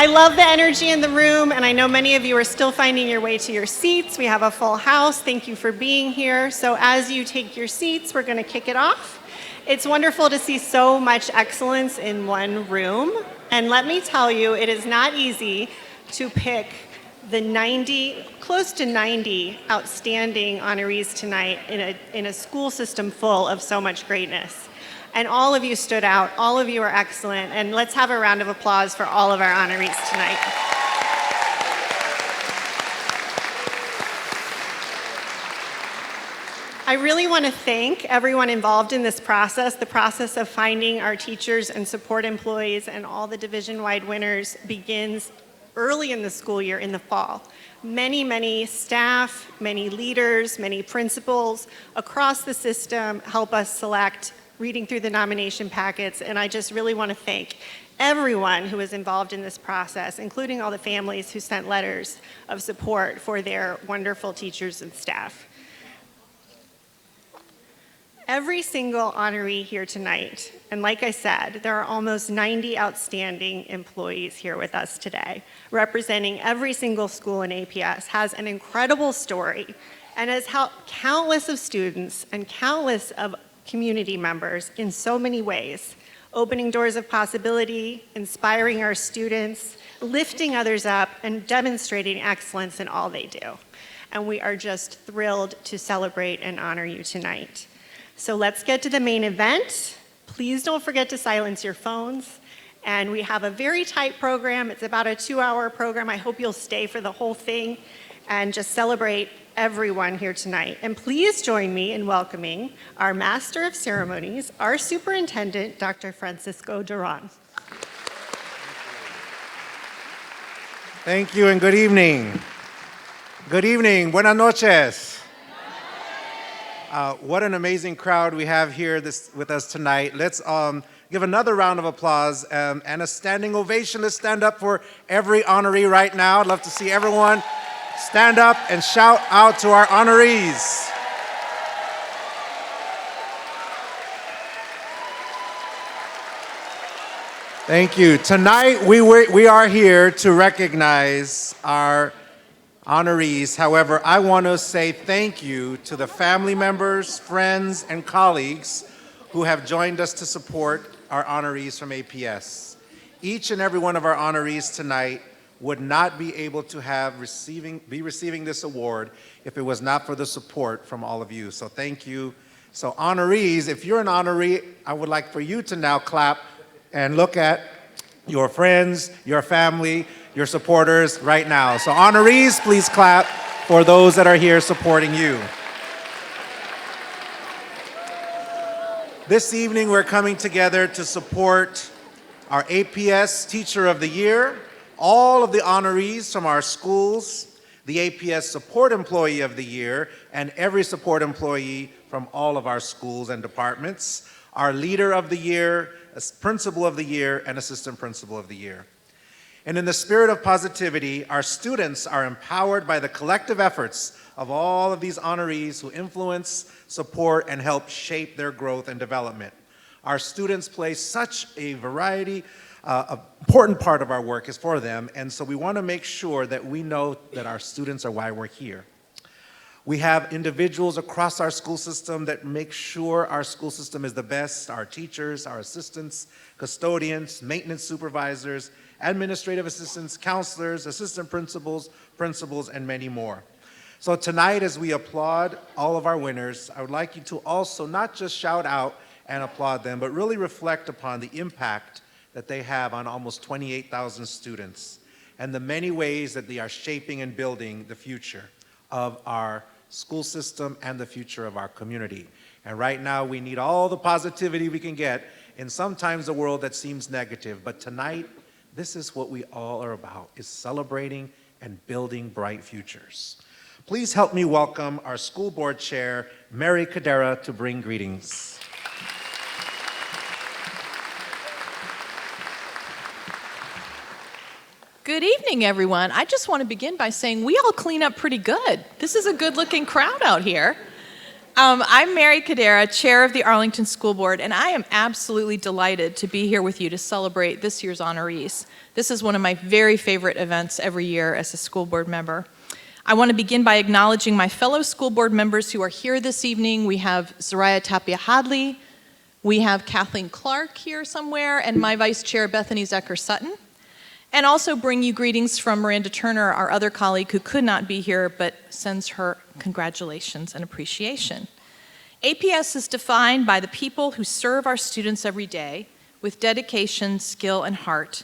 I love the energy in the room, and I know many of you are still finding your way to your seats. We have a full house. Thank you for being here. So as you take your seats, we're going to kick it off. It's wonderful to see so much excellence in one room. And let me tell you, it is not easy to pick the close to 90 outstanding honorees tonight in a school system full of so much greatness. And all of you stood out. All of you are excellent. And let's have a round of applause for all of our honorees tonight. I really want to thank everyone involved in this process. The process of finding our teachers and support employees and all the division-wide winners begins early in the school year in the fall. Many staff, many leaders, many principals across the system help us select reading through the nomination packets, and I just really want to thank everyone who was involved in this process, including all the families who sent letters of support for their wonderful teachers and staff. Every single honoree here tonight, and like I said, there are almost 90 outstanding employees here with us today, representing every single school in APS, has an incredible story and has helped countless of students and countless of community members in so many ways, opening doors of possibility, inspiring our students, lifting others up, and demonstrating excellence in all they do. And we are just thrilled to celebrate and honor you tonight. So let's get to the main event. Please don't forget to silence your phones. And we have a very tight program. It's about a 2-hour program. I hope you'll stay for the whole thing and just celebrate everyone here tonight. And please join me in welcoming our Master of Ceremonies, our Superintendent, Dr. Francisco Duran. Thank you and good evening. Good evening. Buenas noches. What an amazing crowd we have here with us tonight. Let's give another round of applause and a standing ovation. Let's stand up for every honoree right now. I'd love to see everyone stand up and shout out to our honorees. Thank you. Tonight we are here to recognize our honorees. However, I want to say thank you to the family members, friends, and colleagues who have joined us to support our honorees from APS. Each and every one of our honorees tonight would not be able to be receiving this award if it was not for the support from all of you. So thank you. So honorees, if you're an honoree, I would like for you to now clap and look at your friends, your family, your supporters right now. So honorees, please clap for those that are here supporting you. This evening, we're coming together to support our APS Teacher of the Year, all of the honorees from our schools, the APS Support Employee of the Year, and every support employee from all of our schools and departments, our Leader of the Year, Principal of the Year, and Assistant Principal of the Year. And in the spirit of positivity, our students are empowered by the collective efforts of all of these honorees who influence, support, and help shape their growth and development. Our students play such a variety, important part of our work is for them, and so we want to make sure that we know that our students are why we're here. We have individuals across our school system that make sure our school system is the best, our teachers, our assistants, custodians, maintenance supervisors, administrative assistants, counselors, assistant principals, and many more. So tonight, as we applaud all of our winners, I would like you to also not just shout out and applaud them, but really reflect upon the impact that they have on almost 28,000 students and the many ways that they are shaping and building the future of our school system and the future of our community. And right now, we need all the positivity we can get in sometimes a world that seems negative. But tonight, this is what we all are about, is celebrating and building bright futures. Please help me welcome our school board chair, Mary Cadera, to bring greetings. Good evening, everyone. I just want to begin by saying we all clean up pretty good. This is a good-looking crowd out here. I'm Mary Cadera, Chair of the Arlington School Board, and I am absolutely delighted to be here with you to celebrate this year's honorees. This is one of my very favorite events every year as a school board member. I want to begin by acknowledging my fellow school board members who are here this evening. We have Zariah Tapia Hadley, we have Kathleen Clark here somewhere, and my Vice Chair, Bethany Zecker-Sutton. And also bring you greetings from Miranda Turner, our other colleague who could not be here but sends her congratulations and appreciation. APS is defined by the people who serve our students every day with dedication, skill, and heart.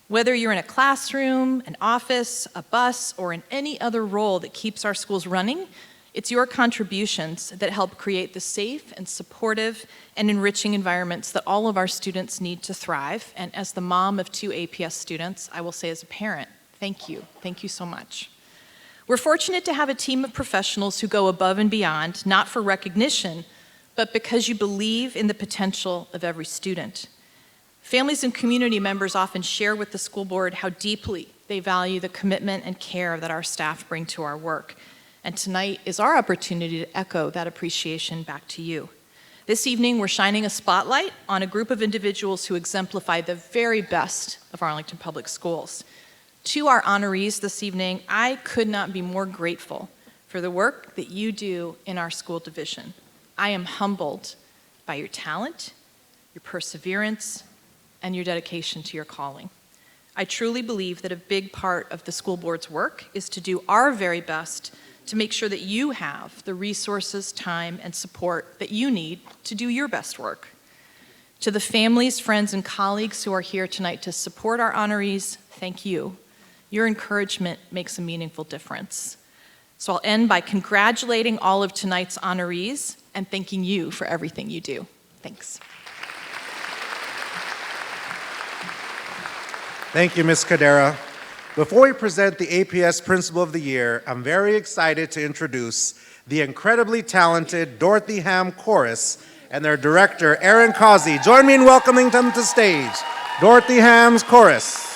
Whether you're in a classroom, an office, a bus, or in any other role that keeps our schools running, it's your contributions that help create the safe and supportive and enriching environments that all of our students need to thrive. And as the mom of 2 APS students, I will say as a parent, thank you. Thank you so much. We're fortunate to have a team of professionals who go above and beyond, not for recognition, but because you believe in the potential of every student. Families and community members often share with the school board how deeply they value the commitment and care that our staff bring to our work. And tonight is our opportunity to echo that appreciation back to you. This evening, we're shining a spotlight on a group of individuals who exemplify the very best of Arlington Public Schools. To our honorees this evening, I could not be more grateful for the work that you do in our school division. I am humbled by your talent, your perseverance, and your dedication to your calling. I truly believe that a big part of the school board's work is to do our very best to make sure that you have the resources, time, and support that you need to do your best work. To the families, friends, and colleagues who are here tonight to support our honorees, thank you. Your encouragement makes a meaningful difference. So I'll end by congratulating all of tonight's honorees and thanking you for everything you do. Thanks. Thank you, Ms. Cadera. Before we present the APS Principal of the Year, I'm very excited to introduce the incredibly talented Dorothy Ham Chorus and their director, Aaron Causey. Join me in welcoming them to stage. Dorothy Ham's Chorus.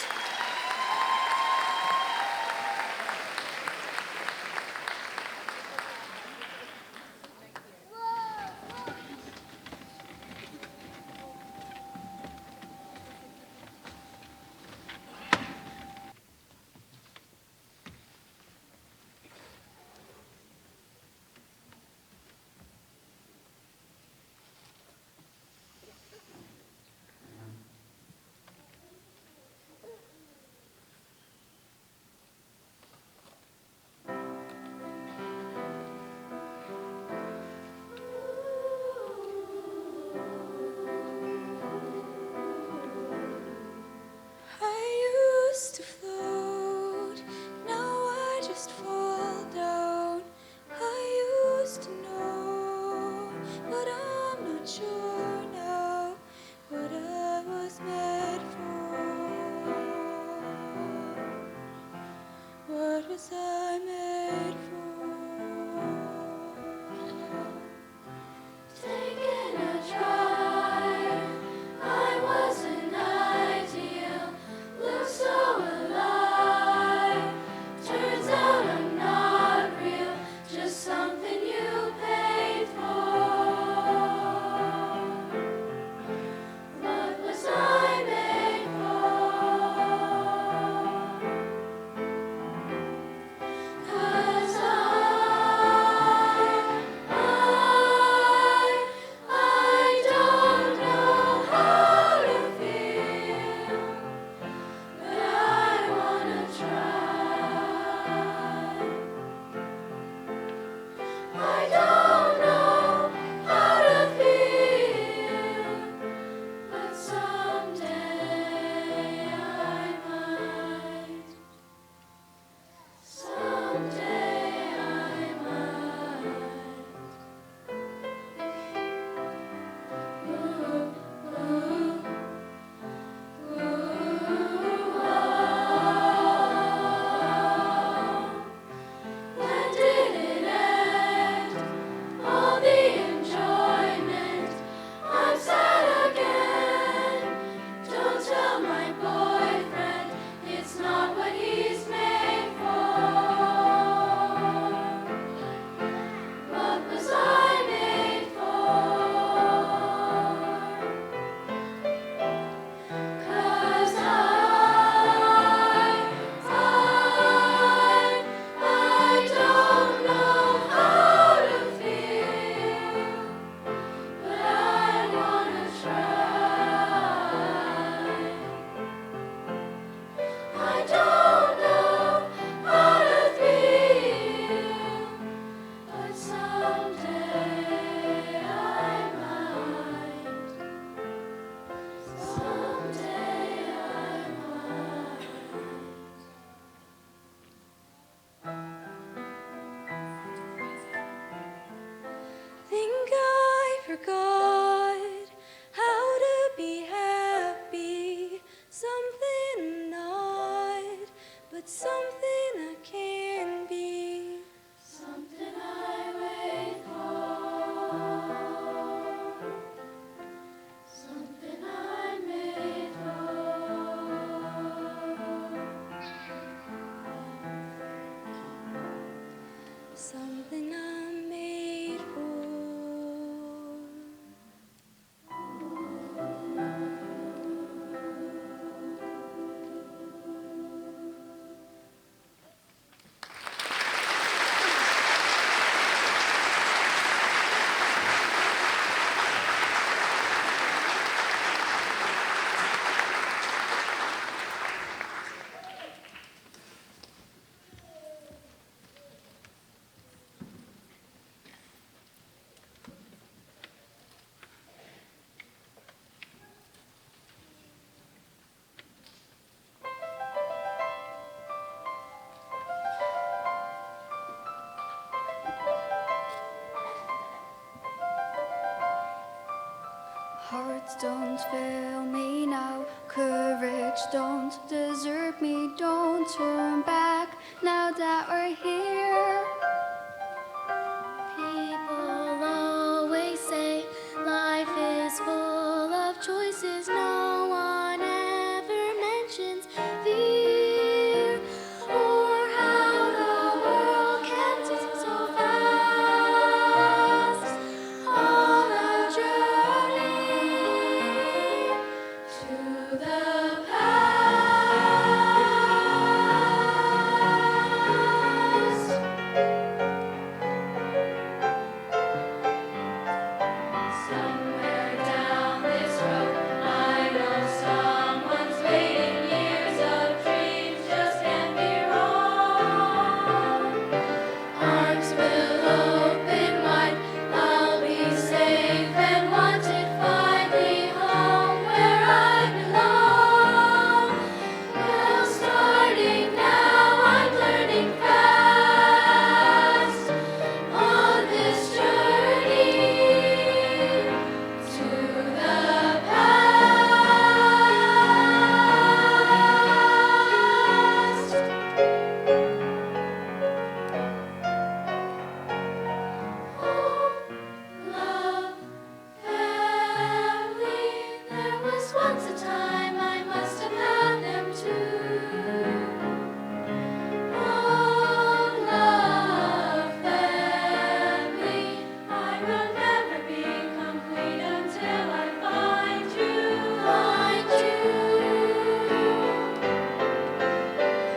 Hearts don't fail me now, courage don't desert me, don't turn back now that we're here. People always say life is full of choices, no one ever mentions fear, or how the world can turn so fast on a journey to the past. Somewhere down this road, I know someone's waiting. Years of dreams just can't be wrong. Arms will open wide, I'll be safe and wanted, finally home where I belong. Well, starting now, I'm learning fast on this journey to the past. Home, love, family. There was once a time I must have had them too. Home, love, family. I will never be complete until I find you. Find you.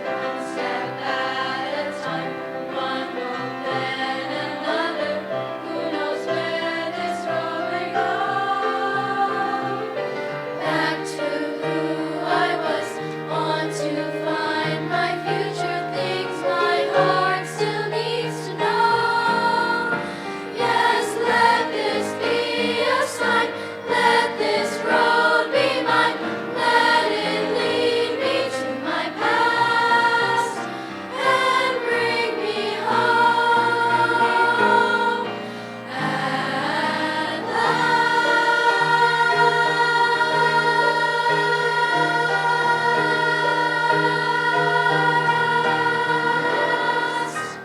One step at a time, one move then another. Who knows where this road may go? Back to who I was, on to find my future, things my heart still needs to know. Yes, let this be a sign, let this road be mine, let it lead me to my past and bring me home at last.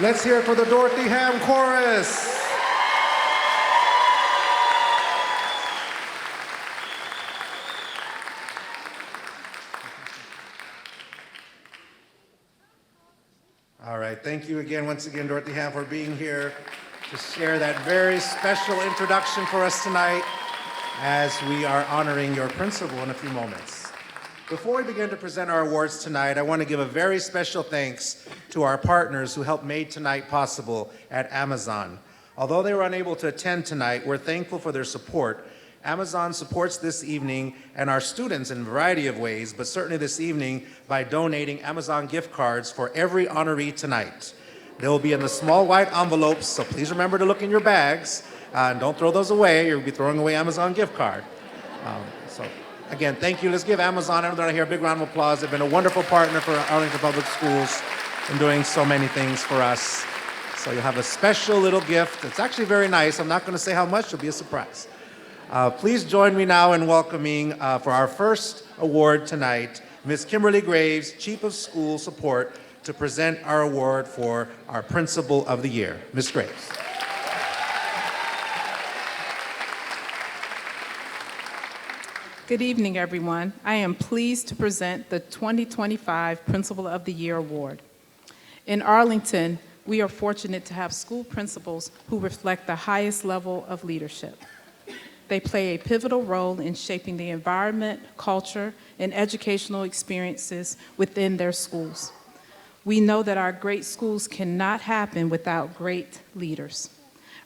Let's hear it for the Dorothy Ham Chorus. All right, thank you again, once again, Dorothy Ham, for being here to share that very special introduction for us tonight as we are honoring your principal in a few moments. Before we begin to present our awards tonight, I want to give a very special thanks to our partners who helped make tonight possible at Amazon. Although they were unable to attend tonight, we're thankful for their support. Amazon supports this evening and our students in a variety of ways, but certainly this evening by donating Amazon gift cards for every honoree tonight. They will be in the small white envelopes, so please remember to look in your bags and don't throw those away. You'll be throwing away Amazon gift card. So again, thank you. Let's give Amazon, everyone here, a big round of applause. They've been a wonderful partner for Arlington Public Schools and doing so many things for us. So you'll have a special little gift. It's actually very nice. I'm not going to say how much. It'll be a surprise. Please join me now in welcoming for our first award tonight, Ms. Kimberly Graves, Chief of School Support, to present our award for our Principal of the Year. Ms. Graves. Good evening, everyone. I am pleased to present the 2025 Principal of the Year Award. In Arlington, we are fortunate to have school principals who reflect the highest level of leadership. They play a pivotal role in shaping the environment, culture, and educational experiences within their schools. We know that our great schools cannot happen without great leaders.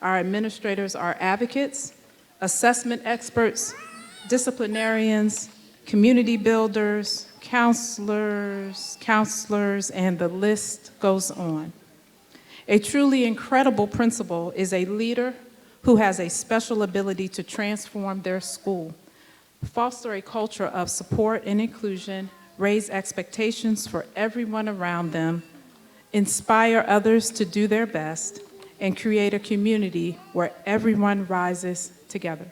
Our administrators are advocates, assessment experts, disciplinarians, community builders, counselors, and the list goes on. A truly incredible principal is a leader who has a special ability to transform their school, foster a culture of support and inclusion, raise expectations for everyone around them, inspire others to do their best, and create a community where everyone rises together.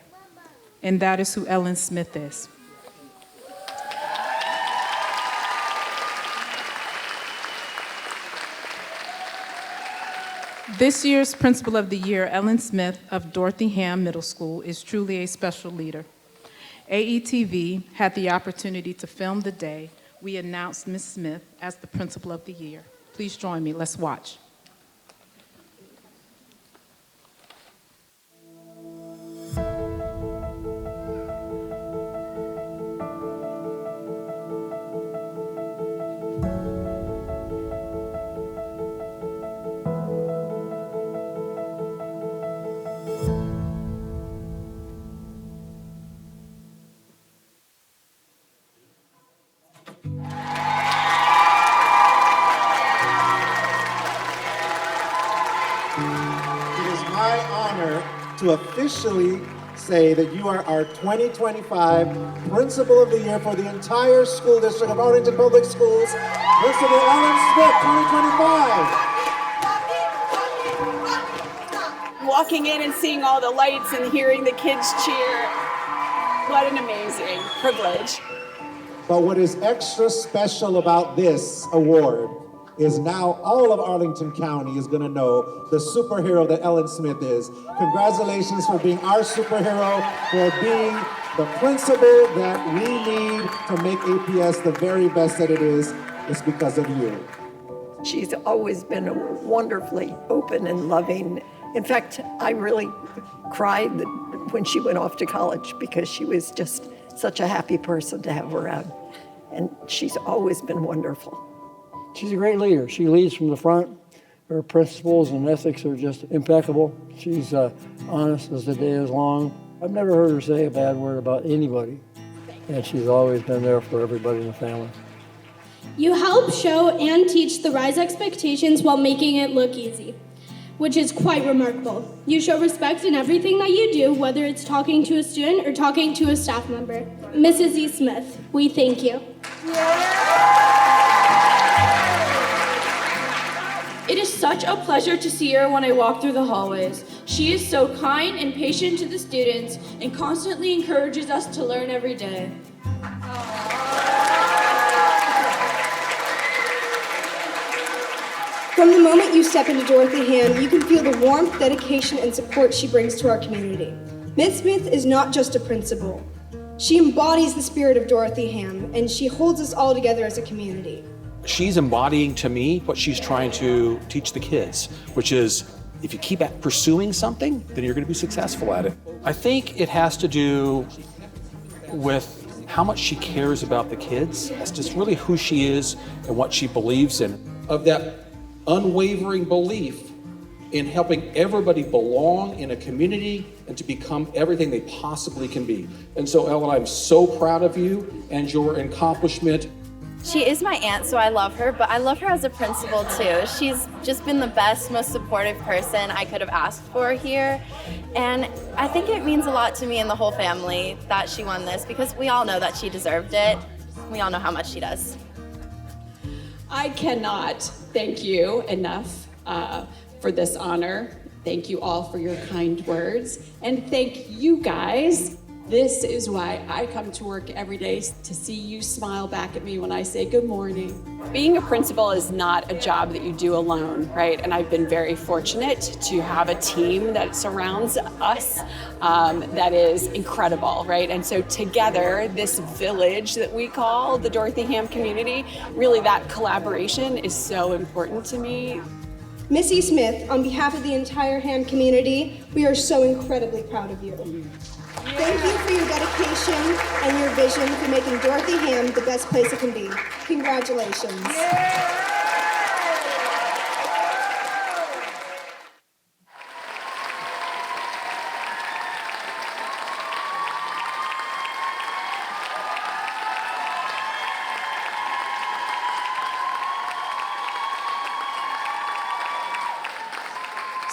And that is who Ellen Smith is. This year's Principal of the Year, Ellen Smith of Dorothy Ham Middle School, is truly a special leader. AETV had the opportunity to film the day we announced Ms. Smith as the Principal of the Year. Please join me, let's watch. It is my honor to officially say that you are our 2025 Principal of the Year for the entire school district of Arlington Public Schools, Principal Ellen Smith, 2025. Walking in and seeing all the lights and hearing the kids cheer, what an amazing privilege. But what is extra special about this award is now all of Arlington County is going to know the superhero that Ellen Smith is. Congratulations for being our superhero, for being the principal that we need to make APS the very best that it is. It's because of you. She's always been wonderfully open and loving. In fact, I really cried when she went off to college because she was just such a happy person to have around. And she's always been wonderful. She's a great leader. She leads from the front. Her principles and ethics are just impeccable. She's honest as the day is long. I've never heard her say a bad word about anybody. And she's always been there for everybody in the family. You help show and teach the RISE expectations while making it look easy, which is quite remarkable. You show respect in everything that you do, whether it's talking to a student or talking to a staff member. Mrs. E. Smith, we thank you. It is such a pleasure to see her when I walk through the hallways. She is so kind and patient to the students and constantly encourages us to learn every day. From the moment you step into Dorothy Ham, you can feel the warmth, dedication, and support she brings to our community. Ms. Smith is not just a principal. She embodies the spirit of Dorothy Ham, and she holds us all together as a community. She's embodying to me what she's trying to teach the kids, which is if you keep pursuing something, then you're going to be successful at it. I think it has to do with how much she cares about the kids. That's just really who she is and what she believes in. Of that unwavering belief in helping everybody belong in a community and to become everything they possibly can be. And so, Ellen, I'm so proud of you and your accomplishment. She is my aunt, so I love her, but I love her as a principal too. She's just been the best, most supportive person I could have asked for here. And I think it means a lot to me and the whole family that she won this because we all know that she deserved it. We all know how much she does. I cannot thank you enough for this honor. Thank you all for your kind words. And thank you guys. This is why I come to work every day, to see you smile back at me when I say good morning. Being a principal is not a job that you do alone, right? And I've been very fortunate to have a team that surrounds us that is incredible, right? And so together, this village that we call the Dorothy Ham community, really that collaboration is so important to me. Missy Smith, on behalf of the entire Ham community, we are so incredibly proud of you. Thank you for your dedication and your vision for making Dorothy Ham the best place it can be. Congratulations.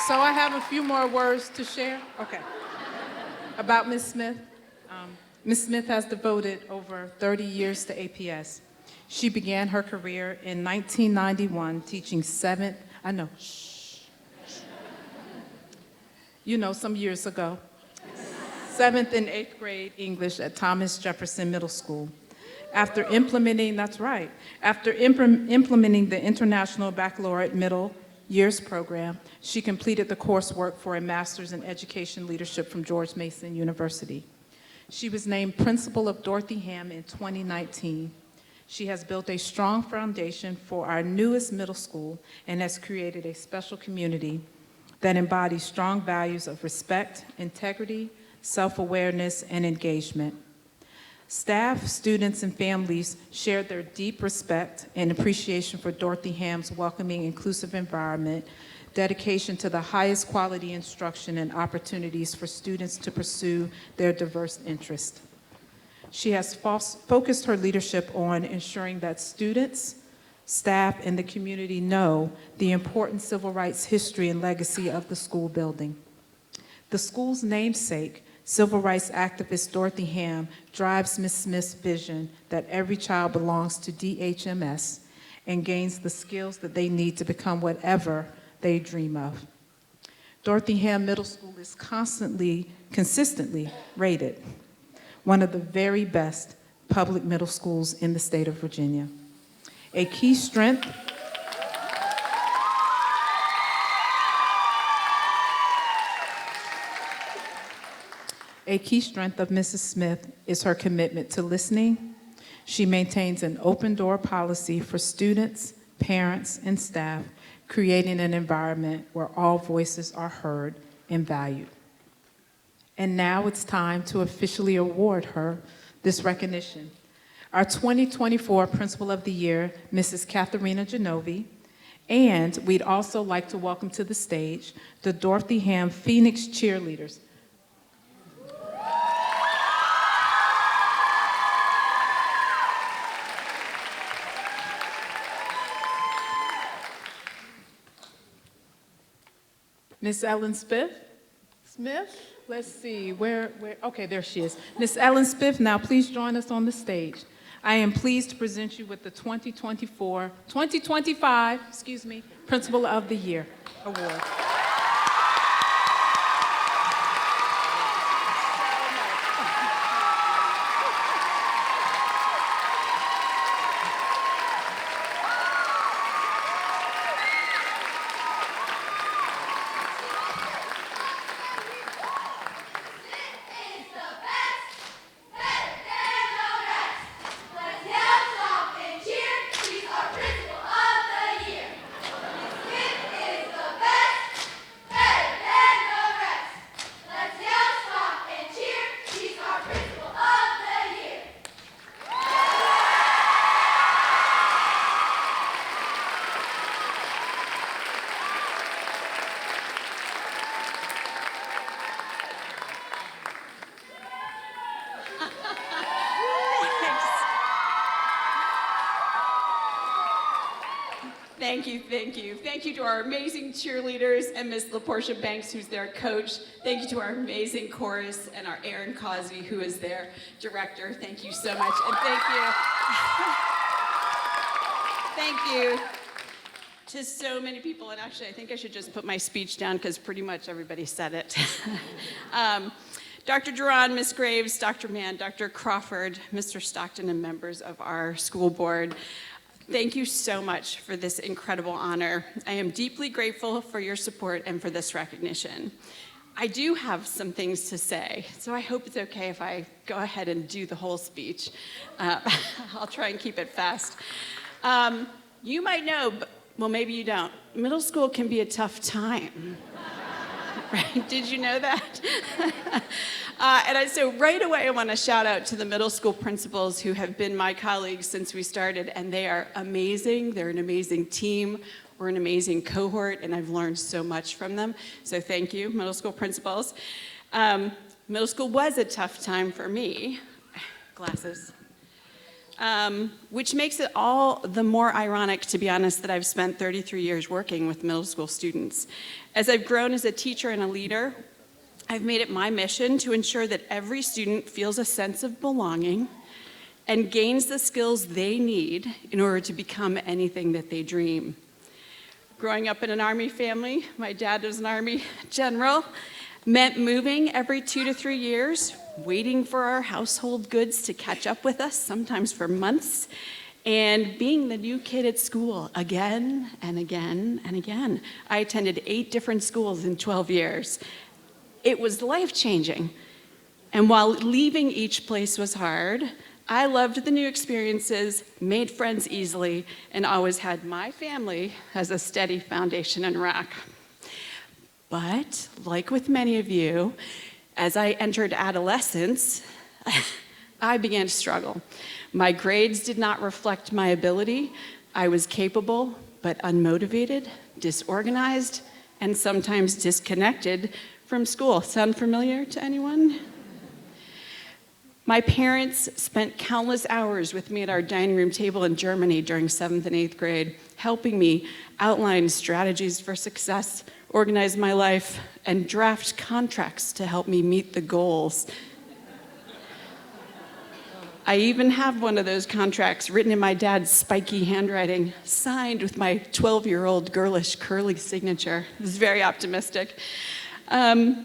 So I have a few more words to share. Okay. About Ms. Smith. Ms. Smith has devoted over 30 years to APS. She began her career in 1991 teaching some years ago, 7th and 8th grade English at Thomas Jefferson Middle School. After implementing the International Baccalaureate Middle Years program, she completed the coursework for a Master's in Education Leadership from George Mason University. She was named Principal of Dorothyham in 2019. She has built a strong foundation for our newest middle school and has created a special community that embodies strong values of respect, integrity, self-awareness, and engagement. Staff, students, and families shared their deep respect and appreciation for Dorothyham's welcoming, inclusive environment, dedication to the highest quality instruction, and opportunities for students to pursue their diverse interests. She has focused her leadership on ensuring that students, staff, and the community know the important civil rights history and legacy of the school building. The school's namesake, civil rights activist Dorothy Ham, drives Ms. Smith's vision that every child belongs to DHMS and gains the skills that they need to become whatever they dream of. Dorothy Ham Middle School is consistently rated one of the very best public middle schools in the state of Virginia. A key strength of Mrs. Smith is her commitment to listening. She maintains an open door policy for students, parents, and staff, creating an environment where all voices are heard and valued. And now it's time to officially award her this recognition. Our 2024 Principal of the Year, Mrs. Katharina Genovi, and we'd also like to welcome to the stage the Dorothy Ham Phoenix Cheerleaders. Miss Ellen Smith? Let's see, okay, there she is. Miss Ellen Smith, now please join us on the stage. I am pleased to present you with the 2025, Principal of the Year Award. Thank you. Thank you to our amazing cheerleaders and Miss LaPortia Banks, who's their coach. Thank you to our amazing chorus and our Aaron Cosby, who is their director. Thank you so much, and thank you. Thank you to so many people, and actually I think I should just put my speech down because pretty much everybody said it. Dr. Duran, Ms. Graves, Dr. Mann, Dr. Crawford, Mr. Stockton, and members of our school board. Thank you so much for this incredible honor. I am deeply grateful for your support and for this recognition. I do have some things to say, so I hope it's okay if I go ahead and do the whole speech. I'll try and keep it fast. You might know, well, maybe you don't. Middle school can be a tough time. Right? Did you know that? So right away, I want to shout out to the middle school principals who have been my colleagues since we started, and they are amazing. They're an amazing team. We're an amazing cohort, and I've learned so much from them. So thank you, middle school principals. Middle school was a tough time for me. Glasses. Which makes it all the more ironic, to be honest, that I've spent 33 years working with middle school students. As I've grown as a teacher and a leader, I've made it my mission to ensure that every student feels a sense of belonging, and gains the skills they need in order to become anything that they dream. Growing up in an Army family, my dad was an Army general, meant moving every 2 to 3 years, waiting for our household goods to catch up with us, sometimes for months, and being the new kid at school again and again and again. I attended 8 different schools in 12 years. It was life-changing. And while leaving each place was hard, I loved the new experiences, made friends easily, and always had my family as a steady foundation and rock. But, like with many of you, as I entered adolescence, I began to struggle. My grades did not reflect my ability. I was capable, but unmotivated, disorganized, and sometimes disconnected from school. Sound familiar to anyone? My parents spent countless hours with me at our dining room table in Germany during 7th and 8th grade, helping me outline strategies for success, organize my life, and draft contracts to help me meet the goals. I even have one of those contracts written in my dad's spiky handwriting, signed with my 12-year-old girlish curly signature. It was very optimistic. It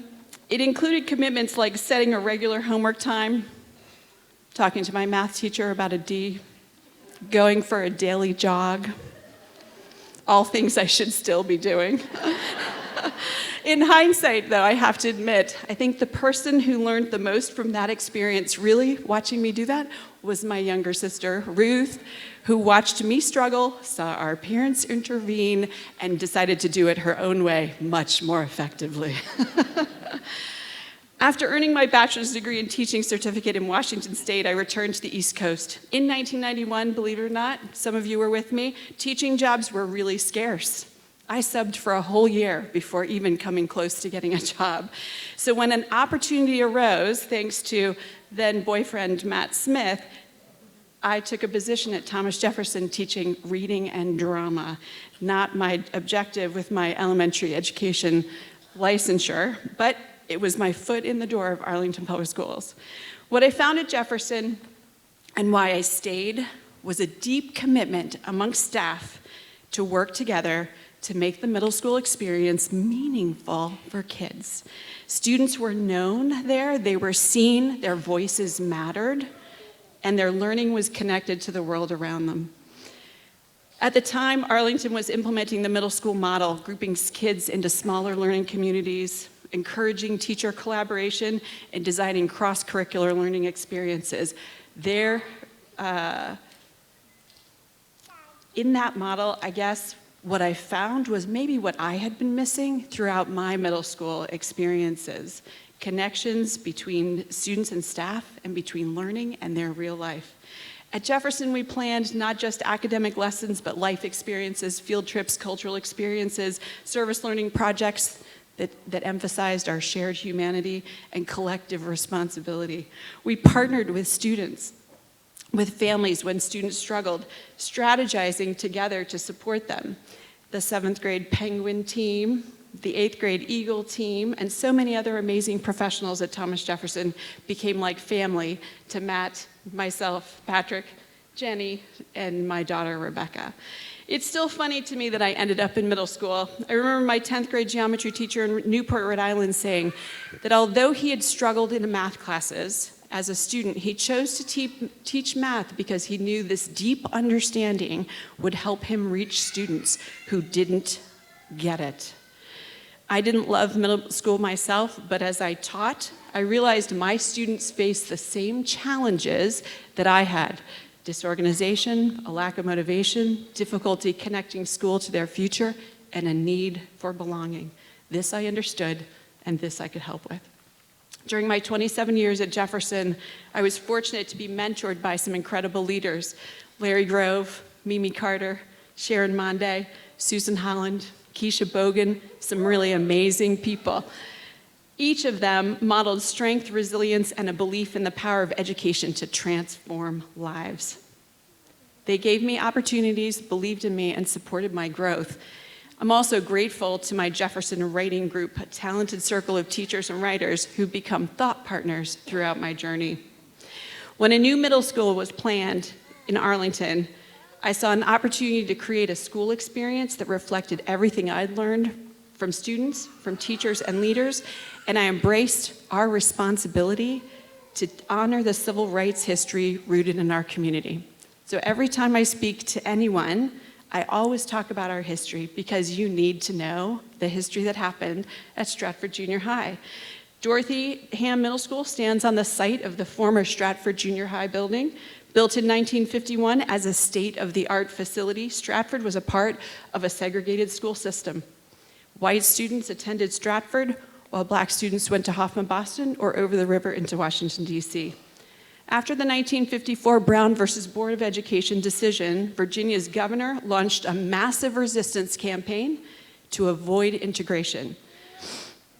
included commitments like setting a regular homework time, talking to my math teacher about a D, going for a daily jog, all things I should still be doing. In hindsight, though, I have to admit, I think the person who learned the most from that experience, really watching me do that, was my younger sister, Ruth, who watched me struggle, saw our parents intervene, and decided to do it her own way much more effectively. After earning my bachelor's degree and teaching certificate in Washington State, I returned to the East Coast. In 1991, believe it or not, some of you were with me, teaching jobs were really scarce. I subbed for a whole year before even coming close to getting a job. So when an opportunity arose, thanks to then boyfriend Matt Smith, I took a position at Thomas Jefferson teaching reading and drama. Not my objective with my elementary education licensure, but it was my foot in the door of Arlington Public Schools. What I found at Jefferson and why I stayed was a deep commitment amongst staff to work together to make the middle school experience meaningful for kids. Students were known there, they were seen, their voices mattered, and their learning was connected to the world around them. At the time, Arlington was implementing the middle school model, grouping kids into smaller learning communities, encouraging teacher collaboration, and designing cross-curricular learning experiences. In that model, I guess, what I found was maybe what I had been missing throughout my middle school experiences, connections between students and staff and between learning and their real life. At Jefferson, we planned not just academic lessons, but life experiences, field trips, cultural experiences, service learning projects that emphasized our shared humanity and collective responsibility. We partnered with students, with families when students struggled, strategizing together to support them. The 7th grade Penguin team, the 8th grade Eagle team, and so many other amazing professionals at Thomas Jefferson became like family to Matt, myself, Patrick, Jenny, and my daughter, Rebecca. It's still funny to me that I ended up in middle school. I remember my 10th grade geometry teacher in Newport, Rhode Island saying that although he had struggled in math classes, as a student, he chose to teach math because he knew this deep understanding would help him reach students who didn't get it. I didn't love middle school myself, but as I taught, I realized my students faced the same challenges that I had: disorganization, a lack of motivation, difficulty connecting school to their future, and a need for belonging. This I understood, and this I could help with. During my 27 years at Jefferson, I was fortunate to be mentored by some incredible leaders: Larry Grove, Mimi Carter, Sharon Monday, Susan Holland, Keisha Bogan, some really amazing people. Each of them modeled strength, resilience, and a belief in the power of education to transform lives. They gave me opportunities, believed in me, and supported my growth. I'm also grateful to my Jefferson Writing Group, a talented circle of teachers and writers who've become thought partners throughout my journey. When a new middle school was planned in Arlington, I saw an opportunity to create a school experience that reflected everything I'd learned from students, from teachers and leaders, and I embraced our responsibility to honor the civil rights history rooted in our community. So every time I speak to anyone, I always talk about our history because you need to know the history that happened at Stratford Junior High. Dorothy Ham Middle School stands on the site of the former Stratford Junior High building. Built in 1951 as a state-of-the-art facility, Stratford was a part of a segregated school system. White students attended Stratford, while black students went to Hoffman Boston or over the river into Washington, D.C. After the 1954 Brown versus Board of Education decision, Virginia's governor launched a massive resistance campaign to avoid integration.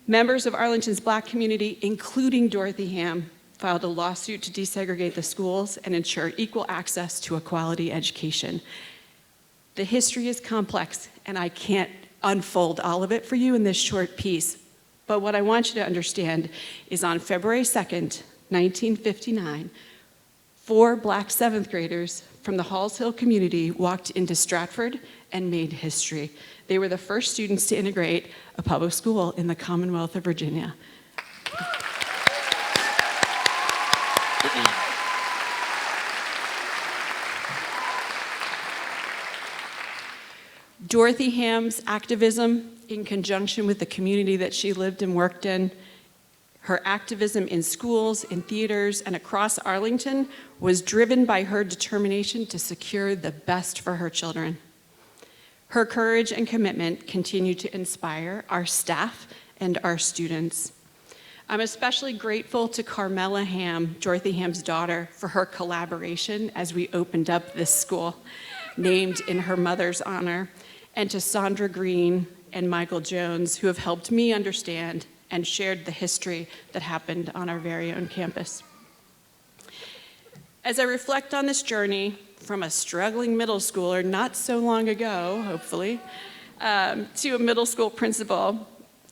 Members of Arlington's black community, including Dorothy Ham, filed a lawsuit to desegregate the schools and ensure equal access to a quality education. The history is complex, and I can't unfold all of it for you in this short piece. But what I want you to understand is on February 2nd, 1959, 4 black 7th graders from the Halls Hill community walked into Stratford and made history. They were the first students to integrate a public school in the Commonwealth of Virginia. Dorothy Ham's activism, in conjunction with the community that she lived and worked in, her activism in schools, in theaters, and across Arlington was driven by her determination to secure the best for her children. Her courage and commitment continue to inspire our staff and our students. I'm especially grateful to Carmela Ham, Dorothy Ham's daughter, for her collaboration as we opened up this school, named in her mother's honor, and to Sandra Green and Michael Jones, who have helped me understand and shared the history that happened on our very own campus. As I reflect on this journey from a struggling middle schooler not so long ago, hopefully, to a middle school principal,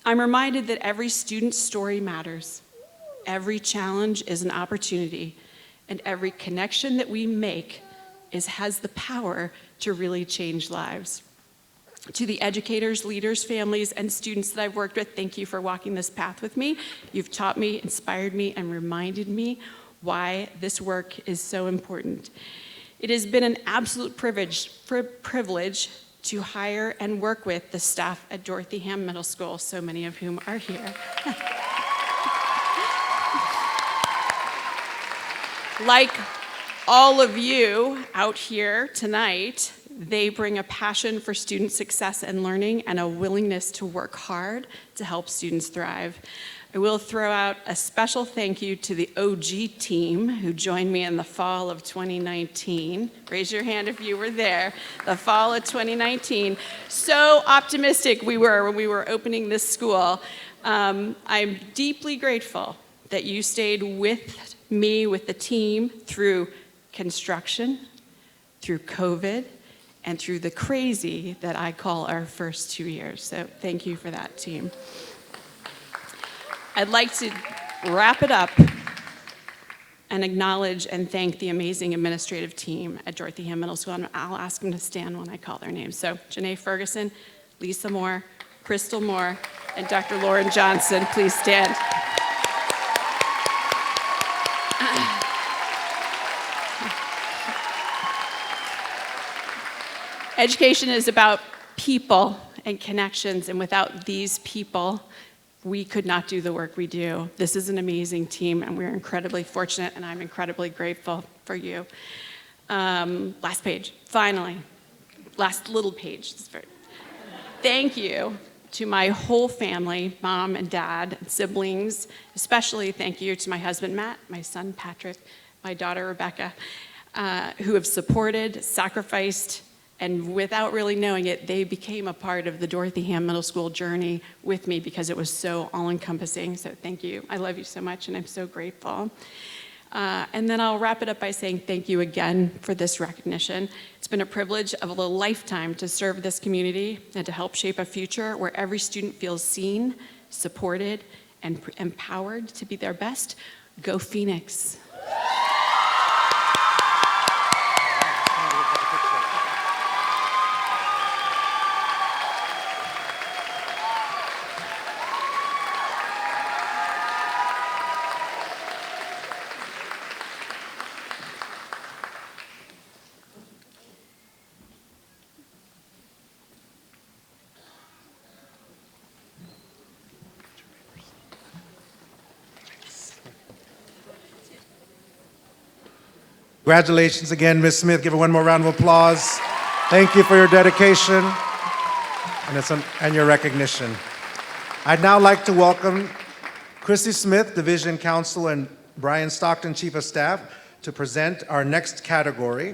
I'm reminded that every student's story matters. Every challenge is an opportunity, and every connection that we make has the power to really change lives. To the educators, leaders, families, and students that I've worked with, thank you for walking this path with me. You've taught me, inspired me, and reminded me why this work is so important. It has been an absolute privilege to hire and work with the staff at Dorothy Ham Middle School, so many of whom are here. Like all of you out here tonight, they bring a passion for student success and learning and a willingness to work hard to help students thrive. I will throw out a special thank you to the OG team who joined me in the fall of 2019. Raise your hand if you were there. The fall of 2019. So optimistic we were when we were opening this school. I'm deeply grateful that you stayed with me, with the team, through construction, through COVID, and through the crazy that I call our first 2 years. So thank you for that, team. I'd like to wrap it up and acknowledge and thank the amazing administrative team at Dorothy Ham Middle School, and I'll ask them to stand when I call their names. So Janae Ferguson, Lisa Moore, Crystal Moore, and Dr. Lauren Johnson, please stand. Education is about people and connections, and without these people, we could not do the work we do. This is an amazing team, and we're incredibly fortunate, and I'm incredibly grateful for you. Last page, finally. Last little page. Thank you to my whole family, mom and dad, and siblings. Especially thank you to my husband, Matt, my son, Patrick, my daughter, Rebecca, who have supported, sacrificed, and without really knowing it, they became a part of the Dorothy Ham Middle School journey with me because it was so all-encompassing. So thank you. I love you so much, and I'm so grateful. And then I'll wrap it up by saying thank you again for this recognition. It's been a privilege of a lifetime to serve this community and to help shape a future where every student feels seen, supported, and empowered to be their best. Go Phoenix. Congratulations again, Ms. Smith. Give her one more round of applause. Thank you for your dedication and your recognition. I'd now like to welcome Chrissy Smith, Division Counsel, and Brian Stockton, Chief of Staff, to present our next category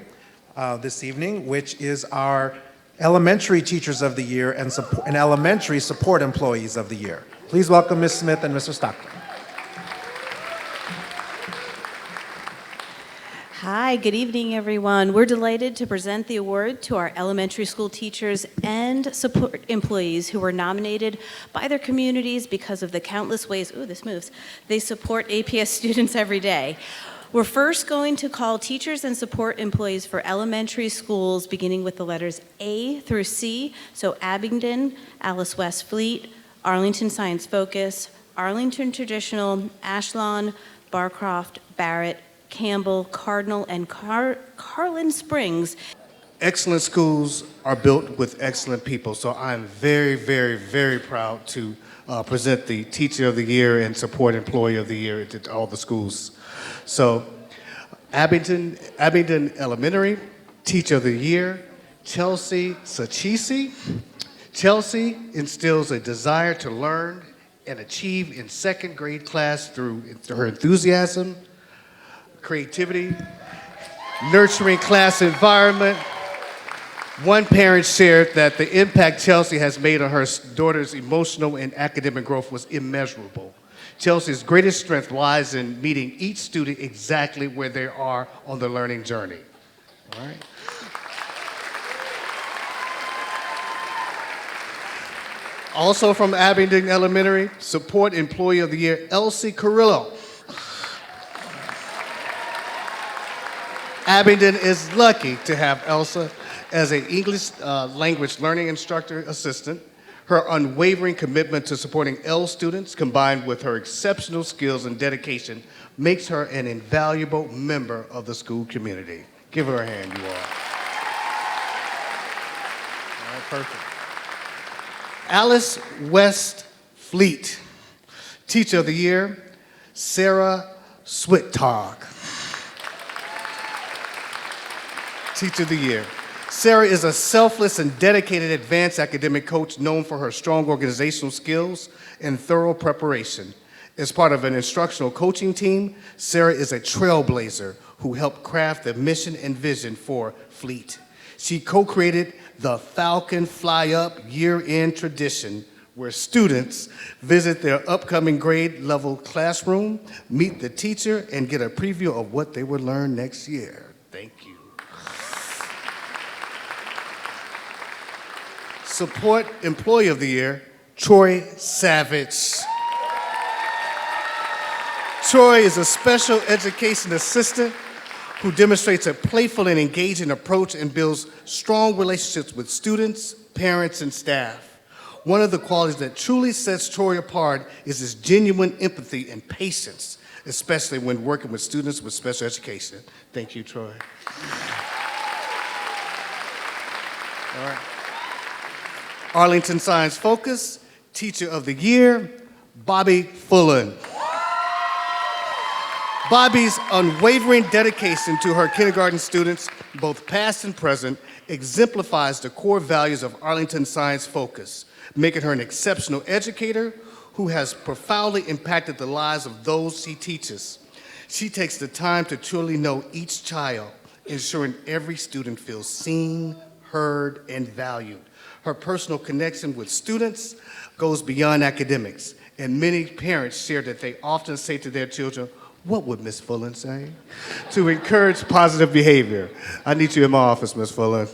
this evening, which is our Elementary Teachers of the Year and Elementary Support Employees of the Year. Please welcome Ms. Smith and Mr. Stockton. Hi, good evening, everyone. We're delighted to present the award to our elementary school teachers and support employees who were nominated by their communities because of the countless ways, they support APS students every day. We're first going to call teachers and support employees for elementary schools, beginning with the letters A through C, so Abingdon, Alice West Fleet, Arlington Science Focus, Arlington Traditional, Ashlawn, Barcroft, Barrett, Campbell, Cardinal, and Carlin Springs. Excellent schools are built with excellent people, so I'm very, very, very proud to present the Teacher of the Year and Support Employee of the Year to all the schools. So, Abingdon Elementary, Teacher of the Year, Chelsea Sachisi. Chelsea instills a desire to learn and achieve in second grade class through her enthusiasm, creativity, nurturing class environment. One parent shared that the impact Chelsea has made on her daughter's emotional and academic growth was immeasurable. Chelsea's greatest strength lies in meeting each student exactly where they are on the learning journey. All right. Also from Abingdon Elementary, Support Employee of the Year, Elsie Carrillo. Abingdon is lucky to have Elsa as an English language learning instructor assistant. Her unwavering commitment to supporting EL students, combined with her exceptional skills and dedication, makes her an invaluable member of the school community. Give her a hand, you all. All right, perfect. Alice West Fleet, Teacher of the Year, Sarah Swittog. Teacher of the Year. Sarah is a selfless and dedicated advanced academic coach known for her strong organizational skills and thorough preparation. As part of an instructional coaching team, Sarah is a trailblazer who helped craft the mission and vision for Fleet. She co-created the Falcon Fly Up year-end tradition, where students visit their upcoming grade level classroom, meet the teacher, and get a preview of what they will learn next year. Thank you. Support Employee of the Year, Troy Savage. Troy is a special education assistant who demonstrates a playful and engaging approach and builds strong relationships with students, parents, and staff. One of the qualities that truly sets Troy apart is his genuine empathy and patience, especially when working with students with special education. Thank you, Troy. All right. Arlington Science Focus, Teacher of the Year, Bobby Fullen. Bobby's unwavering dedication to her kindergarten students, both past and present, exemplifies the core values of Arlington Science Focus, making her an exceptional educator who has profoundly impacted the lives of those she teaches. She takes the time to truly know each child, ensuring every student feels seen, heard, and valued. Her personal connection with students goes beyond academics, and many parents share that they often say to their children, "What would Miss Fullen say?" to encourage positive behavior. I need you in my office, Miss Fullen.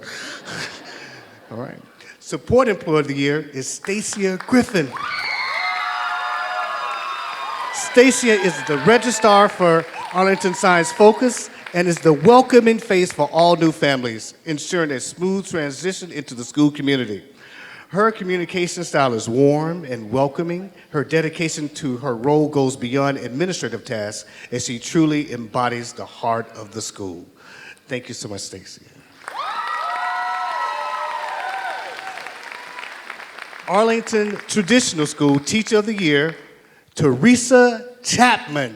All right. Support Employee of the Year is Stacia Griffin. Stacia is the registrar for Arlington Science Focus and is the welcoming face for all new families, ensuring a smooth transition into the school community. Her communication style is warm and welcoming. Her dedication to her role goes beyond administrative tasks as she truly embodies the heart of the school. Thank you so much, Stacia. Arlington Traditional School Teacher of the Year, Teresa Chapman.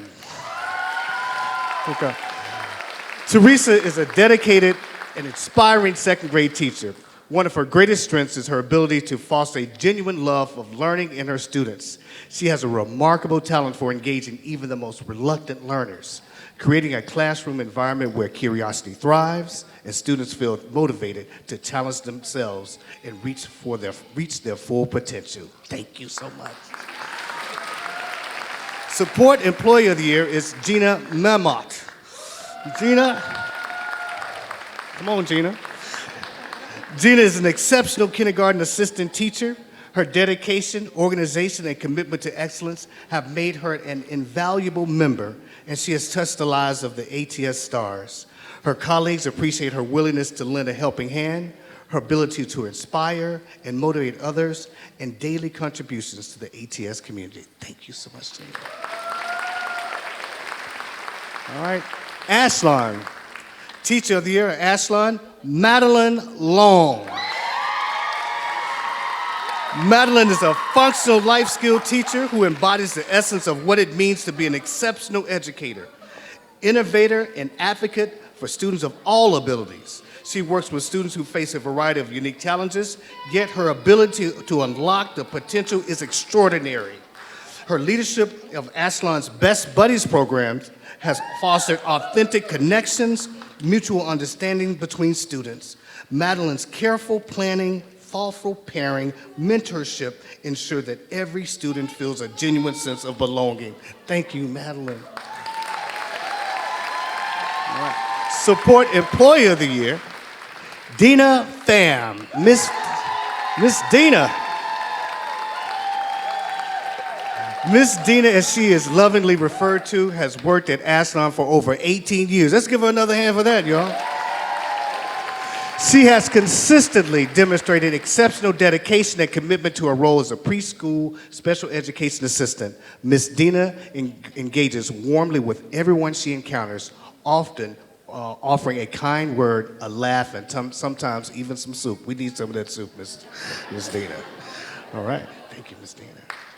Okay. Teresa is a dedicated and inspiring second grade teacher. One of her greatest strengths is her ability to foster a genuine love of learning in her students. She has a remarkable talent for engaging even the most reluctant learners, creating a classroom environment where curiosity thrives and students feel motivated to challenge themselves and reach their full potential. Thank you so much. Support Employee of the Year is Gina Memot. Gina, come on, Gina. Gina is an exceptional kindergarten assistant teacher. Her dedication, organization, and commitment to excellence have made her an invaluable member, and she has touched the lives of the ATS stars. Her colleagues appreciate her willingness to lend a helping hand, her ability to inspire and motivate others, and daily contributions to the ATS community. Thank you so much, Gina. All right, Ashland. Teacher of the Year, Ashland, Madeline Long. Madeline is a functional life skill teacher who embodies the essence of what it means to be an exceptional educator, innovator, and advocate for students of all abilities. She works with students who face a variety of unique challenges, yet her ability to unlock the potential is extraordinary. Her leadership of Ashland's Best Buddies programs has fostered authentic connections, mutual understanding between students. Madeline's careful planning, thoughtful pairing, mentorship ensure that every student feels a genuine sense of belonging. Thank you, Madeline. All right. Support Employee of the Year, Dina Pham. Miss Dina. Miss Dina, as she is lovingly referred to, has worked at Ashland for over 18 years. Let's give her another hand for that, y'all. She has consistently demonstrated exceptional dedication and commitment to her role as a preschool special education assistant. Miss Dina engages warmly with everyone she encounters, often offering a kind word, a laugh, and sometimes even some soup. We need some of that soup, Miss Dina. All right, thank you, Miss Dina.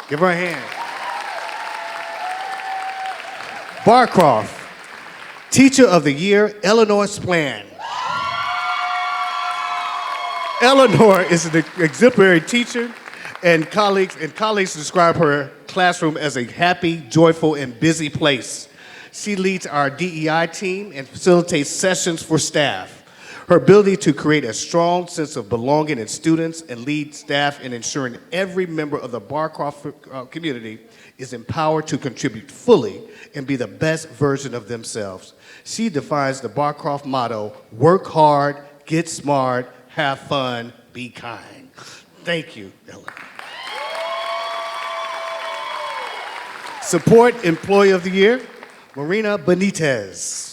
Give her a hand. Barcroft, Teacher of the Year, Eleanor Splan. Eleanor is an exemplary teacher, and colleagues describe her classroom as a happy, joyful, and busy place. She leads our DEI team and facilitates sessions for staff. Her ability to create a strong sense of belonging in students and lead staff in ensuring every member of the Barcroft community is empowered to contribute fully and be the best version of themselves. She defines the Barcroft motto, work hard, get smart, have fun, be kind. Thank you, Ellen. Support Employee of the Year, Marina Benitez.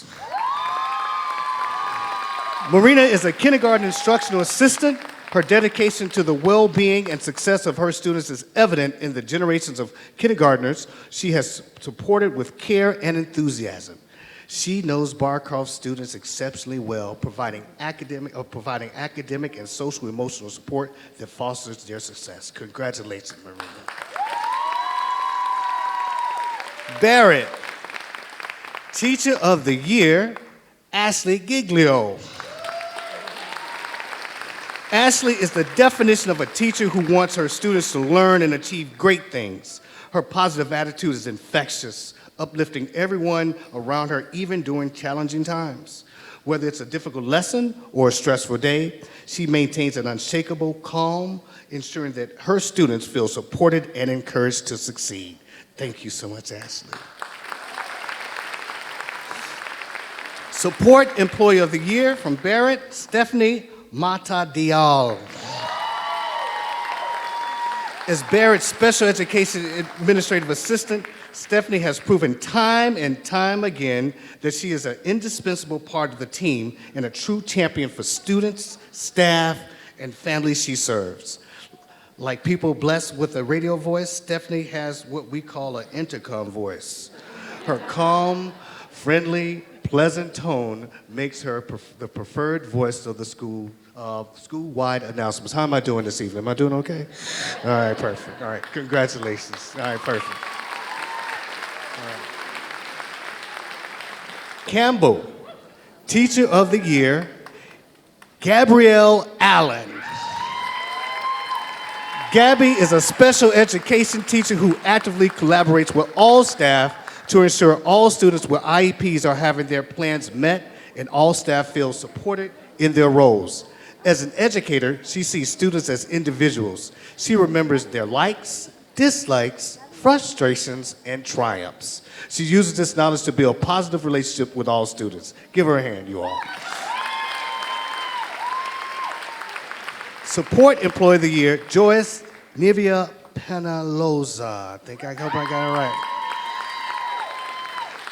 Marina is a kindergarten instructional assistant. Her dedication to the well-being and success of her students is evident in the generations of kindergartners she has supported with care and enthusiasm. She knows Barcroft students exceptionally well, providing academic and social emotional support that fosters their success. Congratulations, Marina. Barrett, Teacher of the Year, Ashley Giglio. Ashley is the definition of a teacher who wants her students to learn and achieve great things. Her positive attitude is infectious, uplifting everyone around her even during challenging times. Whether it's a difficult lesson or a stressful day, she maintains an unshakable calm, ensuring that her students feel supported and encouraged to succeed. Thank you so much, Ashley. Support Employee of the Year from Barrett, Stephanie Mata Dial. As Barrett's Special Education Administrative Assistant, Stephanie has proven time and time again that she is an indispensable part of the team and a true champion for students, staff, and families she serves. Like people blessed with a radio voice, Stephanie has what we call an intercom voice. Her calm, friendly, pleasant tone makes her the preferred voice of the school-wide announcements. How am I doing this evening? Am I doing okay? All right, perfect. All right, congratulations. All right, perfect. All right. Campbell, Teacher of the Year, Gabrielle Allen. Gabby is a special education teacher who actively collaborates with all staff to ensure all students with IEPs are having their plans met and all staff feel supported in their roles. As an educator, she sees students as individuals. She remembers their likes, dislikes, frustrations, and triumphs. She uses this knowledge to build positive relationships with all students. Give her a hand, you all. Support Employee of the Year, Joyce Nivea Penaloza. I hope I got it right.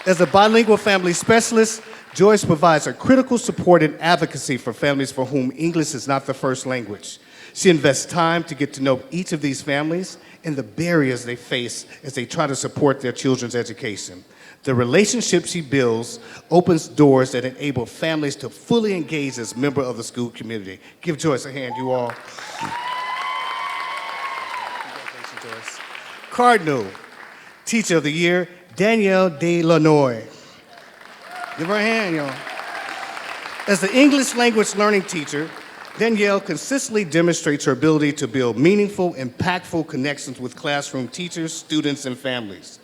As a bilingual family specialist, Joyce provides a critical support and advocacy for families for whom English is not the first language. She invests time to get to know each of these families and the barriers they face as they try to support their children's education. The relationship she builds opens doors that enable families to fully engage as members of the school community. Give Joyce a hand, you all. Congratulations, Joyce. Cardinal Teacher of the Year, Danielle DeLanoy. Give her a hand, y'all. As the English language learning teacher, Danielle consistently demonstrates her ability to build meaningful, impactful connections with classroom teachers, students, and families.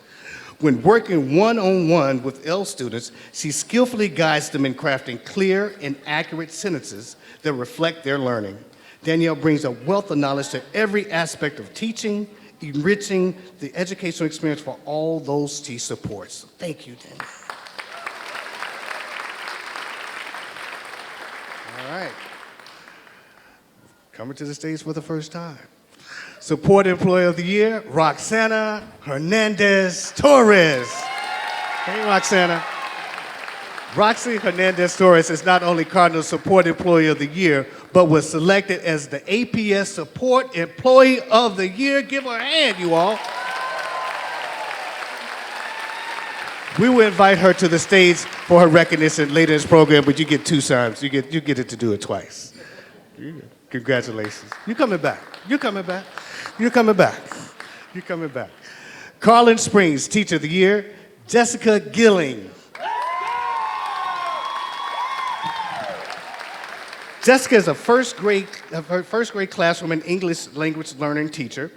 When working one-on-one with L students, she skillfully guides them in crafting clear and accurate sentences that reflect their learning. Danielle brings a wealth of knowledge to every aspect of teaching, enriching the educational experience for all those she supports. Thank you, Danielle. All right. Coming to the stage for the first time. Support Employee of the Year, Roxana Hernandez Torres. Hey, Roxana. Roxy Hernandez Torres is not only Cardinal Support Employee of the Year, but was selected as the APS Support Employee of the Year. Give her a hand, you all. We will invite her to the stage for her recognition later in this program, but you get 2 times. You get it to do it twice. Congratulations. You're coming back. You're coming back. You're coming back. You're coming back. Carlin Springs Teacher of the Year, Jessica Gilling. Jessica is a first grade classroom and English language learning teacher.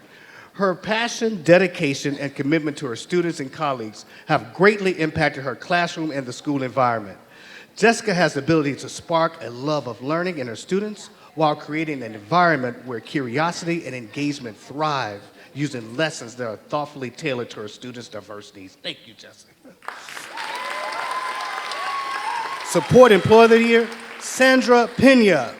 Her passion, dedication, and commitment to her students and colleagues have greatly impacted her classroom and the school environment. Jessica has the ability to spark a love of learning in her students while creating an environment where curiosity and engagement thrive using lessons that are thoughtfully tailored to her students' diverse needs. Thank you, Jessica. Support Employee of the Year, Sandra Pena.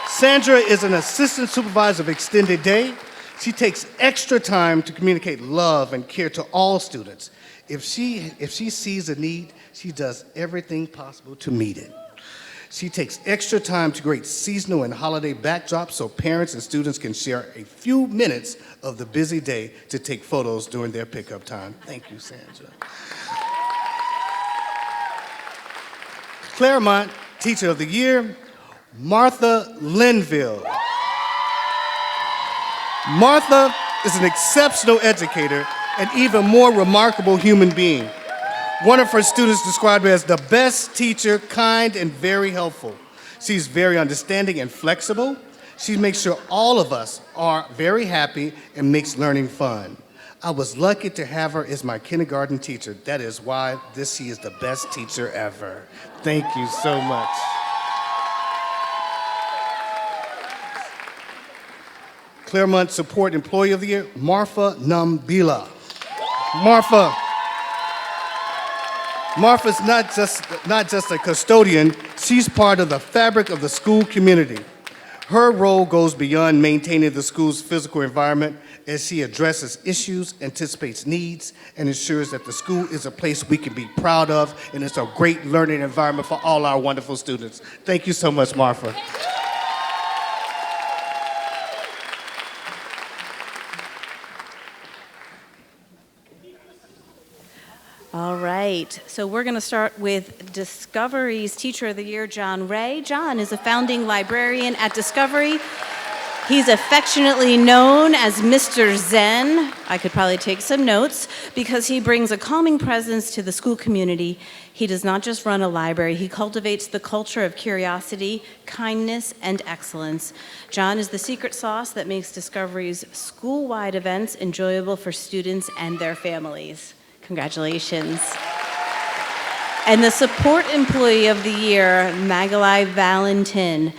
Sandra is an assistant supervisor of extended day. She takes extra time to communicate love and care to all students. If she sees a need, she does everything possible to meet it. She takes extra time to create seasonal and holiday backdrops so parents and students can share a few minutes of the busy day to take photos during their pickup time. Thank you, Sandra. Claremont Teacher of the Year, Martha Linville. Martha is an exceptional educator and even more remarkable human being. One of her students described her as the best teacher, kind and very helpful. She's very understanding and flexible. She makes sure all of us are very happy and makes learning fun. I was lucky to have her as my kindergarten teacher. That is why she is the best teacher ever. Thank you so much. Claremont Support Employee of the Year, Marfa Nambila. Marfa's not just a custodian, she's part of the fabric of the school community. Her role goes beyond maintaining the school's physical environment as she addresses issues, anticipates needs, and ensures that the school is a place we can be proud of and it's a great learning environment for all our wonderful students. Thank you so much, Marfa. All right, so we're going to start with Discovery's Teacher of the Year, John Ray. John is a founding librarian at Discovery. He's affectionately known as Mr. Zen. I could probably take some notes because he brings a calming presence to the school community. He does not just run a library, he cultivates the culture of curiosity, kindness, and excellence. John is the secret sauce that makes Discovery's school-wide events enjoyable for students and their families. Congratulations. And the Support Employee of the Year, Magalai Valentin.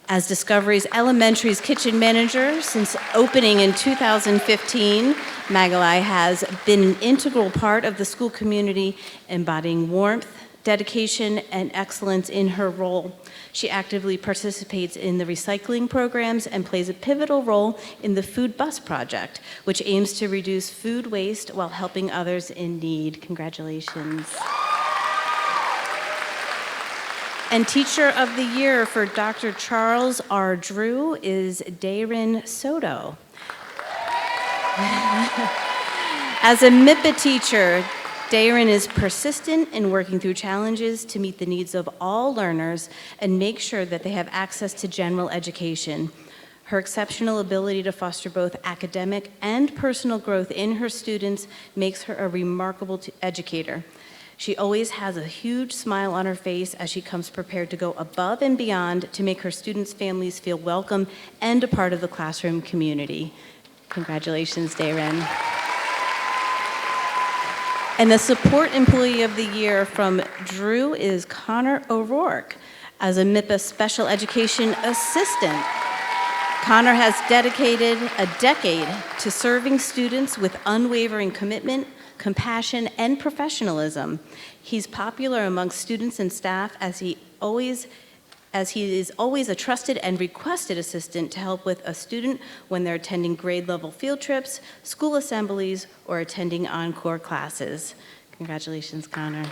As Discovery's Elementary's kitchen manager since opening in 2015, Magalai has been an integral part of the school community, embodying warmth, dedication, and excellence in her role. She actively participates in the recycling programs and plays a pivotal role in the Food Bus Project, which aims to reduce food waste while helping others in need. Congratulations. And Teacher of the Year for Dr. Charles R. Drew is Dayrin Soto. As a MIPA teacher, Dayrin is persistent in working through challenges to meet the needs of all learners and make sure that they have access to general education. Her exceptional ability to foster both academic and personal growth in her students makes her a remarkable educator. She always has a huge smile on her face as she comes prepared to go above and beyond to make her students' families feel welcome and a part of the classroom community. Congratulations, Dayrin. And the Support Employee of the Year from Drew is Connor O'Rourke. As a MIPA Special Education Assistant, Connor has dedicated a decade to serving students with unwavering commitment, compassion, and professionalism. He's popular among students and staff as he is always a trusted and requested assistant to help with a student when they're attending grade level field trips, school assemblies, or attending encore classes. Congratulations, Connor.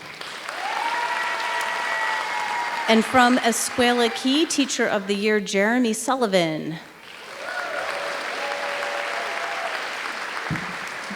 And from Escuela Key, Teacher of the Year, Jeremy Sullivan.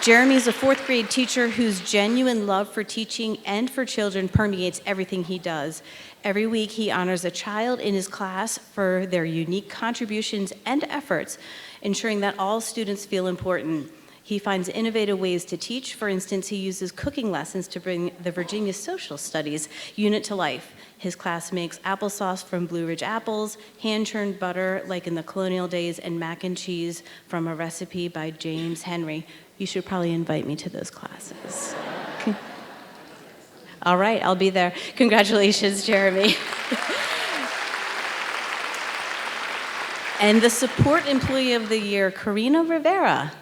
Jeremy's a fourth grade teacher whose genuine love for teaching and for children permeates everything he does. Every week he honors a child in his class for their unique contributions and efforts, ensuring that all students feel important. He finds innovative ways to teach. For instance, he uses cooking lessons to bring the Virginia Social Studies unit to life. His class makes applesauce from Blue Ridge apples, hand-churned butter like in the colonial days, and mac and cheese from a recipe by James Henry. You should probably invite me to those classes. All right, I'll be there. Congratulations, Jeremy. And the Support Employee of the Year, Karina Rivera.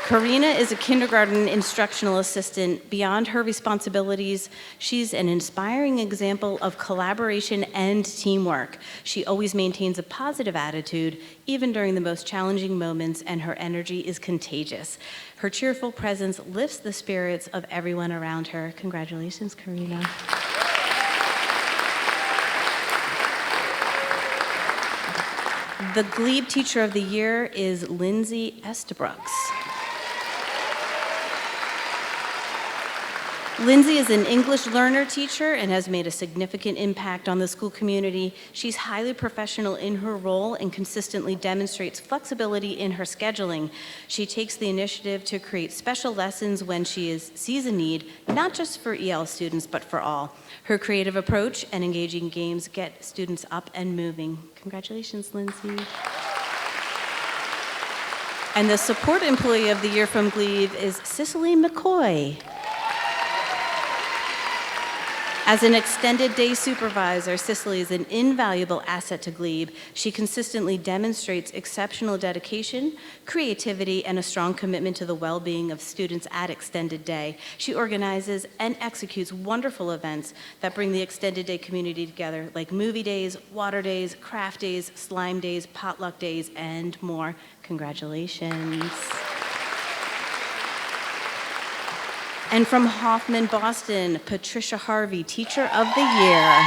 Karina is a kindergarten instructional assistant. Beyond her responsibilities, she's an inspiring example of collaboration and teamwork. She always maintains a positive attitude, even during the most challenging moments, and her energy is contagious. Her cheerful presence lifts the spirits of everyone around her. Congratulations, Karina. The Glebe Teacher of the Year is Lindsay Estabrooks. Lindsay is an English learner teacher and has made a significant impact on the school community. She's highly professional in her role and consistently demonstrates flexibility in her scheduling. She takes the initiative to create special lessons when she sees a need, not just for EL students, but for all. Her creative approach and engaging games get students up and moving. Congratulations, Lindsay. And the Support Employee of the Year from Glebe is Cicely McCoy. As an extended day supervisor, Cicely is an invaluable asset to Glebe. She consistently demonstrates exceptional dedication, creativity, and a strong commitment to the well-being of students at extended day. She organizes and executes wonderful events that bring the extended day community together, like movie days, water days, craft days, slime days, potluck days, and more. Congratulations. And from Hoffman, Boston, Patricia Harvey, Teacher of the Year.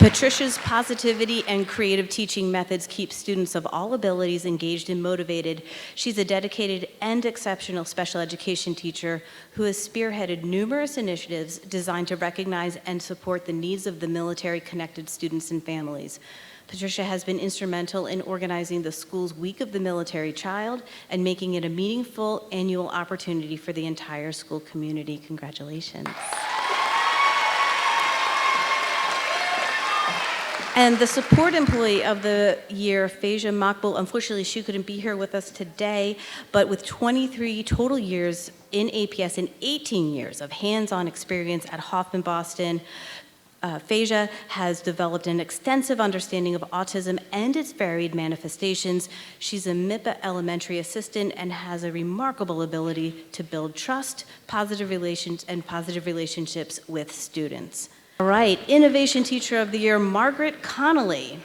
Patricia's positivity and creative teaching methods keep students of all abilities engaged and motivated. She's a dedicated and exceptional special education teacher who has spearheaded numerous initiatives designed to recognize and support the needs of the military-connected students and families. Patricia has been instrumental in organizing the school's Week of the Military Child and making it a meaningful annual opportunity for the entire school community. Congratulations. And the support employee of the year, Phasia Makbul, unfortunately she couldn't be here with us today, but with 23 total years in APS and 18 years of hands-on experience at Hoffman Boston, Phasia has developed an extensive understanding of autism and its varied manifestations. She's a MIPA elementary assistant and has a remarkable ability to build trust, positive relations, and positive relationships with students. All right, Innovation Teacher of the Year, Margaret Connolly.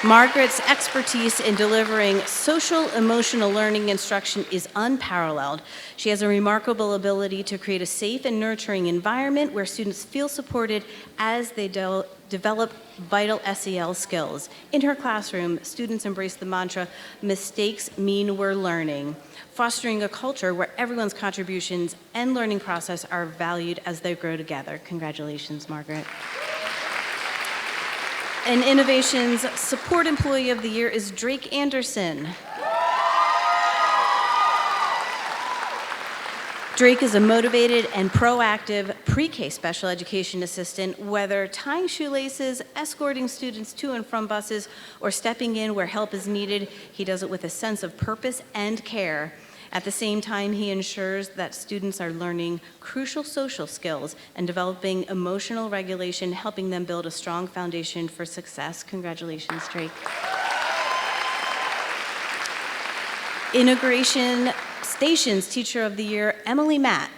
Margaret's expertise in delivering social emotional learning instruction is unparalleled. She has a remarkable ability to create a safe and nurturing environment where students feel supported as they develop vital SEL skills. In her classroom, students embrace the mantra, mistakes mean we're learning, fostering a culture where everyone's contributions and learning process are valued as they grow together. Congratulations, Margaret. And Innovation's Support Employee of the Year is Drake Anderson. Drake is a motivated and proactive pre-K special education assistant, whether tying shoelaces, escorting students to and from buses, or stepping in where help is needed. He does it with a sense of purpose and care. At the same time, he ensures that students are learning crucial social skills and developing emotional regulation, helping them build a strong foundation for success. Congratulations, Drake. Integration Stations Teacher of the Year, Emily Matt.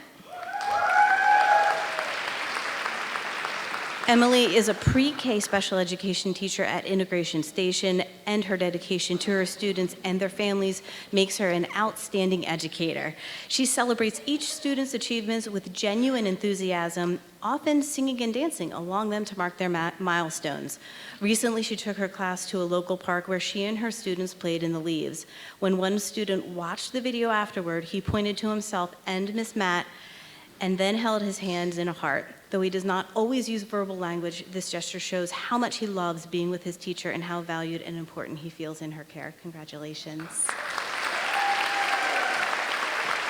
Emily is a pre-K special education teacher at Integration Station, and her dedication to her students and their families makes her an outstanding educator. She celebrates each student's achievements with genuine enthusiasm, often singing and dancing along them to mark their milestones. Recently, she took her class to a local park where she and her students played in the leaves. When one student watched the video afterward, he pointed to himself and Miss Matt and then held his hands in a heart. Though he does not always use verbal language, this gesture shows how much he loves being with his teacher and how valued and important he feels in her care. Congratulations.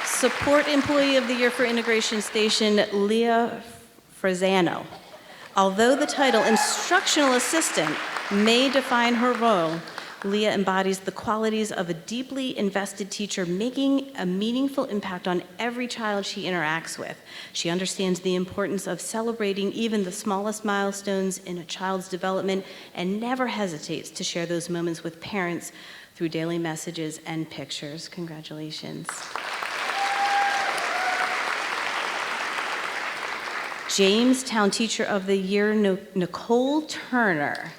Support Employee of the Year for Integration Station, Leah Frazano. Although the title Instructional Assistant may define her role, Leah embodies the qualities of a deeply invested teacher, making a meaningful impact on every child she interacts with. She understands the importance of celebrating even the smallest milestones in a child's development and never hesitates to share those moments with parents through daily messages and pictures. Congratulations. Jamestown Teacher of the Year, Nicole Turner.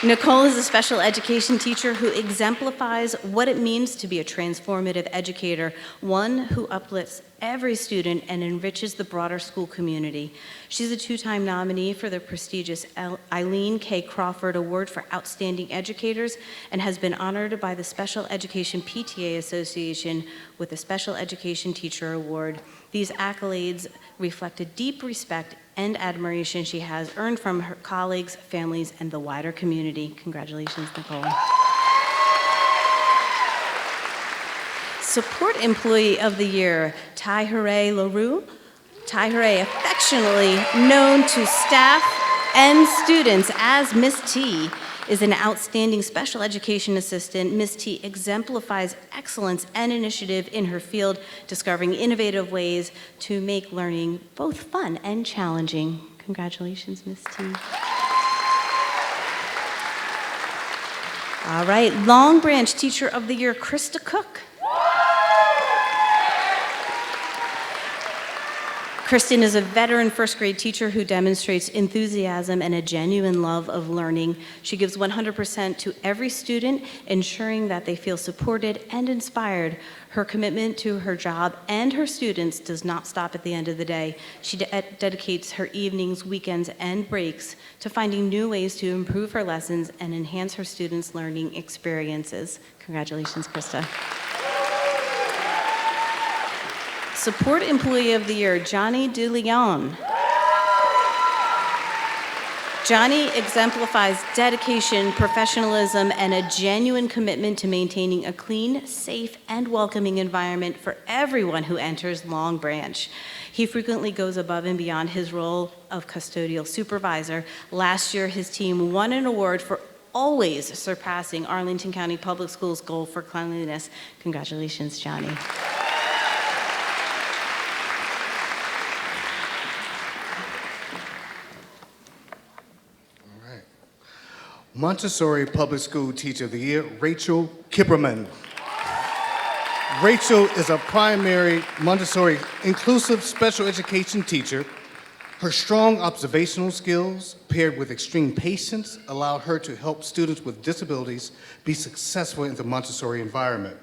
Nicole is a special education teacher who exemplifies what it means to be a transformative educator, one who uplifts every student and enriches the broader school community. She's a two-time nominee for the prestigious Eileen K. Crawford Award for Outstanding Educators and has been honored by the Special Education PTA Association with the Special Education Teacher Award. These accolades reflect a deep respect and admiration she has earned from her colleagues, families, and the wider community. Congratulations, Nicole. Support Employee of the Year, Tyhere LaRue. Tyhere, affectionately known to staff and students as Miss T, is an outstanding special education assistant. Miss T exemplifies excellence and initiative in her field, discovering innovative ways to make learning both fun and challenging. Congratulations, Miss T. All right, Long Branch Teacher of the Year, Krista Cook. Kristen is a veteran first grade teacher who demonstrates enthusiasm and a genuine love of learning. She gives 100% to every student, ensuring that they feel supported and inspired. Her commitment to her job and her students does not stop at the end of the day. She dedicates her evenings, weekends, and breaks to finding new ways to improve her lessons and enhance her students' learning experiences. Congratulations, Krista. Support Employee of the Year, Johnny DeLeon. Johnny exemplifies dedication, professionalism, and a genuine commitment to maintaining a clean, safe, and welcoming environment for everyone who enters Long Branch. He frequently goes above and beyond his role of custodial supervisor. Last year, his team won an award for always surpassing Arlington County Public Schools' goal for cleanliness. Congratulations, Johnny. Montessori Public School Teacher of the Year, Rachel Kipperman. Rachel is a primary Montessori inclusive special education teacher. Her strong observational skills, paired with extreme patience, allowed her to help students with disabilities be successful in the Montessori environment.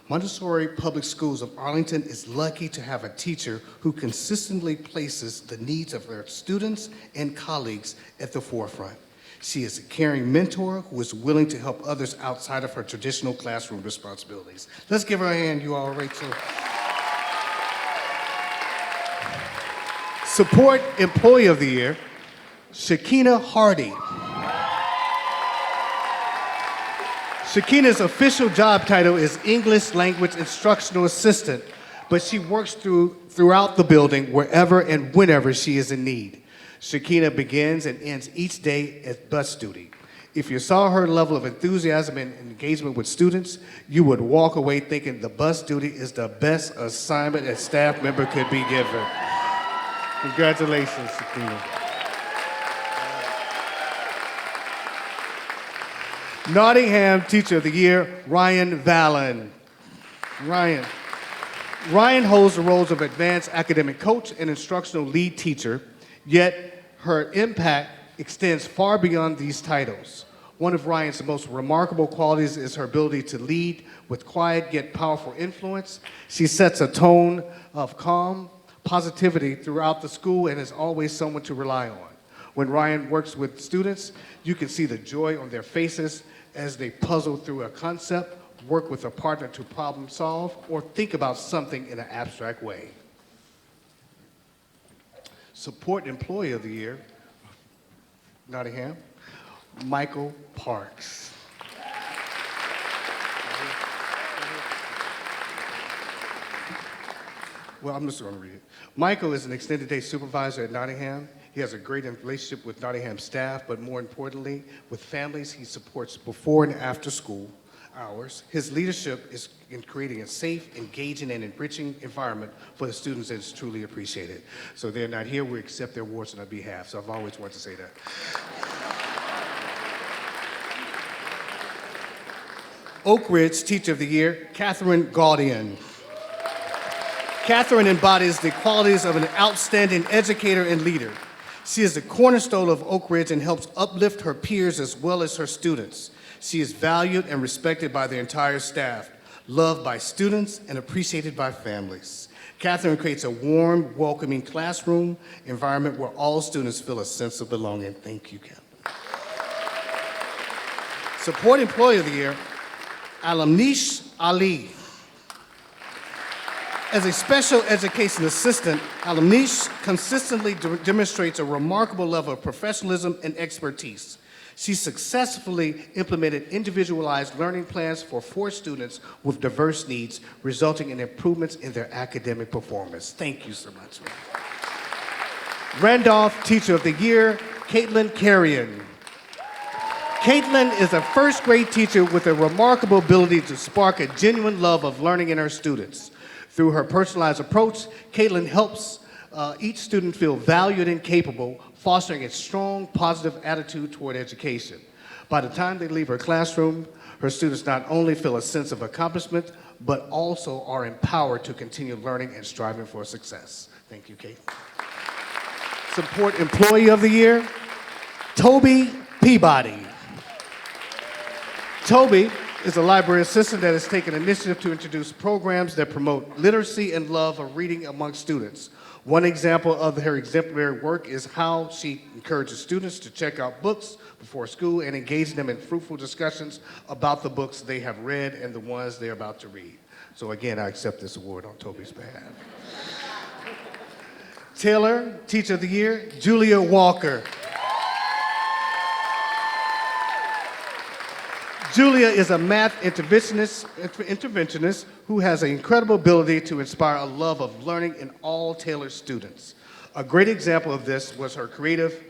Montessori Public Schools of Arlington is lucky to have a teacher who consistently places the needs of their students and colleagues at the forefront. She is a caring mentor who is willing to help others outside of her traditional classroom responsibilities. Let's give her a hand, you all, Rachel. Support Employee of the Year, Shakina Hardy. Shakina's official job title is English Language Instructional Assistant, but she works throughout the building wherever and whenever she is in need. Shakina begins and ends each day at bus duty. If you saw her level of enthusiasm and engagement with students, you would walk away thinking the bus duty is the best assignment a staff member could be given. Congratulations, Shakina. Nottingham Teacher of the Year, Ryan Vallon. Ryan holds the roles of advanced academic coach and instructional lead teacher, yet her impact extends far beyond these titles. One of Ryan's most remarkable qualities is her ability to lead with quiet yet powerful influence. She sets a tone of calm positivity throughout the school and is always someone to rely on. When Ryan works with students, you can see the joy on their faces as they puzzle through a concept, work with a partner to problem solve, or think about something in an abstract way. Support Employee of the Year, Nottingham, Michael Parks. Well, I'm just going to read it. Michael is an extended day supervisor at Nottingham. He has a great relationship with Nottingham staff, but more importantly, with families he supports before and after school hours. His leadership is in creating a safe, engaging, and enriching environment for the students that is truly appreciated. So they're not here, we accept their awards on our behalf. So I've always wanted to say that. Oak Ridge Teacher of the Year, Catherine Gaudian. Catherine embodies the qualities of an outstanding educator and leader. She is the cornerstone of Oak Ridge and helps uplift her peers as well as her students. She is valued and respected by the entire staff, loved by students and appreciated by families. Catherine creates a warm, welcoming classroom environment where all students feel a sense of belonging. Thank you, Catherine. Support Employee of the Year, Alamnish Ali. As a special education assistant, Alamnish consistently demonstrates a remarkable level of professionalism and expertise. She successfully implemented individualized learning plans for 4 students with diverse needs, resulting in improvements in their academic performance. Thank you so much. Randolph Teacher of the Year, Caitlin Carrion. Caitlin is a first grade teacher with a remarkable ability to spark a genuine love of learning in her students. Through her personalized approach, Caitlin helps each student feel valued and capable, fostering a strong, positive attitude toward education. By the time they leave her classroom, her students not only feel a sense of accomplishment, but also are empowered to continue learning and striving for success. Thank you, Kate. Support Employee of the Year, Toby Peabody. Toby is a library assistant that has taken initiative to introduce programs that promote literacy and love of reading among students. One example of her exemplary work is how she encourages students to check out books before school and engage them in fruitful discussions about the books they have read and the ones they're about to read. So again, I accept this award on Toby's behalf. Taylor, Teacher of the Year, Julia Walker. Julia is a math interventionist who has an incredible ability to inspire a love of learning in all Taylor's students. A great example of this was her creative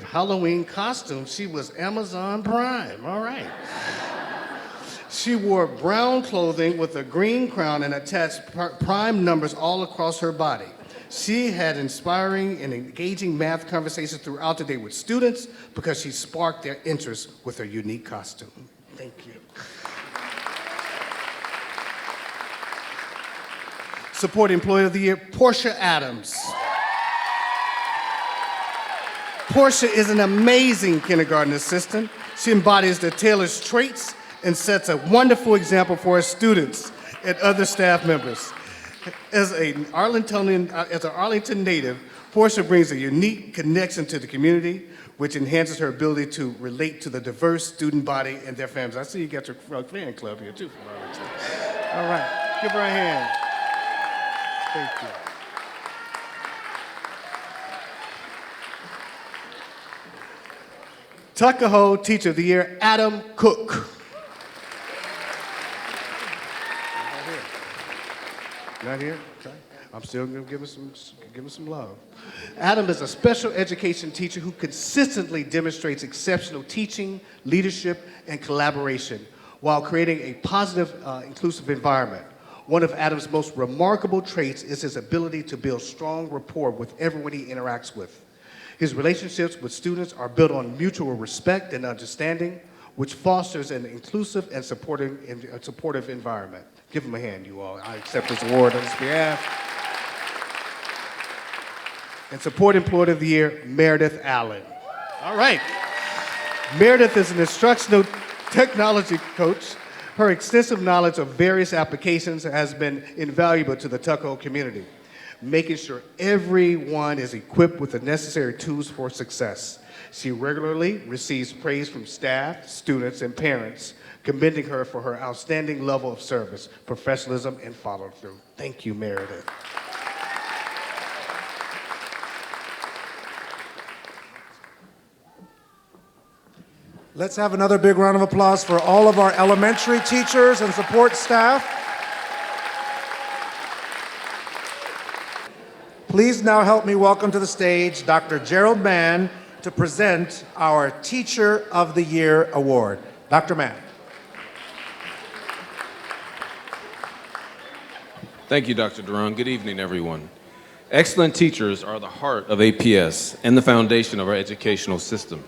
Halloween costume. She was Amazon Prime, all right. She wore brown clothing with a green crown and attached prime numbers all across her body. She had inspiring and engaging math conversations throughout the day with students because she sparked their interest with her unique costume. Thank you. Support Employee of the Year, Portia Adams. Portia is an amazing kindergarten assistant. She embodies the Taylor's traits and sets a wonderful example for her students and other staff members. As an Arlington native, Portia brings a unique connection to the community, which enhances her ability to relate to the diverse student body and their families. I see you got your fan club here too from Arlington. All right, give her a hand. Thank you. Tuckahoe Teacher of the Year, Adam Cook. Not here? Okay. I'm still going to give him some love. Adam is a special education teacher who consistently demonstrates exceptional teaching, leadership, and collaboration while creating a positive, inclusive environment. One of Adam's most remarkable traits is his ability to build strong rapport with everyone he interacts with. His relationships with students are built on mutual respect and understanding, which fosters an inclusive and supportive environment. Give him a hand, you all. I accept this award on his behalf. And Support Employee of the Year, Meredith Allen. All right. Meredith is an instructional technology coach. Her extensive knowledge of various applications has been invaluable to the Tuckahoe community, making sure everyone is equipped with the necessary tools for success. She regularly receives praise from staff, students, and parents, commending her for her outstanding level of service, professionalism, and follow-through. Thank you, Meredith. Let's have another big round of applause for all of our elementary teachers and support staff. Please now help me welcome to the stage Dr. Gerald Mann to present our Teacher of the Year Award. Dr. Mann. Thank you, Dr. Durant. Good evening, everyone. Excellent teachers are the heart of APS and the foundation of our educational system.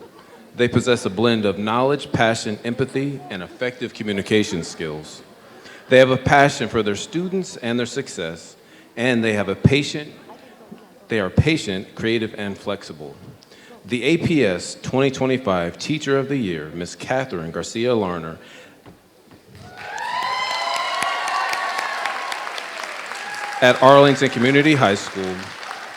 They possess a blend of knowledge, passion, empathy, and effective communication skills. They have a passion for their students and their success, and they are patient, creative, and flexible. The APS 2025 Teacher of the Year, Ms. Catherine Garcia-Larner, at Arlington Community High School,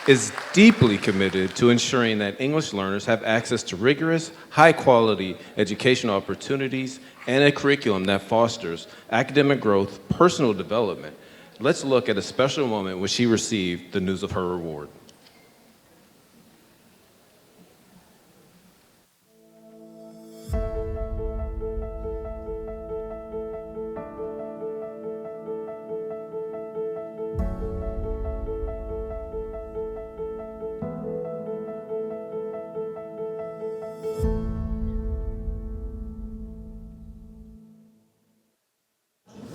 is deeply committed to ensuring that English learners have access to rigorous, high-quality educational opportunities and a curriculum that fosters academic growth, personal development. Let's look at a special moment when she received the news of her award.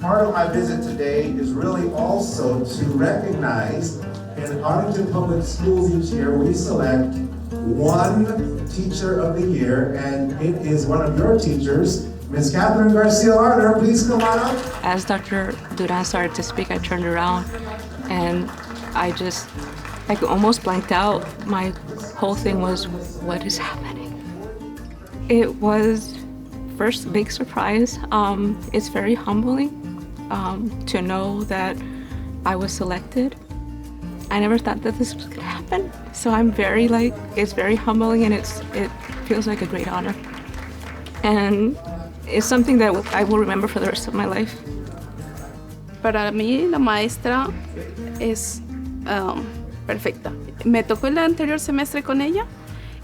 Part of my visit today is really also to recognize in Arlington Public Schools each year we select one Teacher of the Year, and it is one of your teachers, Ms. Catherine Garcia Lerner, please come on up. As Dr. Duran started to speak, I turned around and I almost blanked out. My whole thing was, what is happening? It was first a big surprise. It's very humbling to know that I was selected. I never thought that this was gonna happen. So I'm it's very humbling and it feels like a great honor. And it's something that I will remember for the rest of my life. Para mí, la maestra es perfecta. Me tocó el anterior semestre con ella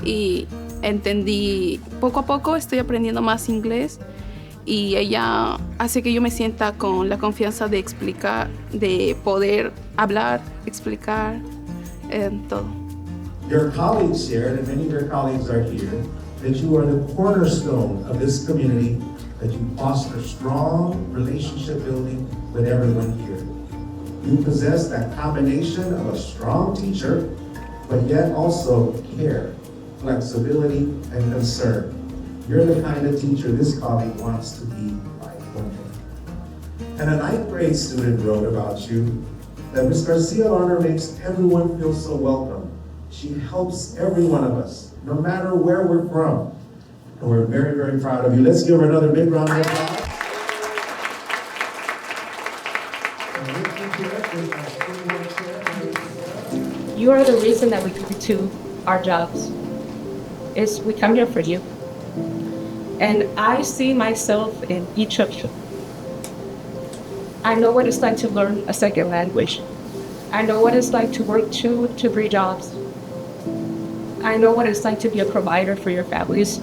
y entendí, poco a poco estoy aprendiendo más inglés y ella hace que yo me sienta con la confianza de explicar, de poder hablar, explicar, todo. Your colleagues shared, and many of your colleagues are here, that you are the cornerstone of this community, that you foster strong relationship building with everyone here. You possess that combination of a strong teacher, but yet also care, flexibility, and concern. You're the kind of teacher this colleague wants to be like one day. And a 9th grade student wrote about you that Ms. Garcia Lerner makes everyone feel so welcome. She helps every one of us, no matter where we're from. And we're very, very proud of you. Let's give her another big round of applause. You are the reason that we come to our jobs. We come here for you. And I see myself in each of you. I know what it's like to learn a second language. I know what it's like to work 2 to 3 jobs. I know what it's like to be a provider for your families.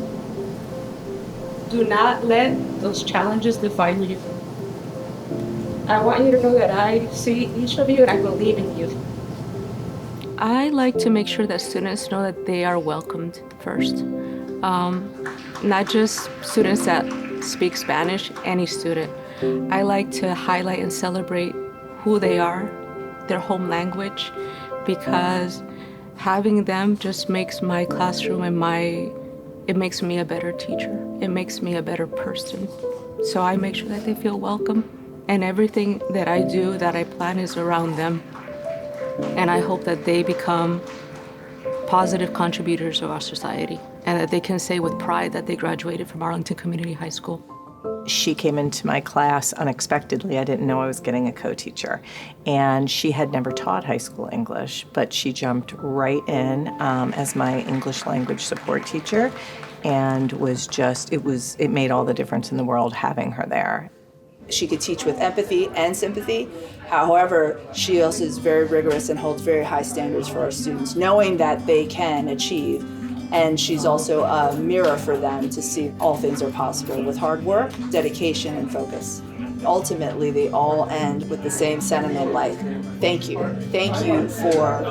Do not let those challenges define you. I want you to know that I see each of you and I believe in you. I like to make sure that students know that they are welcomed first. Not just students that speak Spanish, any student. I like to highlight and celebrate who they are, their home language, because having them just makes my classroom and it makes me a better teacher. It makes me a better person. So I make sure that they feel welcome, and everything that I do, that I plan, is around them. And I hope that they become positive contributors of our society, and that they can say with pride that they graduated from Arlington Community High School. She came into my class unexpectedly. I didn't know I was getting a co-teacher. And she had never taught high school English, but she jumped right in as my English language support teacher, and it made all the difference in the world having her there. She could teach with empathy and sympathy. However, she also is very rigorous and holds very high standards for our students, knowing that they can achieve. And she's also a mirror for them to see all things are possible with hard work, dedication, and focus. Ultimately, they all end with the same sentiment like, thank you. Thank you for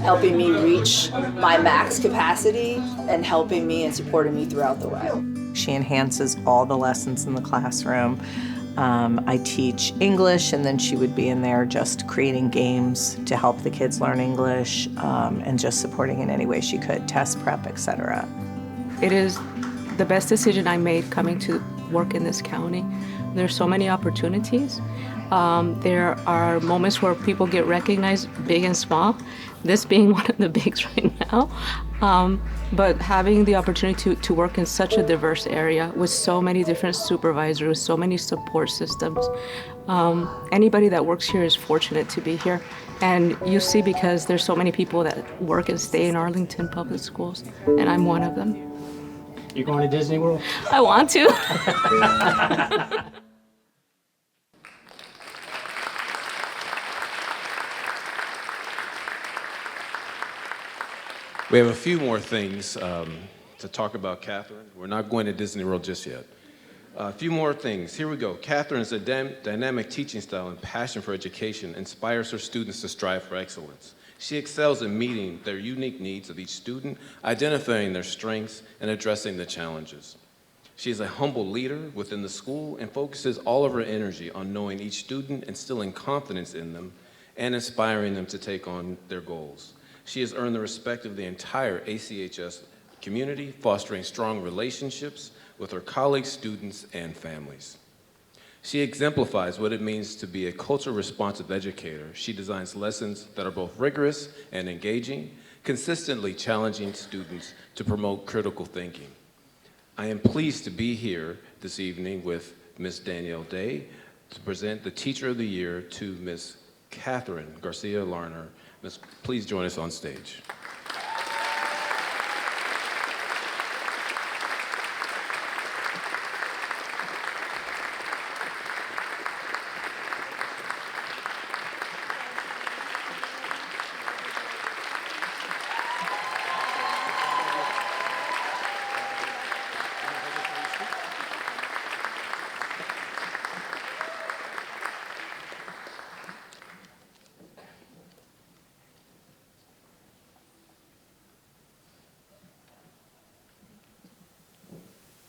helping me reach my max capacity and helping me and supporting me throughout the way. She enhances all the lessons in the classroom. I teach English, and then she would be in there just creating games to help the kids learn English and just supporting in any way she could, test prep, etc. It is the best decision I made coming to work in this county. There's so many opportunities. There are moments where people get recognized, big and small, this being one of the bigs right now. But having the opportunity to work in such a diverse area with so many different supervisors, with so many support systems, anybody that works here is fortunate to be here. And you see, because there's so many people that work and stay in Arlington Public Schools, and I'm one of them. You're going to Disney World? I want to. We have a few more things to talk about Catherine. We're not going to Disney World just yet. A few more things. Here we go. Catherine's dynamic teaching style and passion for education inspires her students to strive for excellence. She excels in meeting their unique needs of each student, identifying their strengths, and addressing the challenges. She is a humble leader within the school and focuses all of her energy on knowing each student, instilling confidence in them, and inspiring them to take on their goals. She has earned the respect of the entire ACHS community, fostering strong relationships with her colleagues, students, and families. She exemplifies what it means to be a culturally responsive educator. She designs lessons that are both rigorous and engaging, consistently challenging students to promote critical thinking. I am pleased to be here this evening with Ms. Danielle Day to present the Teacher of the Year to Ms. Catherine Garcia Larner. Ms., please join us on stage.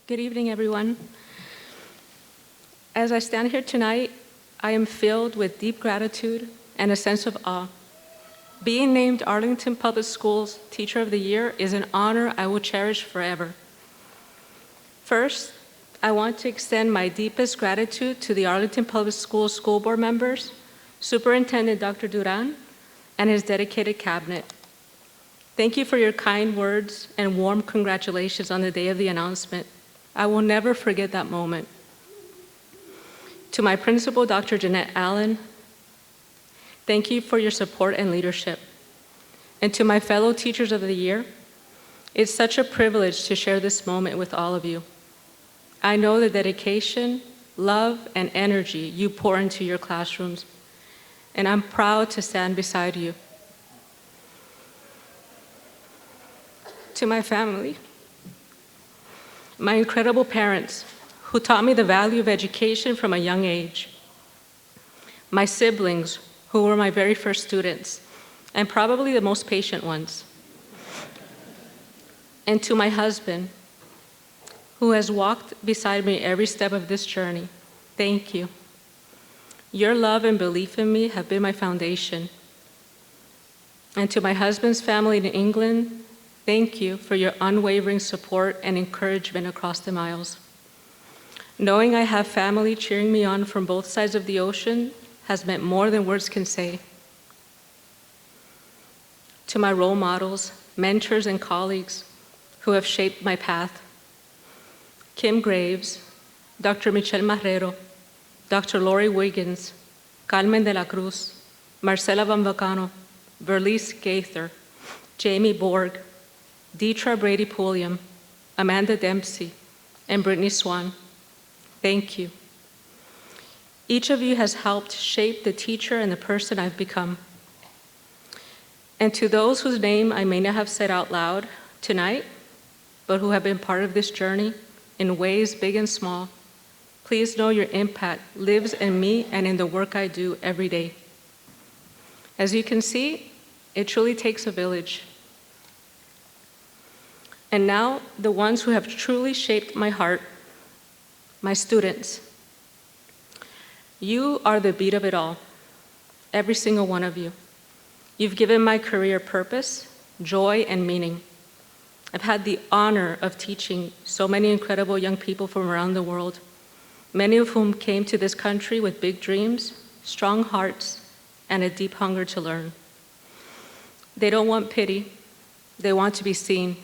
Good evening, everyone. As I stand here tonight, I am filled with deep gratitude and a sense of awe. Being named Arlington Public Schools Teacher of the Year is an honor I will cherish forever. First, I want to extend my deepest gratitude to the Arlington Public Schools School Board members, Superintendent Dr. Duran, and his dedicated cabinet. Thank you for your kind words and warm congratulations on the day of the announcement. I will never forget that moment. To my principal, Dr. Jeanette Allen, thank you for your support and leadership. And to my fellow Teachers of the Year, it's such a privilege to share this moment with all of you. I know the dedication, love, and energy you pour into your classrooms, and I'm proud to stand beside you. To my family, my incredible parents who taught me the value of education from a young age, my siblings who were my very first students and probably the most patient ones, and to my husband who has walked beside me every step of this journey, thank you. Your love and belief in me have been my foundation. And to my husband's family in England, thank you for your unwavering support and encouragement across the miles. Knowing I have family cheering me on from both sides of the ocean has meant more than words can say. To my role models, mentors, and colleagues who have shaped my path, Kim Graves, Dr. Michelle Marrero, Dr. Lori Wiggins, Carmen de la Cruz, Marcela Van Vacano, Verlice Gaither, Jamie Borg, Deetra Brady-Pulliam, Amanda Dempsey, and Brittany Swan, thank you. Each of you has helped shape the teacher and the person I've become. And to those whose name I may not have said out loud tonight, but who have been part of this journey in ways big and small, please know your impact lives in me and in the work I do every day. As you can see, it truly takes a village. And now, the ones who have truly shaped my heart, my students. You are the beat of it all, every single one of you. You've given my career purpose, joy, and meaning. I've had the honor of teaching so many incredible young people from around the world, many of whom came to this country with big dreams, strong hearts, and a deep hunger to learn. They don't want pity. They want to be seen,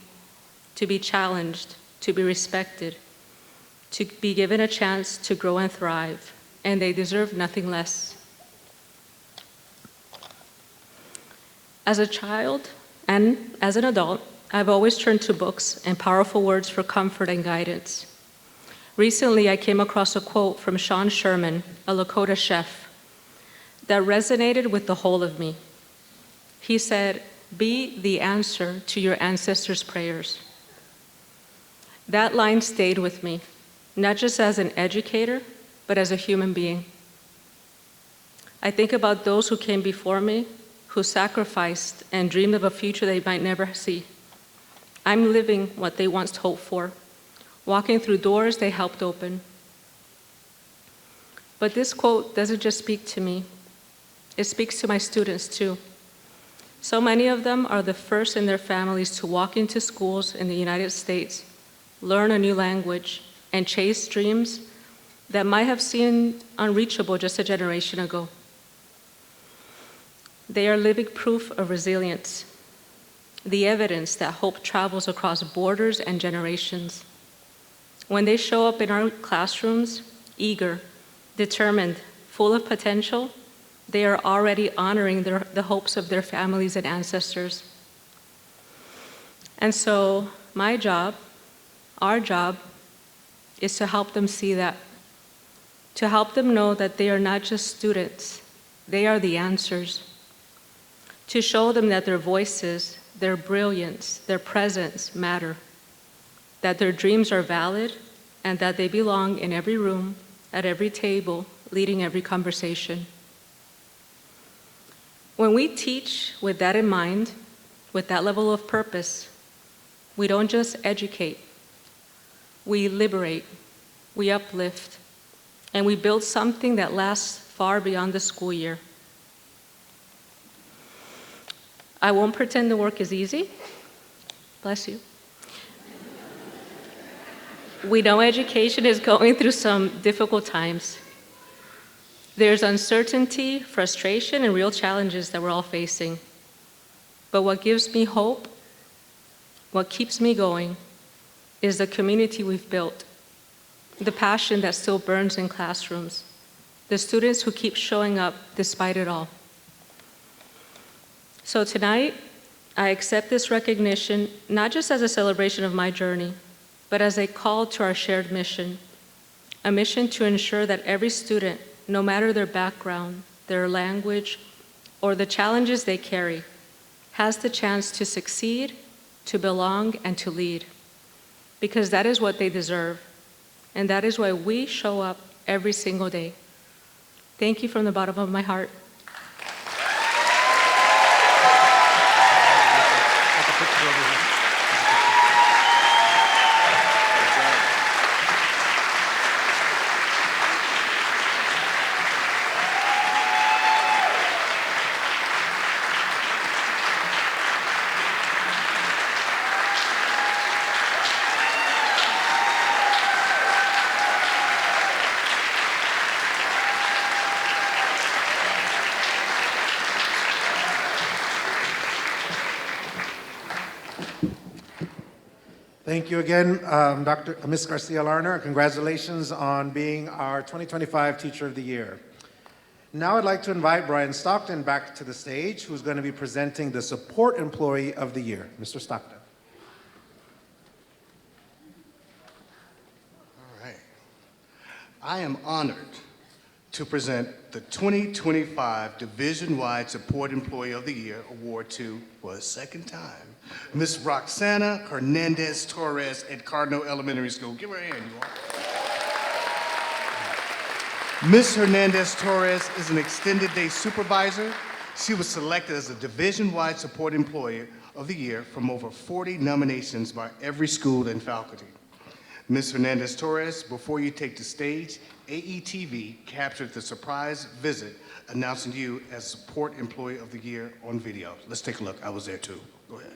to be challenged, to be respected, to be given a chance to grow and thrive, and they deserve nothing less. As a child and as an adult, I've always turned to books and powerful words for comfort and guidance. Recently, I came across a quote from Sean Sherman, a Lakota chef, that resonated with the whole of me. He said, "Be the answer to your ancestors' prayers." That line stayed with me, not just as an educator, but as a human being. I think about those who came before me, who sacrificed and dreamed of a future they might never see. I'm living what they once hoped for, walking through doors they helped open. But this quote doesn't just speak to me, it speaks to my students too. So many of them are the first in their families to walk into schools in the United States, learn a new language, and chase dreams that might have seemed unreachable just a generation ago. They are living proof of resilience, the evidence that hope travels across borders and generations. When they show up in our classrooms, eager, determined, full of potential, they are already honoring the hopes of their families and ancestors. And so my job, our job, is to help them see that, to help them know that they are not just students, they are the answers, to show them that their voices, their brilliance, their presence matter, that their dreams are valid, and that they belong in every room, at every table, leading every conversation. When we teach with that in mind, with that level of purpose, we don't just educate, we liberate, we uplift, and we build something that lasts far beyond the school year. I won't pretend the work is easy. Bless you. We know education is going through some difficult times. There's uncertainty, frustration, and real challenges that we're all facing. But what gives me hope, what keeps me going, is the community we've built, the passion that still burns in classrooms, the students who keep showing up despite it all. So tonight, I accept this recognition not just as a celebration of my journey, but as a call to our shared mission, a mission to ensure that every student, no matter their background, their language, or the challenges they carry, has the chance to succeed, to belong, and to lead. Because that is what they deserve, and that is why we show up every single day. Thank you from the bottom of my heart. Thank you again, Ms. Garcia-Larner. Congratulations on being our 2025 Teacher of the Year. Now I'd like to invite Brian Stockton back to the stage, who's going to be presenting the Support Employee of the Year. Mr. Stockton. All right. I am honored to present the 2025 Division-Wide Support Employee of the Year Award to, for a second time, Ms. Roxana Hernandez-Torres at Cardinal Elementary School. Give her a hand, you all. Ms. Hernandez-Torres is an extended day supervisor. She was selected as a Division-Wide Support Employee of the Year from over 40 nominations by every school and faculty. Ms. Hernandez-Torres, before you take the stage, AETV captured the surprise visit announcing you as Support Employee of the Year on video. Let's take a look. I was there too. Go ahead.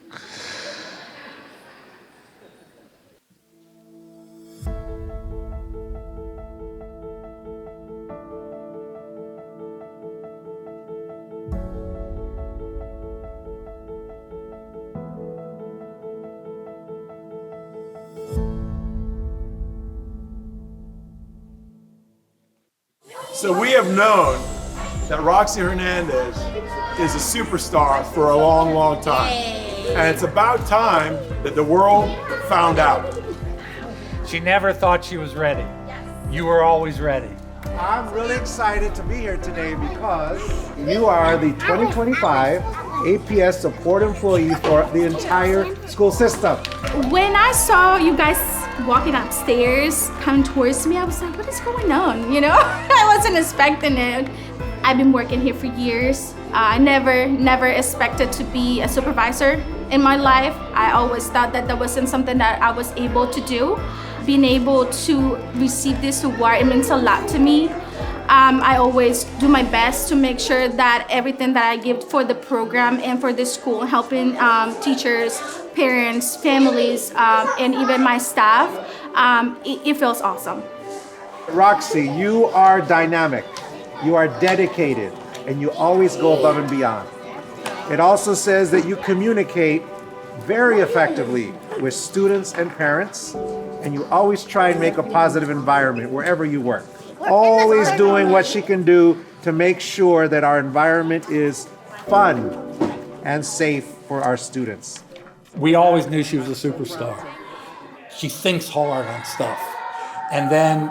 So we have known that Roxy Hernandez is a superstar for a long, long time. And it's about time that the world found out. She never thought she was ready. You were always ready. I'm really excited to be here today because you are the 2025 APS Support Employee for the entire school system. When I saw you guys walking upstairs, coming towards me, I was like, what is going on? You know, I wasn't expecting it. I've been working here for years. I never expected to be a supervisor in my life. I always thought that wasn't something that I was able to do. Being able to receive this award, it means a lot to me. I always do my best to make sure that everything that I give for the program and for the school, helping teachers parents, families, and even my staff, it feels awesome. Roxy, you are dynamic, you are dedicated, and you always go above and beyond. It also says that you communicate very effectively with students and parents, and you always try and make a positive environment wherever you work. Always doing what she can do to make sure that our environment is fun and safe for our students. We always knew she was a superstar. She thinks hard on stuff. And then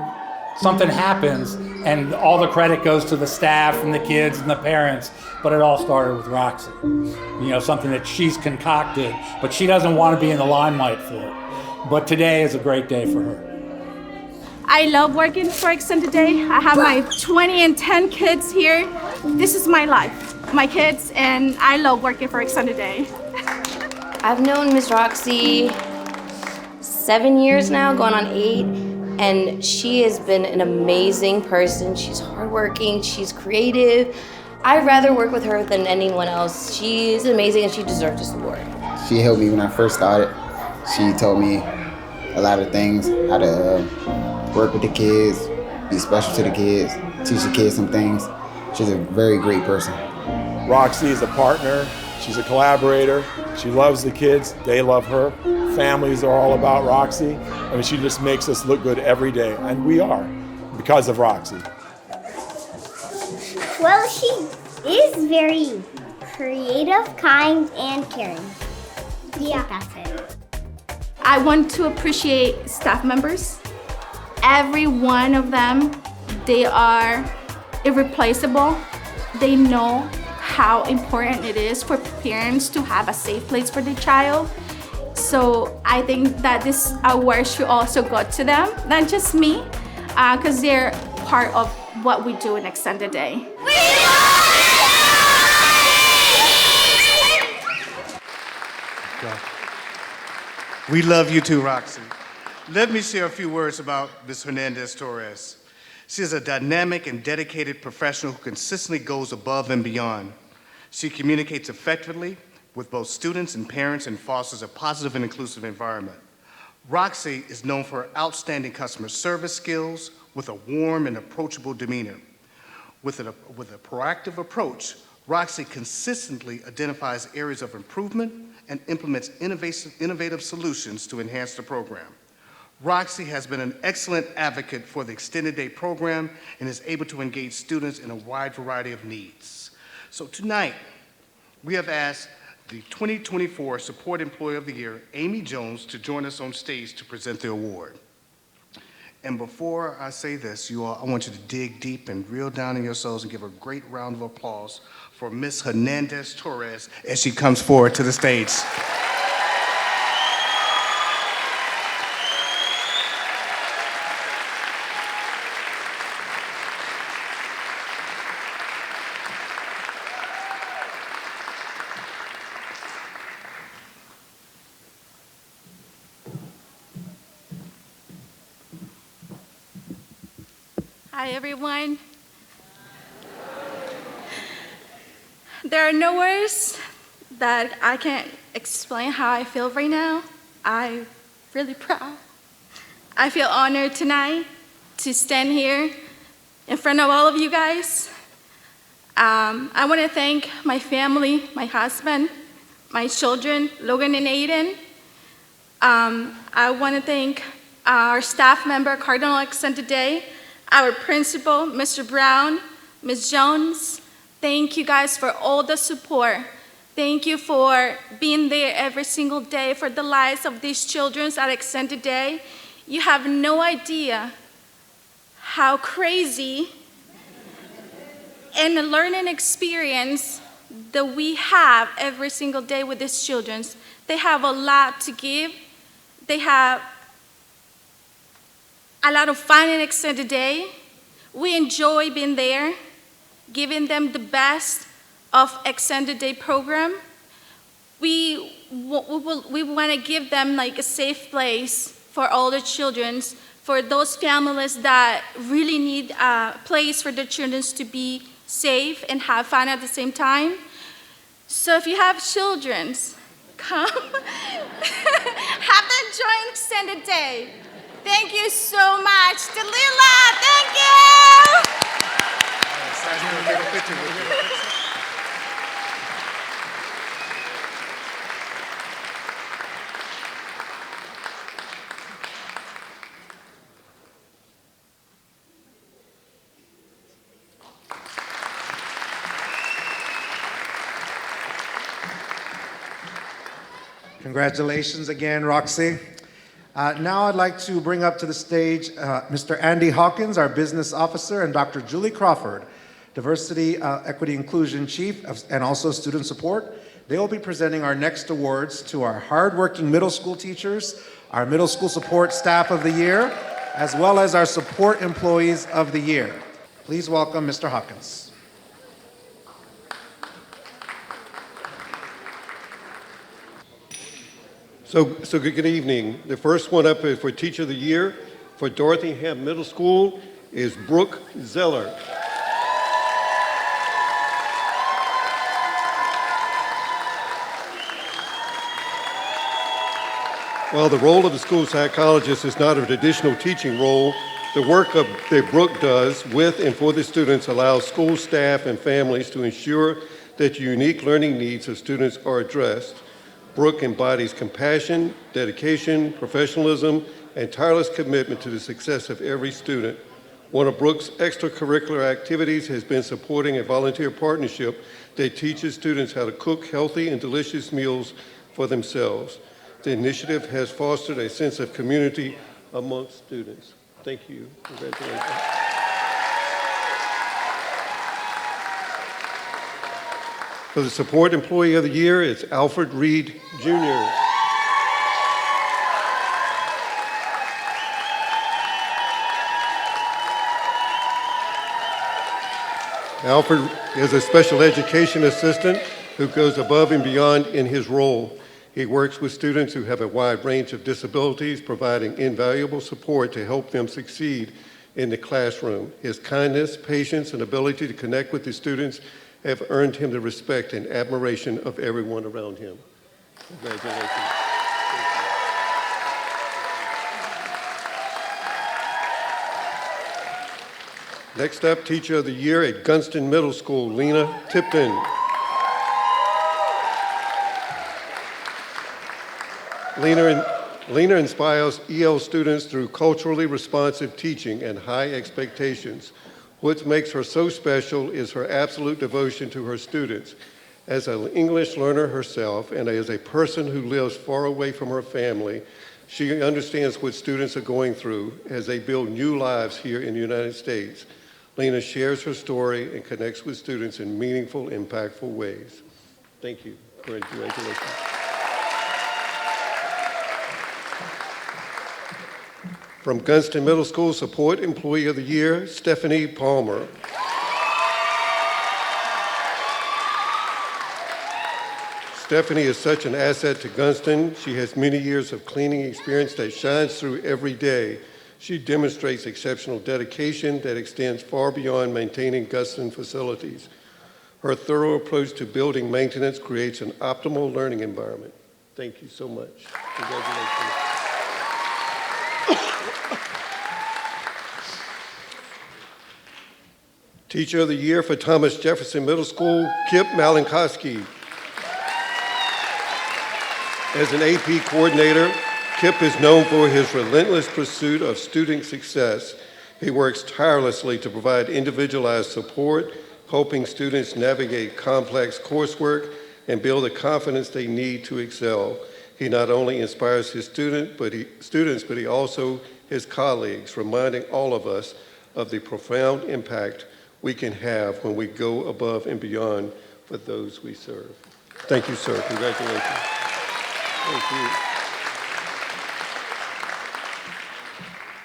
something happens and all the credit goes to the staff and the kids and the parents, but it all started with Roxy. Something that she's concocted, but she doesn't want to be in the limelight for it. But today is a great day for her. I love working for Extended Day. I have my 20 and 10 kids here. This is my life, my kids, and I love working for Extended Day. I've known Miss Roxy 7 years now, going on 8, and she has been an amazing person. She's hardworking, she's creative. I'd rather work with her than anyone else. She is amazing and she deserves this award. She helped me when I first started. She told me a lot of things, how to work with the kids, be special to the kids, teach the kids some things. She's a very great person. Roxy is a partner. She's a collaborator. She loves the kids. They love her. Families are all about Roxy. I mean, she just makes us look good every day, and we are, because of Roxy. Well, she is very creative, kind, and caring. Yeah, that's it. I want to appreciate staff members. Every one of them, they are irreplaceable. They know how important it is for parents to have a safe place for their child. So I think that this award should also go to them, not just me, because they're part of what we do in Extended Day. We love you too, Roxy. Let me share a few words about Ms. Hernandez-Torres. She is a dynamic and dedicated professional who consistently goes above and beyond. She communicates effectively with both students and parents and fosters a positive and inclusive environment. Roxy is known for her outstanding customer service skills with a warm and approachable demeanor. With a proactive approach, Roxy consistently identifies areas of improvement and implements innovative solutions to enhance the program. Roxy has been an excellent advocate for the Extended Day program and is able to engage students in a wide variety of needs. So tonight, we have asked the 2024 Support Employee of the Year, Amy Jones, to join us on stage to present the award. And before I say this, you all, I want you to dig deep and reel down in your souls and give a great round of applause for Ms. Hernandez-Torres as she comes forward to the stage. Hi, everyone. There are no words that I can explain how I feel right now. I'm really proud. I feel honored tonight to stand here in front of all of you guys. I want to thank my family, my husband, my children, Logan and Aiden. I want to thank our staff member, Cardinal Extended Day, our principal, Mr. Brown, Ms. Jones. Thank you guys for all the support. Thank you for being there every single day for the lives of these children at Extended Day. You have no idea how crazy and a learning experience that we have every single day with these children. They have a lot to give. They have a lot of fun in Extended Day. We enjoy being there, giving them the best of Extended Day program. We want to give them like a safe place for all the children, for those families that really need a place for their children to be safe and have fun at the same time. So if you have children come. Have the joint extended day. Thank you so much. Delilah, thank you! Congratulations again, Roxy. Now I'd like to bring up to the stage Mr. Andy Hawkins, our business officer, and Dr. Julie Crawford, Diversity, Equity, Inclusion Chief, and also Student Support. They will be presenting our next awards to our hardworking middle school teachers, our middle school support staff of the year, as well as our support employees of the year. Please welcome Mr. Hawkins. So good evening. The first one up for Teacher of the Year for Dorothingham Middle School is Brooke Zeller. While the role of the school psychologist is not a traditional teaching role, the work that Brooke does with and for the students allows school staff and families to ensure that the unique learning needs of students are addressed. Brooke embodies compassion, dedication, professionalism, and tireless commitment to the success of every student. One of Brooke's extracurricular activities has been supporting a volunteer partnership that teaches students how to cook healthy and delicious meals for themselves. The initiative has fostered a sense of community amongst students. Thank you. Congratulations. For the Support Employee of the Year, it's Alfred Reed, Jr. Alfred is a special education assistant who goes above and beyond in his role. He works with students who have a wide range of disabilities, providing invaluable support to help them succeed in the classroom. His kindness, patience, and ability to connect with the students have earned him the respect and admiration of everyone around him. Congratulations. Next up, Teacher of the Year at Gunston Middle School, Lena Tipton. Lena inspires EL students through culturally responsive teaching and high expectations. What makes her so special is her absolute devotion to her students. As an English learner herself and as a person who lives far away from her family, she understands what students are going through as they build new lives here in the United States. Lena shares her story and connects with students in meaningful, impactful ways. Thank you. Congratulations. From Gunston Middle School, Support Employee of the Year, Stephanie Palmer. Stephanie is such an asset to Gunston. She has many years of cleaning experience that shines through every day. She demonstrates exceptional dedication that extends far beyond maintaining Gunston facilities. Her thorough approach to building maintenance creates an optimal learning environment. Thank you so much. Congratulations. Teacher of the Year for Thomas Jefferson Middle School, Kip Malinkowski. As an AP coordinator, Kip is known for his relentless pursuit of student success. He works tirelessly to provide individualized support, helping students navigate complex coursework and build the confidence they need to excel. He not only inspires his students, but he also his colleagues, reminding all of us of the profound impact we can have when we go above and beyond for those we serve. Thank you, sir. Congratulations. Thank you.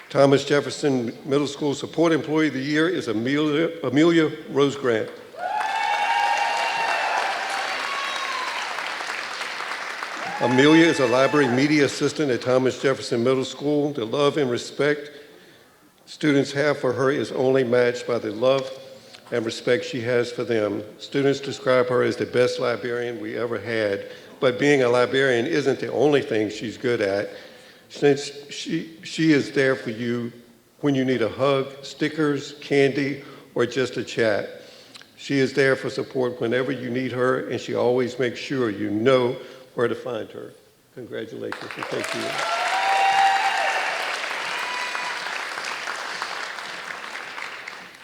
Thomas Jefferson Middle School Support Employee of the Year is Amelia Rosegrant. Amelia is a library media assistant at Thomas Jefferson Middle School. The love and respect students have for her is only matched by the love and respect she has for them. Students describe her as the best librarian we ever had. but being a librarian isn't the only thing she's good at, since she is there for you when you need a hug, stickers, candy, or just a chat. She is there for support whenever you need her, and she always makes sure you know where to find her. Congratulations, and thank you.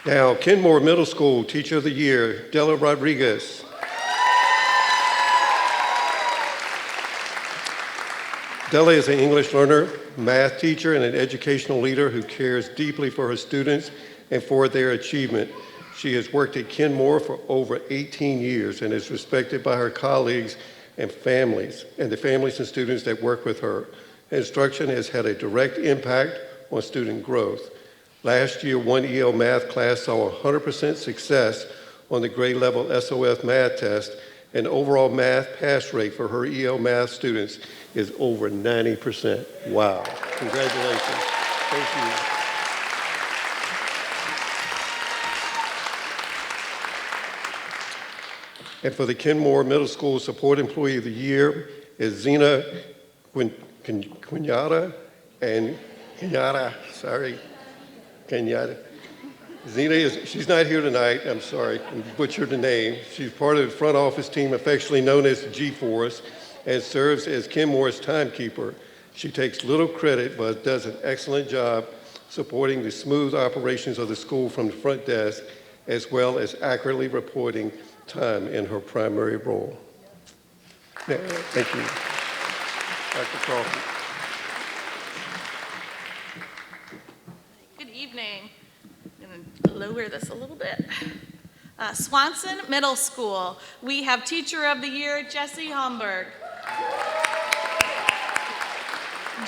Now, Kenmore Middle School Teacher of the Year, Della Rodriguez. Della is an English learner, math teacher, and an educational leader who cares deeply for her students and for their achievement. She has worked at Kenmore for over 18 years and is respected by her colleagues and families, and the families and students that work with her. Her instruction has had a direct impact on student growth. Last year, one EL math class saw 100% success on the grade level SOF math test, and overall math pass rate for her EL math students is over 90%. Wow. Congratulations. Thank you. And for the Kenmore Middle School Support Employee of the Year is Zena Kenyatta and Kenyatta. She's not here tonight, I'm sorry, I butchered the name. She's part of the front office team affectionately known as G-Force and serves as Kenmore's timekeeper. She takes little credit but does an excellent job supporting the smooth operations of the school from the front desk, as well as accurately reporting time in her primary role. Yeah, thank you. Dr. Crawford. Good evening. I'm going to lower this a little bit. Swanson Middle School. We have Teacher of the Year, Jessie Homburg.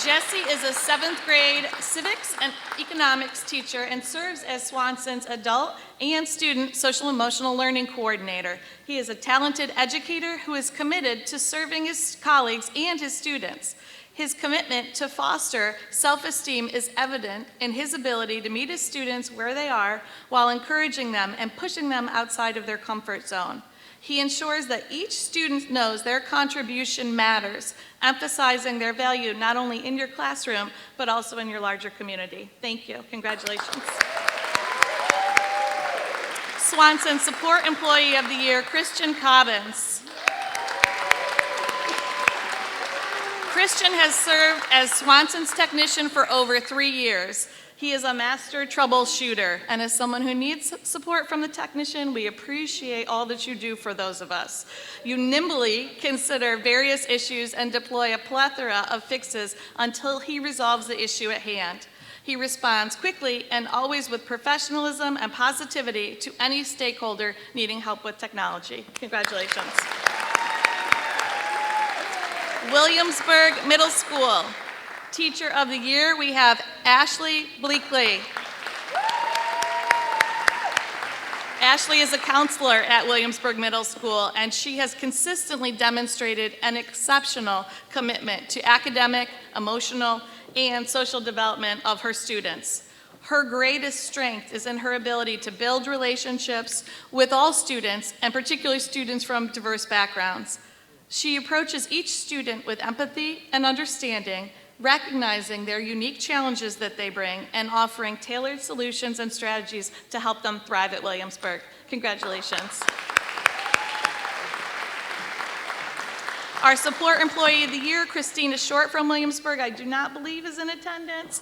Jessie is a 7th grade civics and economics teacher and serves as Swanson's adult and student social emotional learning coordinator. He is a talented educator who is committed to serving his colleagues and his students. His commitment to foster self-esteem is evident in his ability to meet his students where they are while encouraging them and pushing them outside of their comfort zone. He ensures that each student knows their contribution matters, emphasizing their value not only in your classroom, but also in your larger community. Thank you. Congratulations. Swanson Support Employee of the Year, Christian Cobbins. Christian has served as Swanson's technician for over 3 years. He is a master troubleshooter, and as someone who needs support from the technician, we appreciate all that you do for those of us. You nimbly consider various issues and deploy a plethora of fixes until he resolves the issue at hand. He responds quickly and always with professionalism and positivity to any stakeholder needing help with technology. Congratulations. Williamsburg Middle School. Teacher of the Year, we have Ashley Bleakley. Ashley is a counselor at Williamsburg Middle School, and she has consistently demonstrated an exceptional commitment to academic, emotional, and social development of her students. Her greatest strength is in her ability to build relationships with all students, and particularly students from diverse backgrounds. She approaches each student with empathy and understanding, recognizing their unique challenges that they bring and offering tailored solutions and strategies to help them thrive at Williamsburg. Congratulations. Our Support Employee of the Year, Christina Short from Williamsburg, I do not believe is in attendance.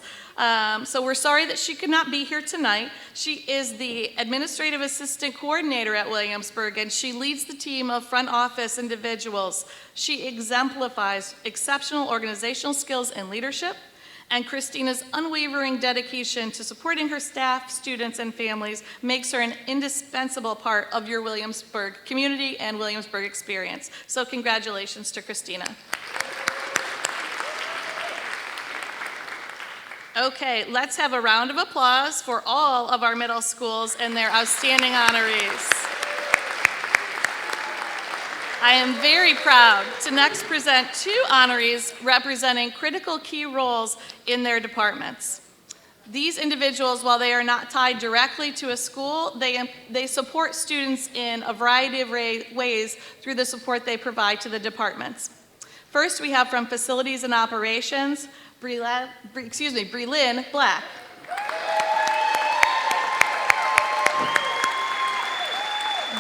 So we're sorry that she could not be here tonight. She is the Administrative Assistant Coordinator at Williamsburg, and she leads the team of front office individuals. She exemplifies exceptional organizational skills and leadership, and Christina's unwavering dedication to supporting her staff, students, and families makes her an indispensable part of your Williamsburg community and Williamsburg experience. So congratulations to Christina. Okay, let's have a round of applause for all of our middle schools and their outstanding honorees. I am very proud to next present 2 honorees representing critical key roles in their departments. These individuals, while they are not tied directly to a school, they support students in a variety of ways through the support they provide to the departments. First, we have from Facilities and Operations, Breelyn Black.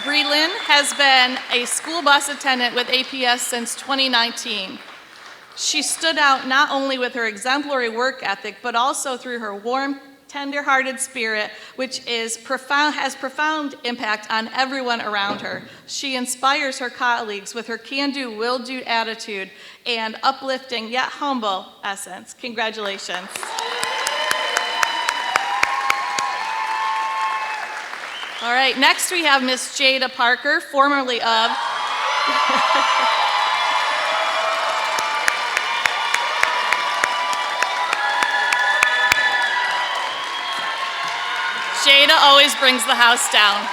Breelyn has been a school bus attendant with APS since 2019. She stood out not only with her exemplary work ethic, but also through her warm, tender-hearted spirit, which has profound impact on everyone around her. She inspires her colleagues with her can-do, will-do attitude and uplifting yet humble essence. Congratulations. All right, next we have Miss Jada Parker, formerly of Jada always brings the house down.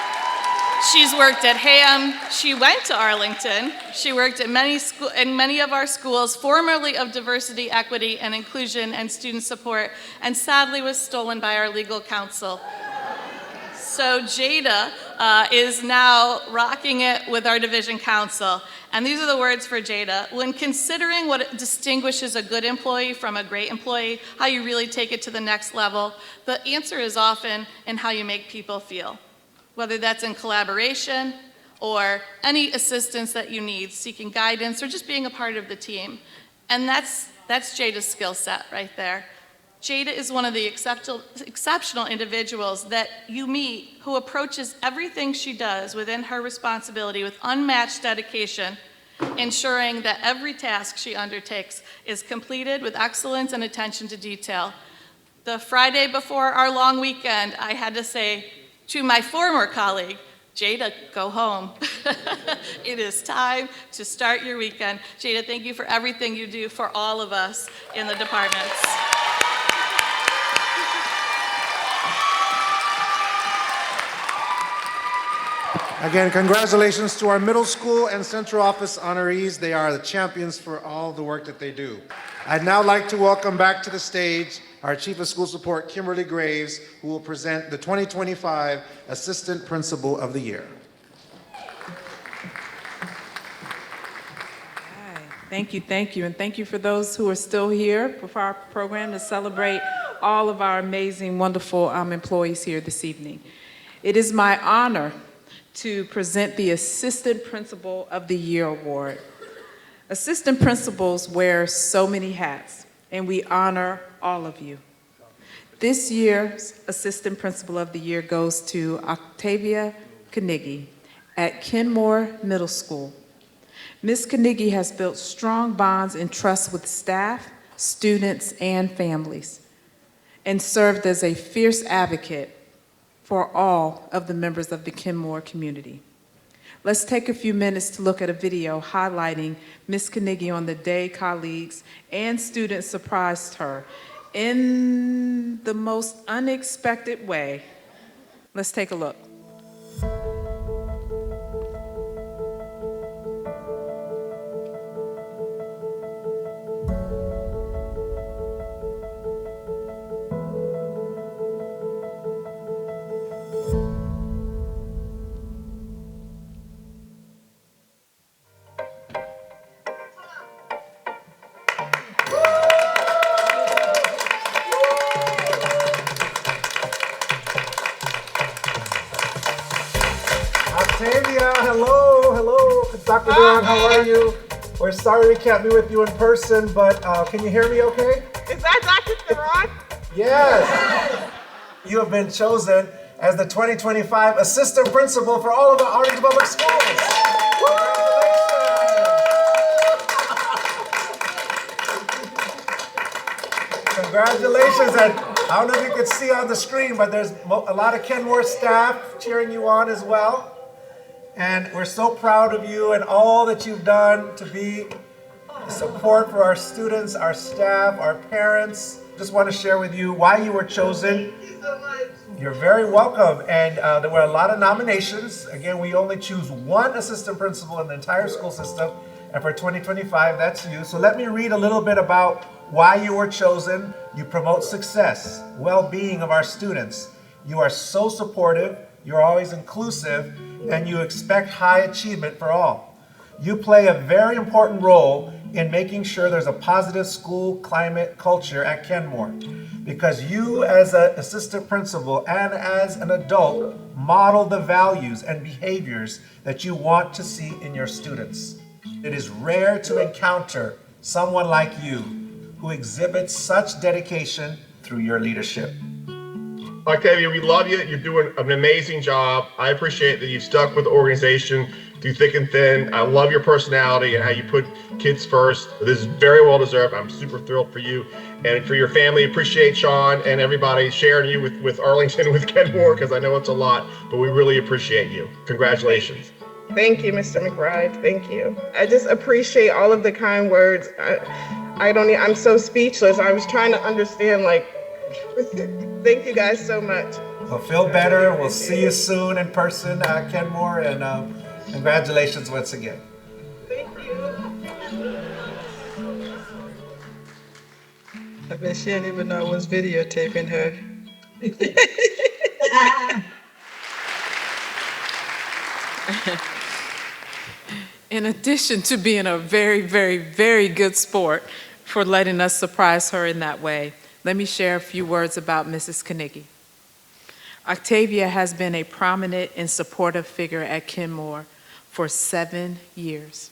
She's worked at Ham, she went to Arlington, she worked at many of our schools, formerly of Diversity, Equity, and Inclusion and Student Support, and sadly was stolen by our legal counsel. So Jada is now rocking it with our division council. And these are the words for Jada. When considering what distinguishes a good employee from a great employee, how you really take it to the next level, the answer is often in how you make people feel. Whether that's in collaboration or any assistance that you need, seeking guidance, or just being a part of the team. And that's Jada's skill set right there. Jada is one of the exceptional individuals that you meet who approaches everything she does within her responsibility with unmatched dedication, ensuring that every task she undertakes is completed with excellence and attention to detail. The Friday before our long weekend, I had to say to my former colleague, Jada, go home. It is time to start your weekend. Jada, thank you for everything you do for all of us in the departments. Again, congratulations to our middle school and central office honorees. They are the champions for all the work that they do. I'd now like to welcome back to the stage our Chief of School Support, Kimberly Graves, who will present the 2025 Assistant Principal of the Year. Thank you, and thank you for those who are still here for our program to celebrate all of our amazing, wonderful employees here this evening. It is my honor to present the Assistant Principal of the Year Award. Assistant principals wear so many hats, and we honor all of you. This year's Assistant Principal of the Year goes to Octavia Carnegie at Kenmore Middle School. Ms. Carnegie has built strong bonds and trust with staff, students, and families, and served as a fierce advocate for all of the members of the Kenmore community. Let's take a few minutes to look at a video highlighting Ms. Carnegie on the day colleagues and students surprised her in the most unexpected way. Let's take a look. Octavia, hello. Dr. Duran, how are you? We're sorry we can't be with you in person, but can you hear me okay? Is that Dr. Duran? Yes. You have been chosen as the 2025 Assistant Principal for all of the Arlington Public Schools. Congratulations. And I don't know if you could see on the screen, but there's a lot of Kenmore staff cheering you on as well. And we're so proud of you and all that you've done to be support for our students, our staff, our parents. Just want to share with you why you were chosen. Thank you so much. You're very welcome. And there were a lot of nominations. Again, we only choose one assistant principal in the entire school system. And for 2025, that's you. So let me read a little bit about why you were chosen. You promote success, well-being of our students. You are so supportive, you're always inclusive, and you expect high achievement for all. You play a very important role in making sure there's a positive school climate culture at Kenmore, because you as an assistant principal and as an adult model the values and behaviors that you want to see in your students. It is rare to encounter someone like you who exhibits such dedication through your leadership. Octavia, we love you. You're doing an amazing job. I appreciate that you've stuck with the organization through thick and thin. I love your personality and how you put kids first. This is very well deserved. I'm super thrilled for you and for your family. Appreciate Sean and everybody sharing you with Arlington, with Kenmore, because I know it's a lot, but we really appreciate you. Congratulations. Thank you, Mr. McBride. Thank you. I just appreciate all of the kind words. I'm so speechless. I was trying to understand, thank you guys so much. Well, feel better. We'll see you soon in person at Kenmore, and congratulations once again. Thank you. I bet she didn't even know I was videotaping her. In addition to being a very, very, very good sport for letting us surprise her in that way, let me share a few words about Mrs. Carnegie. Octavia has been a prominent and supportive figure at Kenmore for 7 years.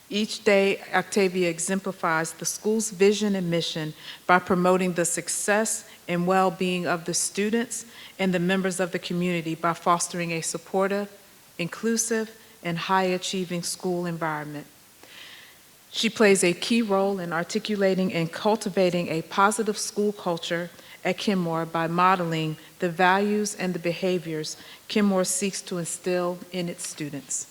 Each day, Octavia exemplifies the school's vision and mission by promoting the success and well-being of the students and the members of the community by fostering a supportive, inclusive, and high-achieving school environment. She plays a key role in articulating and cultivating a positive school culture at Kenmore by modeling the values and the behaviors Kenmore seeks to instill in its students.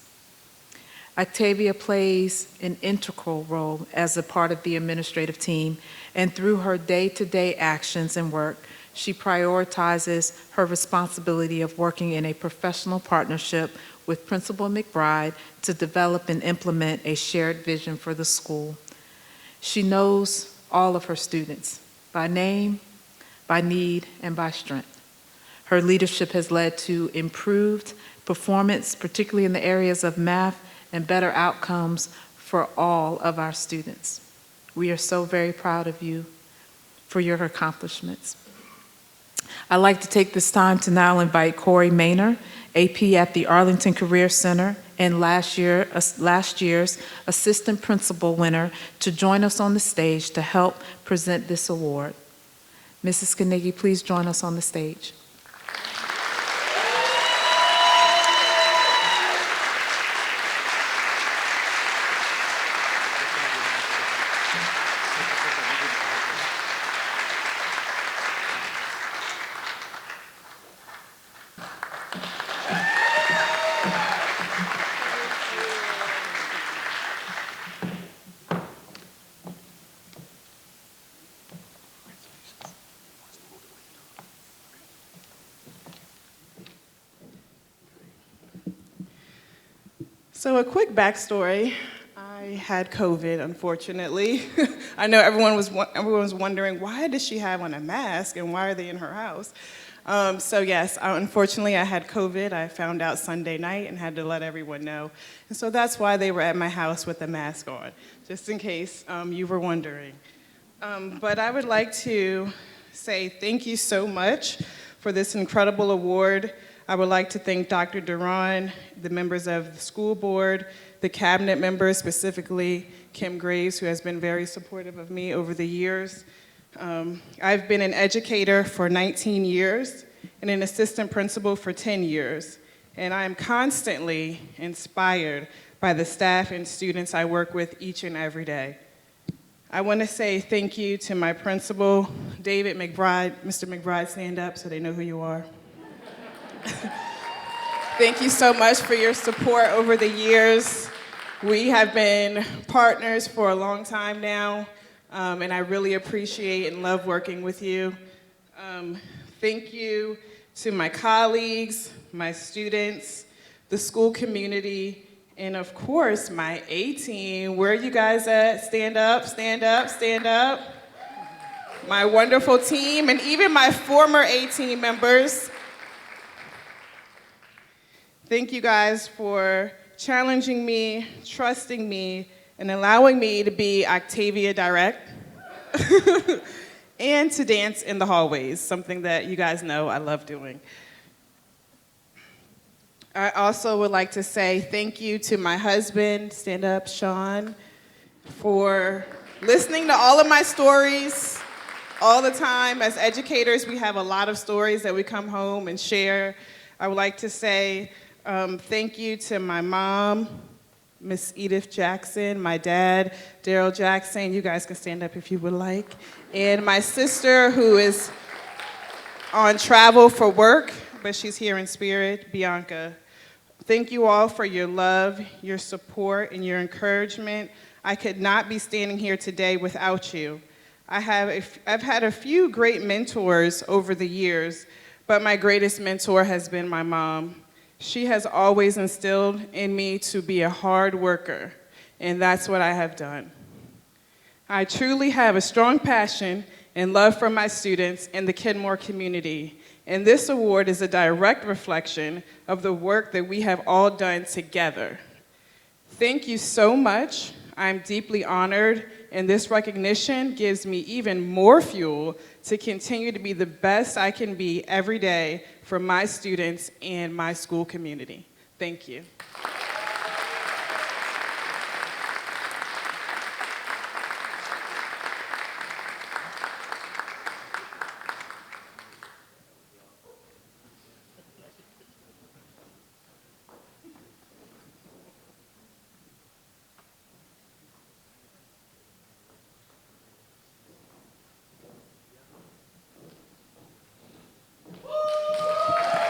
Octavia plays an integral role as a part of the administrative team, and through her day-to-day actions and work, she prioritizes her responsibility of working in a professional partnership with Principal McBride to develop and implement a shared vision for the school. She knows all of her students by name, by need, and by strength. Her leadership has led to improved performance, particularly in the areas of math, and better outcomes for all of our students. We are so very proud of you for your accomplishments. I'd like to take this time to now invite Corey Maynor, AP at the Arlington Career Center and last year's assistant principal winner, to join us on the stage to help present this award. Mrs. Carnegie, please join us on the stage. So a quick backstory. I had COVID, unfortunately. I know everyone was wondering, why does she have on a mask and why are they in her house? So yes, unfortunately I had COVID. I found out Sunday night and had to let everyone know. And so that's why they were at my house with the mask on, just in case you were wondering. But I would like to say thank you so much for this incredible award. I would like to thank Dr. Duran, the members of the school board, the cabinet members, specifically Kim Graves, who has been very supportive of me over the years. I've been an educator for 19 years and an assistant principal for 10 years. And I am constantly inspired by the staff and students I work with each and every day. I want to say thank you to my principal, David McBride. Mr. McBride, stand up so they know who you are. Thank you so much for your support over the years. We have been partners for a long time now, and I really appreciate and love working with you. Thank you to my colleagues, my students, the school community, And of course, my A team. Where are you guys at? Stand up, stand up, stand up. My wonderful team, and even my former A team members. Thank you guys for challenging me, trusting me, and allowing me to be Octavia Direct and to dance in the hallways, something that you guys know I love doing. I also would like to say thank you to my husband, stand up, Sean, for listening to all of my stories all the time. As educators, we have a lot of stories that we come home and share. I would like to say thank you to my mom, Miss Edith Jackson, my dad, Daryl Jackson. You guys can stand up if you would like. And my sister, who is on travel for work, but she's here in spirit, Bianca. Thank you all for your love, your support, and your encouragement. I could not be standing here today without you. I've had a few great mentors over the years, but my greatest mentor has been my mom. She has always instilled in me to be a hard worker, and that's what I have done. I truly have a strong passion and love for my students and the Kenmore community, and this award is a direct reflection of the work that we have all done together. Thank you so much. I'm deeply honored, and this recognition gives me even more fuel to continue to be the best I can be every day for my students and my school community. Thank you.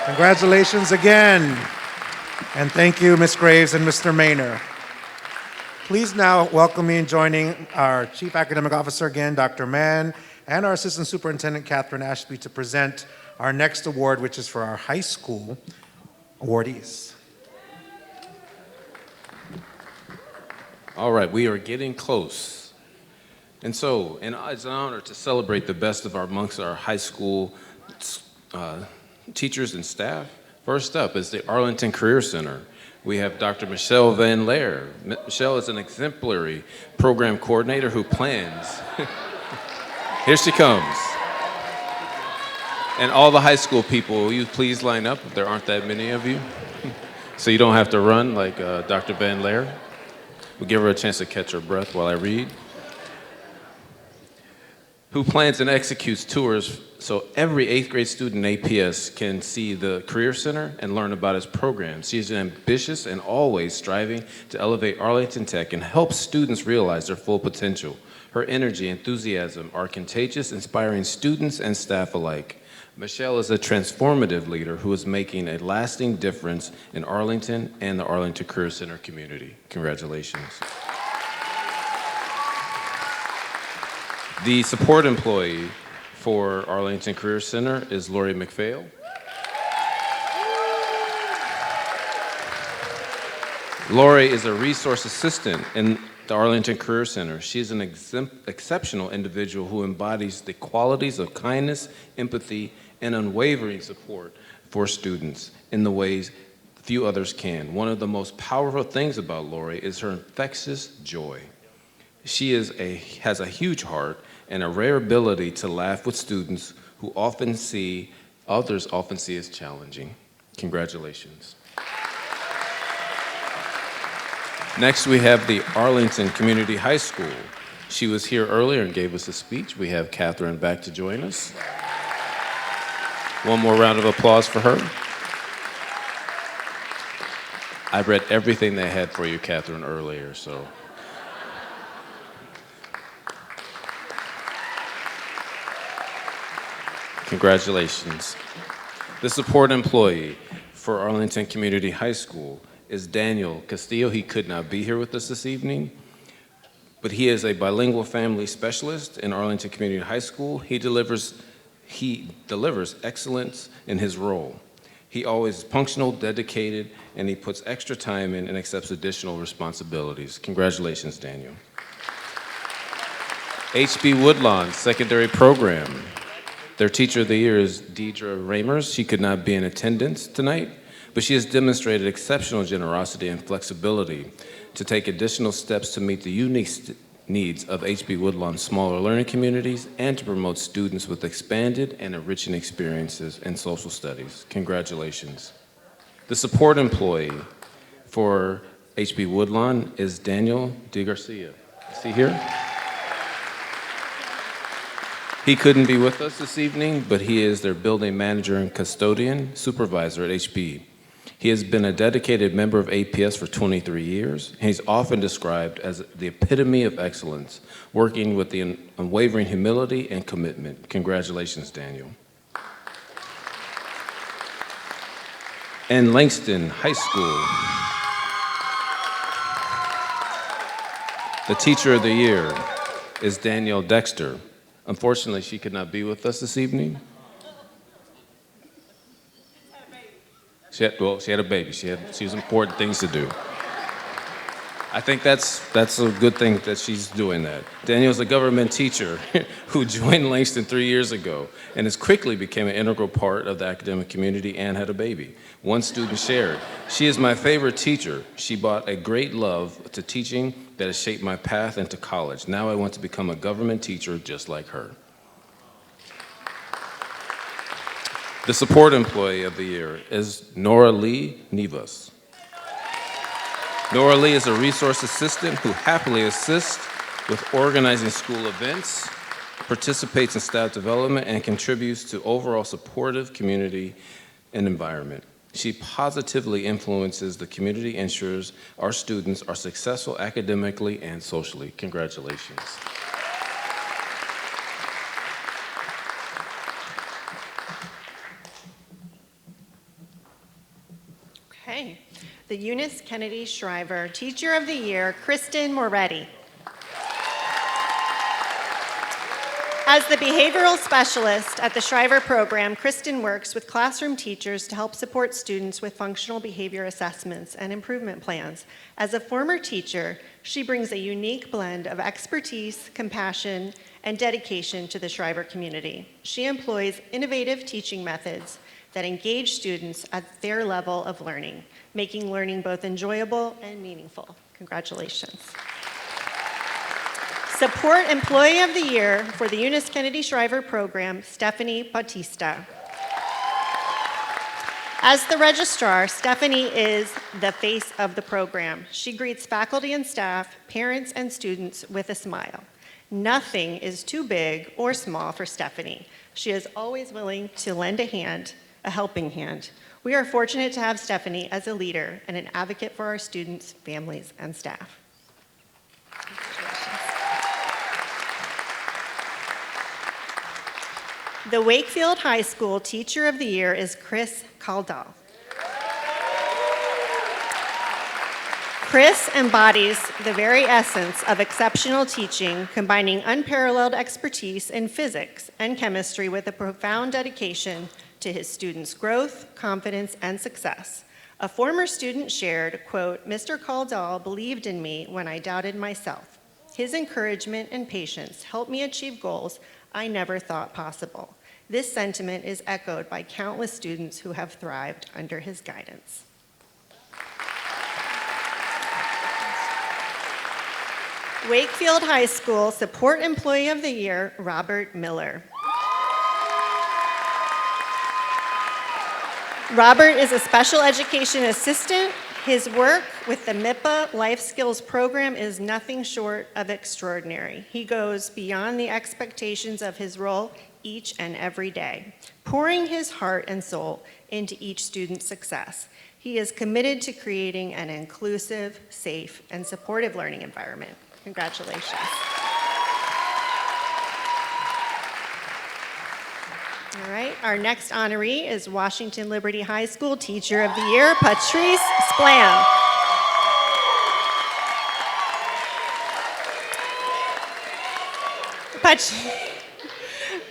Congratulations again. And thank you, Ms. Graves and Mr. Maynor. Please now welcome me in joining our Chief Academic Officer again, Dr. Mann, and our Assistant Superintendent, Catherine Ashby, to present our next award, which is for our high school awardees. All right, we are getting close. And so, it's an honor to celebrate the best amongst our high school teachers and staff. First up is the Arlington Career Center. We have Dr. Michelle Van Laer. Michelle is an exemplary program coordinator who plans. Here she comes. And all the high school people, will you please line up? There aren't that many of you. So you don't have to run like Dr. Van Laer. We'll give her a chance to catch her breath while I read. Who plans and executes tours so every 8th grade student in APS can see the Career Center and learn about its programs. She's ambitious and always striving to elevate Arlington Tech and help students realize their full potential. Her energy and enthusiasm are contagious, inspiring students and staff alike. Michelle is a transformative leader who is making a lasting difference in Arlington and the Arlington Career Center community. Congratulations. The support employee for Arlington Career Center is Lori McPhail. Lori is a resource assistant in the Arlington Career Center. She is an exceptional individual who embodies the qualities of kindness, empathy, and unwavering support for students in the ways few others can. One of the most powerful things about Lori is her infectious joy. She has a huge heart and a rare ability to laugh with students who others often see as challenging. Congratulations. Next, we have the Arlington Community High School. She was here earlier and gave us a speech. We have Catherine back to join us. One more round of applause for her. I read everything they had for you, Catherine, earlier, so. Congratulations. The support employee for Arlington Community High School is Daniel Castillo. He could not be here with us this evening, but he is a bilingual family specialist in Arlington Community High School. He delivers excellence in his role. He always is punctual, dedicated, and he puts extra time in and accepts additional responsibilities. Congratulations, Daniel. H.B. Woodlawn Secondary Program. Their Teacher of the Year is Deidre Ramers. She could not be in attendance tonight, but she has demonstrated exceptional generosity and flexibility to take additional steps to meet the unique needs of H.B. Woodlawn's smaller learning communities and to promote students with expanded and enriching experiences in social studies. Congratulations. The support employee for H.B. Woodlawn is Daniel DeGarcia. Is he here? He couldn't be with us this evening, but he is their building manager and custodian supervisor at HB. He has been a dedicated member of APS for 23 years, and he's often described as the epitome of excellence, working with the unwavering humility and commitment. Congratulations, Daniel. And Langston High School. The Teacher of the Year is Danielle Dexter. Unfortunately, she could not be with us this evening. She had a baby. She has important things to do. I think that's a good thing that she's doing that. Danielle's a government teacher who joined Langston 3 years ago and has quickly became an integral part of the academic community and had a baby. One student shared, "She is my favorite teacher. She brought a great love to teaching that has shaped my path into college. Now I want to become a government teacher just like her." The support employee of the year is Nora Lee Nevas. Nora Lee is a resource assistant who happily assists with organizing school events, participates in staff development, and contributes to overall supportive community and environment. She positively influences the community and ensures our students are successful academically and socially. Congratulations. Okay. The Eunice Kennedy Shriver Teacher of the Year, Kristen Moretti. As the behavioral specialist at the Shriver program, Kristen works with classroom teachers to help support students with functional behavior assessments and improvement plans. As a former teacher, she brings a unique blend of expertise, compassion, and dedication to the Shriver community. She employs innovative teaching methods that engage students at their level of learning, making learning both enjoyable and meaningful. Congratulations. Support Employee of the Year for the Eunice Kennedy Shriver program, Stephanie Bautista. As the registrar, Stephanie is the face of the program. She greets faculty and staff, parents and students with a smile. Nothing is too big or small for Stephanie. She is always willing to lend a hand, a helping hand. We are fortunate to have Stephanie as a leader and an advocate for our students, families, and staff. The Wakefield High School Teacher of the Year is Chris Caldall. Chris embodies the very essence of exceptional teaching, combining unparalleled expertise in physics and chemistry with a profound dedication to his students' growth, confidence, and success. A former student shared, quote, "Mr. Caldall believed in me when I doubted myself. His encouragement and patience helped me achieve goals I never thought possible. This sentiment is echoed by countless students who have thrived under his guidance." Wakefield High School Support Employee of the Year, Robert Miller. Robert is a special education assistant. His work with the MIPA Life Skills program is nothing short of extraordinary. He goes beyond the expectations of his role each and every day, pouring his heart and soul into each student's success. He is committed to creating an inclusive, safe, and supportive learning environment. Congratulations. All right, our next honoree is Washington Liberty High School Teacher of the Year, Patrice Splam.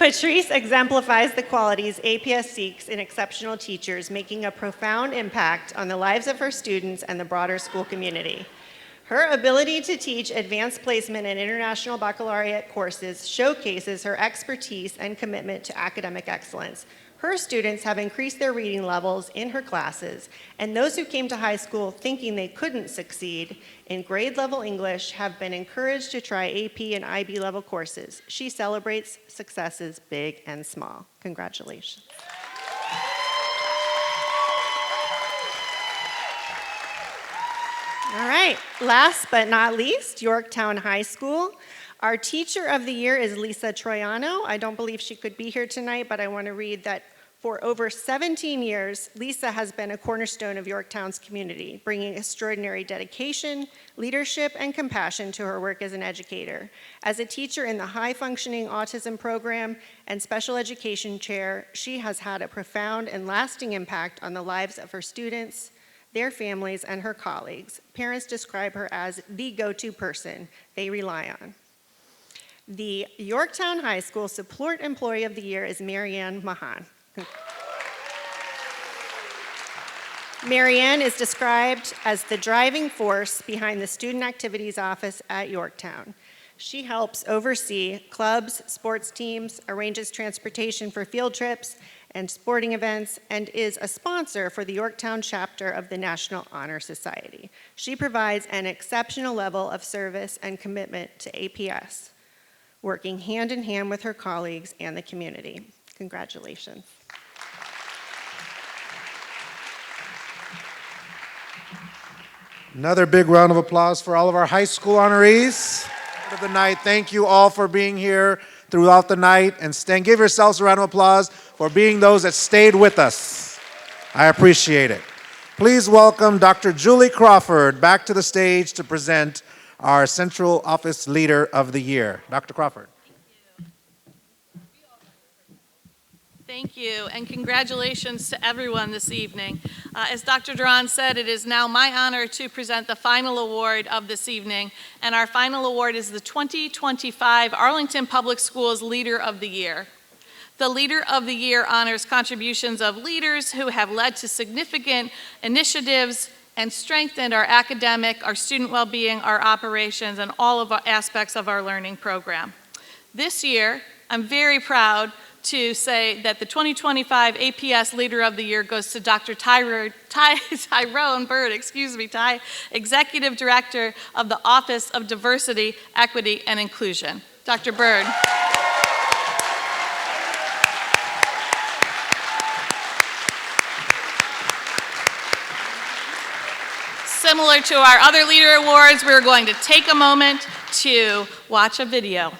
Patrice exemplifies the qualities APS seeks in exceptional teachers, making a profound impact on the lives of her students and the broader school community. Her ability to teach advanced placement and international baccalaureate courses showcases her expertise and commitment to academic excellence. Her students have increased their reading levels in her classes, and those who came to high school thinking they couldn't succeed in grade level English have been encouraged to try AP and IB level courses. She celebrates successes big and small. Congratulations. All right, last but not least, Yorktown High School. Our teacher of the year is Lisa Troiano. I don't believe she could be here tonight, but I want to read that for over 17 years, Lisa has been a cornerstone of Yorktown's community, bringing extraordinary dedication, leadership, and compassion to her work as an educator. As a teacher in the high-functioning autism program and special education chair, she has had a profound and lasting impact on the lives of her students, their families, and her colleagues. Parents describe her as the go-to person they rely on. The Yorktown High School Support Employee of the Year is Marianne Mahan. Marianne is described as the driving force behind the Student Activities Office at Yorktown. She helps oversee clubs, sports teams, arranges transportation for field trips and sporting events, and is a sponsor for the Yorktown chapter of the National Honor Society. She provides an exceptional level of service and commitment to APS, working hand in hand with her colleagues and the community. Congratulations. Another big round of applause for all of our high school honorees of the night. Thank you all for being here throughout the night, and give yourselves a round of applause for being those that stayed with us. I appreciate it. Please welcome Dr. Julie Crawford back to the stage to present our Central Office Leader of the Year. Dr. Crawford. Thank you, and congratulations to everyone this evening. As Dr. Duran said, it is now my honor to present the final award of this evening, and our final award is the 2025 Arlington Public Schools Leader of the Year. The Leader of the Year honors contributions of leaders who have led to significant initiatives and strengthened our academic, our student well-being, our operations, and all of our aspects of our learning program. This year, I'm very proud to say that the 2025 APS Leader of the Year goes to Dr. Tyrone Bird, Executive Director of the Office of Diversity, Equity, and Inclusion. Dr. Bird. Similar to our other leader awards, we're going to take a moment to watch a video.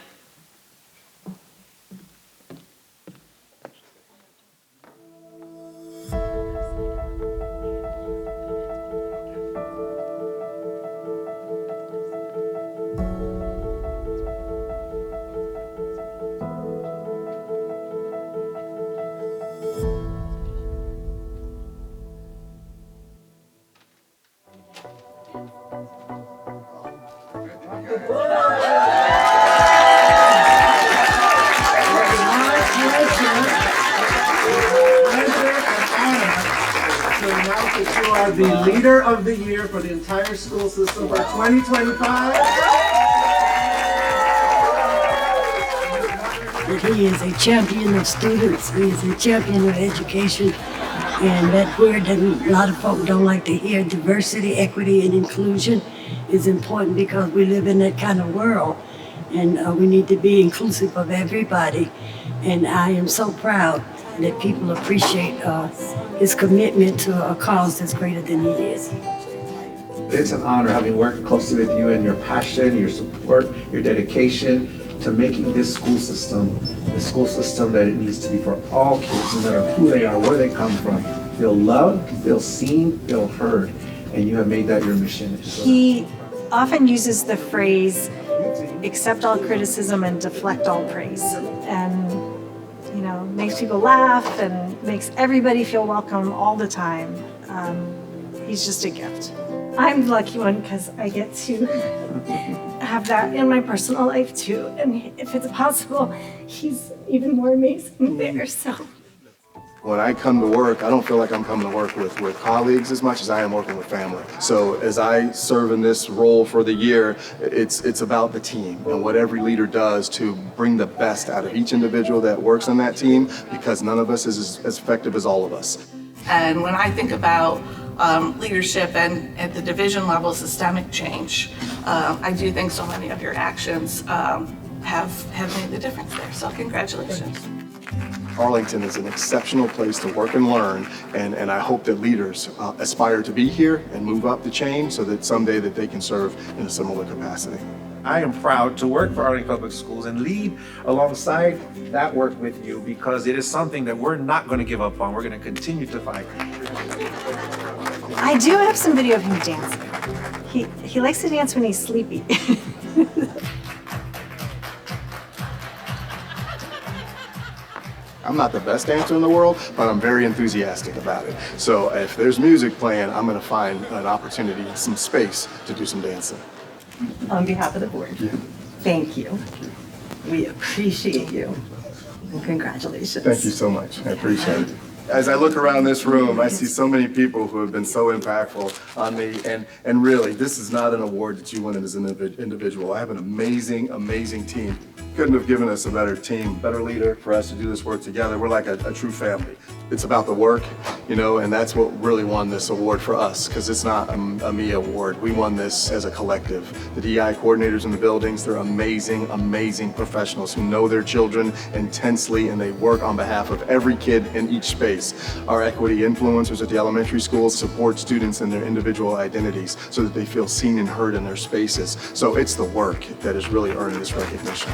You are the Leader of the Year for the entire school system for 2025. He is a champion of students. He is a champion of education. And that word that a lot of folk don't like to hear, diversity, equity, and inclusion, is important because we live in that kind of world. And we need to be inclusive of everybody. And I am so proud that people appreciate his commitment to a cause that's greater than he is. It's an honor having worked closely with you and your passion, your support, your dedication to making this school system the school system that it needs to be for all kids, no matter who they are, where they come from. Feel loved, feel seen, feel heard, and you have made that your mission. He often uses the phrase, accept all criticism and deflect all praise. And makes people laugh and makes everybody feel welcome all the time. He's just a gift. I'm the lucky one because I get to have that in my personal life too. And if it's possible, he's even more amazing there. So. When I come to work, I don't feel like I'm coming to work with colleagues as much as I am working with family. So as I serve in this role for the year, it's about the team and what every leader does to bring the best out of each individual that works on that team, because none of us is as effective as all of us. And when I think about leadership and at the division level, systemic change, I do think so many of your actions have made the difference there. So congratulations. Arlington is an exceptional place to work and learn, and I hope that leaders aspire to be here and move up the chain so that someday that they can serve in a similar capacity. I am proud to work for Arlington Public Schools and lead alongside that work with you, because it is something that we're not going to give up on. We're going to continue to fight. I do have some video of him dancing. He likes to dance when he's sleepy. I'm not the best dancer in the world, but I'm very enthusiastic about it. So if there's music playing, I'm going to find an opportunity and some space to do some dancing. On behalf of the board, thank you. We appreciate you. And congratulations. Thank you so much. I appreciate it. As I look around this room, I see so many people who have been so impactful on me, and really, this is not an award that you win as an individual. I have an amazing, amazing team. Couldn't have given us a better team, better leader for us to do this work together. We're like a true family. It's about the work, you know, and that's what really won this award for us, because it's not a me award. We won this as a collective. The DEI coordinators in the buildings, they're amazing, amazing professionals who know their children intensely, and they work on behalf of every kid in each space. Our equity influencers at the elementary schools support students in their individual identities so that they feel seen and heard in their spaces. So it's the work that has really earned this recognition.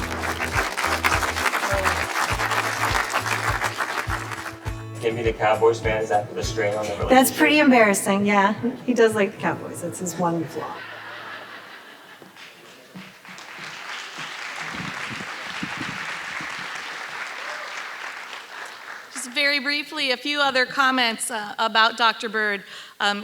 Maybe the Cowboys fans after the strain on the relationship. That's pretty embarrassing, yeah. He does like the Cowboys. That's his one flaw. Very briefly, a few other comments about Dr. Bird.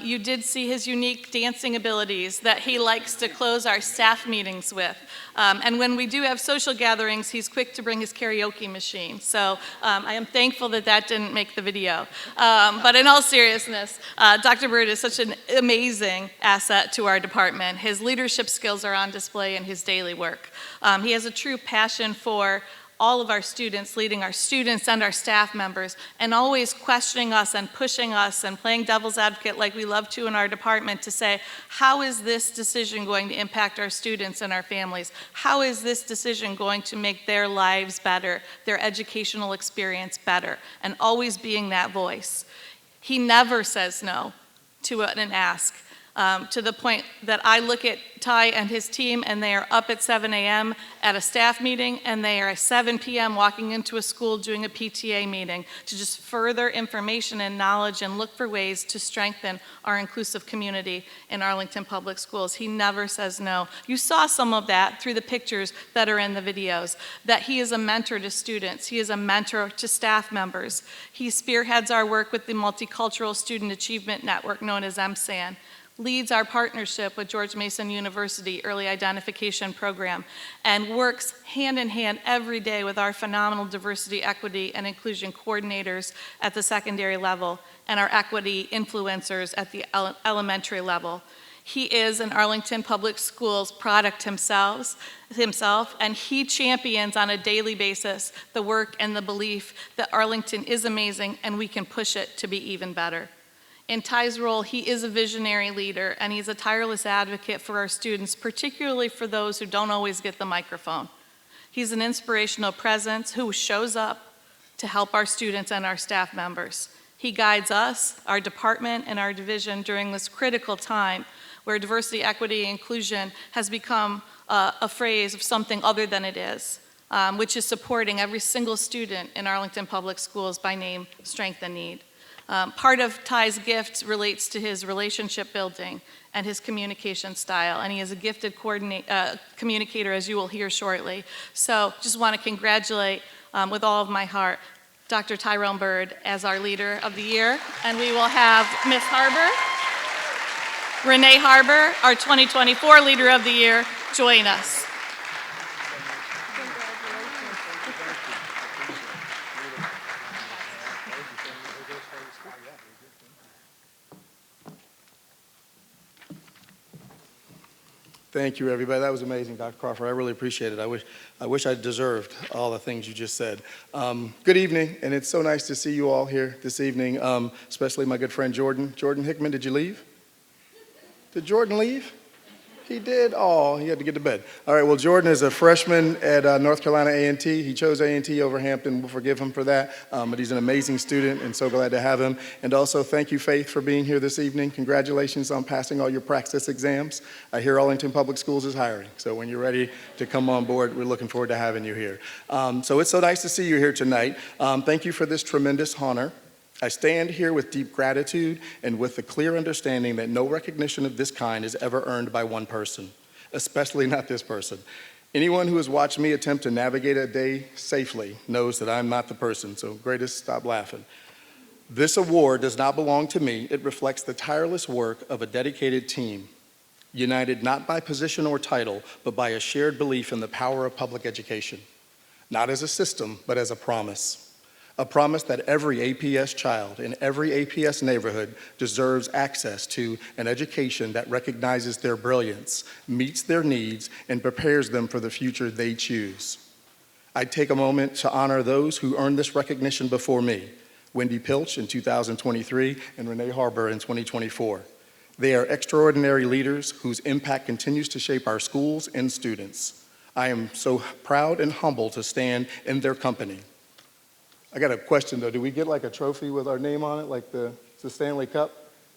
You did see his unique dancing abilities that he likes to close our staff meetings with. And when we do have social gatherings, he's quick to bring his karaoke machine. So I am thankful that that didn't make the video. But in all seriousness, Dr. Bird is such an amazing asset to our department. His leadership skills are on display in his daily work. He has a true passion for all of our students, leading our students and our staff members, and always questioning us and pushing us and playing devil's advocate like we love to in our department to say, how is this decision going to impact our students and our families? How is this decision going to make their lives better, their educational experience better? And always being that voice. He never says no to an ask. To the point that I look at Ty and his team, and they are up at 7 a.m. at a staff meeting, and they are at 7 p.m. walking into a school doing a PTA meeting to just further information and knowledge and look for ways to strengthen our inclusive community in Arlington Public Schools. He never says no. You saw some of that through the pictures that are in the videos, that he is a mentor to students. He is a mentor to staff members. He spearheads our work with the Multicultural Student Achievement Network, known as MSAN. Leads our partnership with George Mason University Early Identification Program, and works hand in hand every day with our phenomenal diversity, equity, and inclusion coordinators at the secondary level and our equity influencers at the elementary level. He is an Arlington Public Schools product himself, and he champions on a daily basis the work and the belief that Arlington is amazing and we can push it to be even better. In Ty's role, he is a visionary leader, and he's a tireless advocate for our students, particularly for those who don't always get the microphone. He's an inspirational presence who shows up to help our students and our staff members. He guides us, our department, and our division during this critical time where diversity, equity, and inclusion has become a phrase of something other than it is, which is supporting every single student in Arlington Public Schools by name, strength, and need. Part of Ty's gift relates to his relationship building and his communication style, and he is a gifted communicator, as you will hear shortly. So just want to congratulate with all of my heart Dr. Tyrone Bird as our Leader of the Year, and we will have Ms. Harbour, Renee Harbour, our 2024 Leader of the Year, join us. Thank you, everybody. That was amazing, Dr. Crawford. I really appreciate it. I wish I deserved all the things you just said. Good evening, and it's so nice to see you all here this evening, especially my good friend Jordan. Jordan Hickman, did you leave? Did Jordan leave? He did? Oh, he had to get to bed. All right, well, Jordan is a freshman at North Carolina A&T. He chose A&T over Hampton. We'll forgive him for that, but he's an amazing student, and so glad to have him. And also, thank you, Faith, for being here this evening. Congratulations on passing all your practice exams. I hear Arlington Public Schools is hiring, so when you're ready to come on board, we're looking forward to having you here. So it's so nice to see you here tonight. Thank you for this tremendous honor. I stand here with deep gratitude and with the clear understanding that no recognition of this kind is ever earned by one person, especially not this person. Anyone who has watched me attempt to navigate a day safely knows that I'm not the person, so greatest, stop laughing. This award does not belong to me. It reflects the tireless work of a dedicated team, united not by position or title, but by a shared belief in the power of public education, not as a system, but as a promise. A promise that every APS child in every APS neighborhood deserves access to an education that recognizes their brilliance, meets their needs, and prepares them for the future they choose. I take a moment to honor those who earned this recognition before me, Wendy Pilch in 2023 and Renee Harbour in 2024. They are extraordinary leaders whose impact continues to shape our schools and students. I am so proud and humbled to stand in their company. I got a question though. Do we get like a trophy with our name on it, like the Stanley Cup?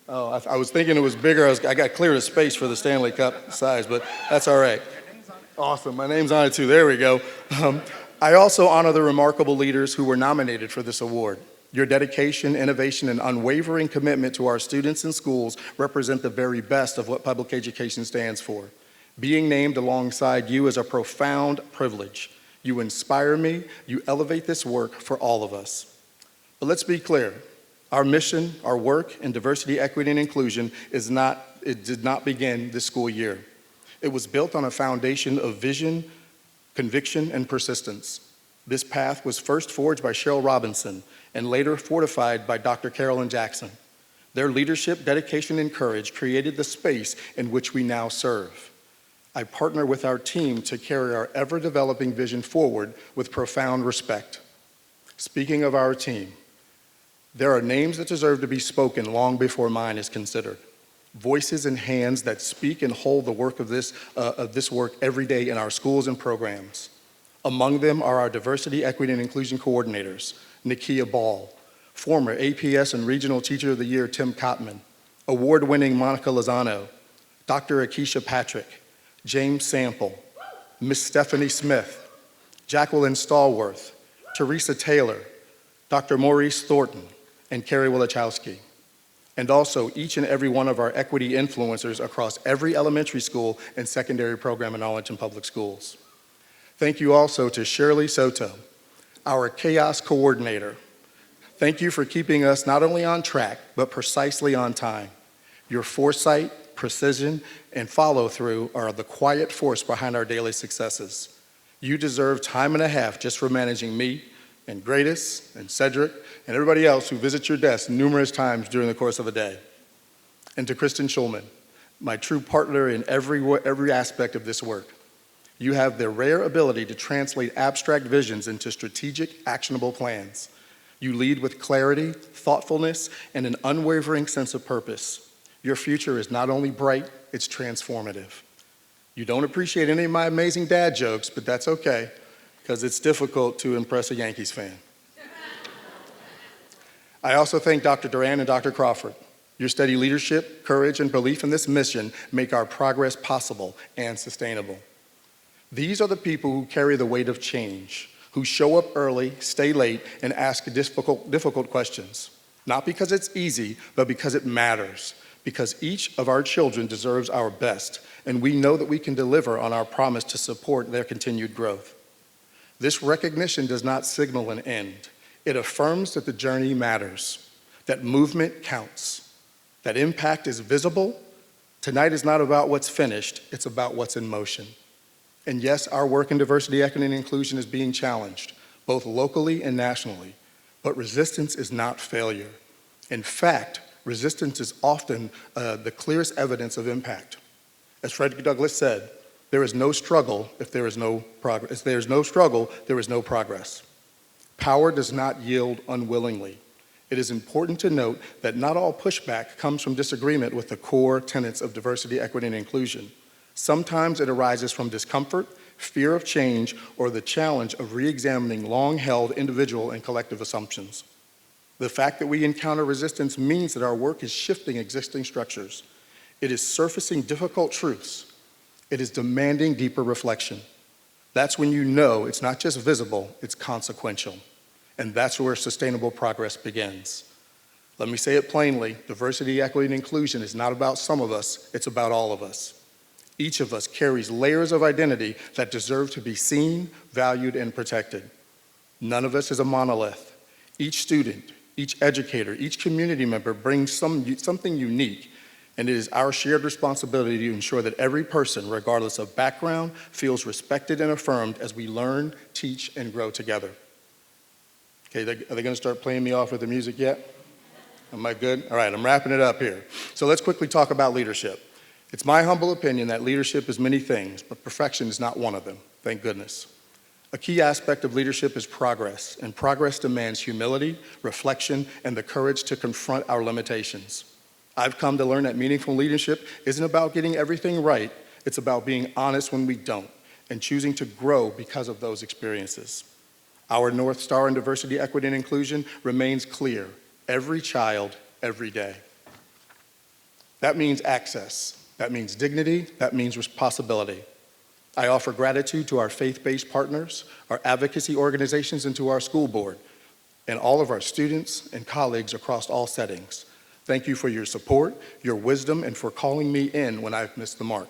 Oh, I was thinking it was bigger. I got cleared a space for the Stanley Cup size, but that's all right. Awesome. My name's on it too. There we go. I also honor the remarkable leaders who were nominated for this award. Your dedication, innovation, and unwavering commitment to our students and schools represent the very best of what public education stands for. Being named alongside you is a profound privilege. You inspire me, you elevate this work for all of us. But let's be clear, our mission, our work in diversity, equity, and inclusion did not begin this school year. It was built on a foundation of vision, conviction, and persistence. This path was first forged by Cheryl Robinson and later fortified by Dr. Carolyn Jackson. Their leadership, dedication, and courage created the space in which we now serve. I partner with our team to carry our ever-developing vision forward with profound respect. Speaking of our team, there are names that deserve to be spoken long before mine is considered. Voices and hands that speak and hold the work of this work every day in our schools and programs. Among them are our Diversity, Equity, and Inclusion coordinators, Nakia Ball, former APS and Regional Teacher of the Year Tim Kottman, award-winning Monica Lozano, Dr. Akeisha Patrick, James Sample, Miss Stephanie Smith, Jacqueline Stallworth, Teresa Taylor, Dr. Maurice Thornton, and Carrie Wilichowski, and also each and every one of our equity influencers across every elementary school and secondary program in Arlington Public Schools. Thank you also to Shirley Soto, our chaos coordinator. Thank you for keeping us not only on track, but precisely on time. Your foresight, precision, and follow-through are the quiet force behind our daily successes. You deserve time and a half just for managing me and Gradis and Cedric and everybody else who visits your desk numerous times during the course of a day. And to Kristen Schulman, my true partner in every aspect of this work. You have the rare ability to translate abstract visions into strategic, actionable plans. You lead with clarity, thoughtfulness, and an unwavering sense of purpose. Your future is not only bright, it's transformative. You don't appreciate any of my amazing dad jokes, but that's okay, because it's difficult to impress a Yankees fan. I also thank Dr. Duran and Dr. Crawford. Your steady leadership, courage, and belief in this mission make our progress possible and sustainable. These are the people who carry the weight of change, who show up early, stay late, and ask difficult questions. Not because it's easy, but because it matters. Because each of our children deserves our best, and we know that we can deliver on our promise to support their continued growth. This recognition does not signal an end. It affirms that the journey matters, that movement counts, that impact is visible. Tonight is not about what's finished, it's about what's in motion. And yes, our work in diversity, equity, and inclusion is being challenged, both locally and nationally, but resistance is not failure. In fact, resistance is often the clearest evidence of impact. As Frederick Douglass said, there is no struggle if there is no progress. If there is no struggle, there is no progress. Power does not yield unwillingly. It is important to note that not all pushback comes from disagreement with the core tenets of diversity, equity, and inclusion. Sometimes it arises from discomfort, fear of change, or the challenge of re-examining long-held individual and collective assumptions. The fact that we encounter resistance means that our work is shifting existing structures. It is surfacing difficult truths. It is demanding deeper reflection. That's when you know it's not just visible, it's consequential. And that's where sustainable progress begins. Let me say it plainly, diversity, equity, and inclusion is not about some of us, it's about all of us. Each of us carries layers of identity that deserve to be seen, valued, and protected. None of us is a monolith. Each student, each educator, each community member brings something unique, and it is our shared responsibility to ensure that every person, regardless of background, feels respected and affirmed as we learn, teach, and grow together. Okay, are they going to start playing me off with the music yet? Am I good? All right, I'm wrapping it up here. So let's quickly talk about leadership. It's my humble opinion that leadership is many things, but perfection is not one of them, thank goodness. A key aspect of leadership is progress, and progress demands humility, reflection, and the courage to confront our limitations. I've come to learn that meaningful leadership isn't about getting everything right, it's about being honest when we don't, and choosing to grow because of those experiences. Our North Star in diversity, equity, and inclusion remains clear: every child, every day. That means access. That means dignity, that means responsibility. I offer gratitude to our faith-based partners, our advocacy organizations, and to our school board, and all of our students and colleagues across all settings. Thank you for your support, your wisdom, and for calling me in when I've missed the mark.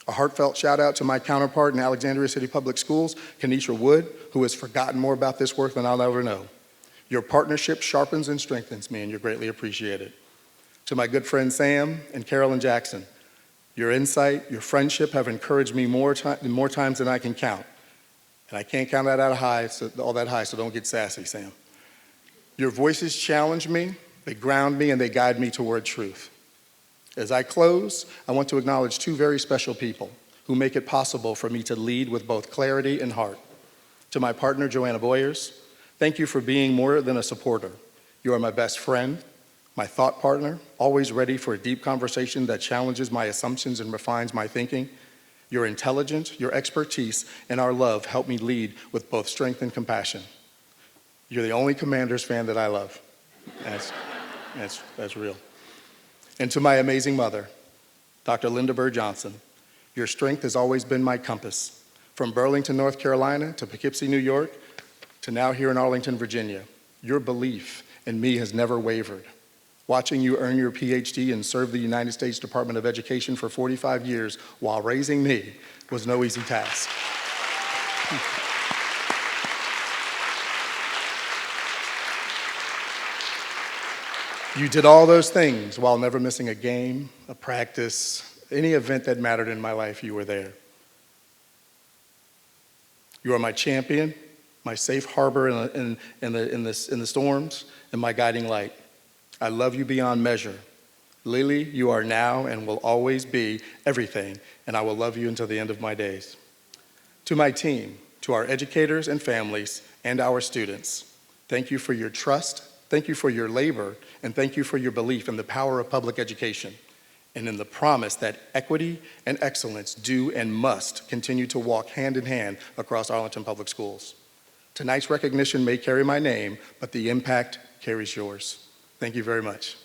A heartfelt shout out to my counterpart in Alexandria City Public Schools, Kenesha Wood, who has forgotten more about this work than I'll ever know. Your partnership sharpens and strengthens me, and you're greatly appreciated. To my good friends Sam and Carolyn Jackson, your insight, your friendship have encouraged me more times than I can count. And I can't count that all that high, so don't get sassy, Sam. Your voices challenge me, they ground me, and they guide me toward truth. As I close, I want to acknowledge two very special people who make it possible for me to lead with both clarity and heart. To my partner, Joanna Boyers, thank you for being more than a supporter. You are my best friend, my thought partner, always ready for a deep conversation that challenges my assumptions and refines my thinking. Your intelligence, your expertise, and our love help me lead with both strength and compassion. You're the only Commanders fan that I love. That's real. And to my amazing mother, Dr. Linda Bird Johnson, your strength has always been my compass. From Burlington, North Carolina, to Poughkeepsie, New York, to now here in Arlington, Virginia, your belief in me has never wavered. Watching you earn your PhD and serve the United States Department of Education for 45 years while raising me was no easy task. You did all those things while never missing a game, a practice, any event that mattered in my life, you were there. You are my champion, my safe harbor in the storms, and my guiding light. I love you beyond measure. Lily, you are now and will always be everything, and I will love you until the end of my days. To my team, to our educators and families, and our students, thank you for your trust, thank you for your labor, and thank you for your belief in the power of public education and in the promise that equity and excellence do and must continue to walk hand in hand across Arlington Public Schools. Tonight's recognition may carry my name, but the impact carries yours. Thank you very much.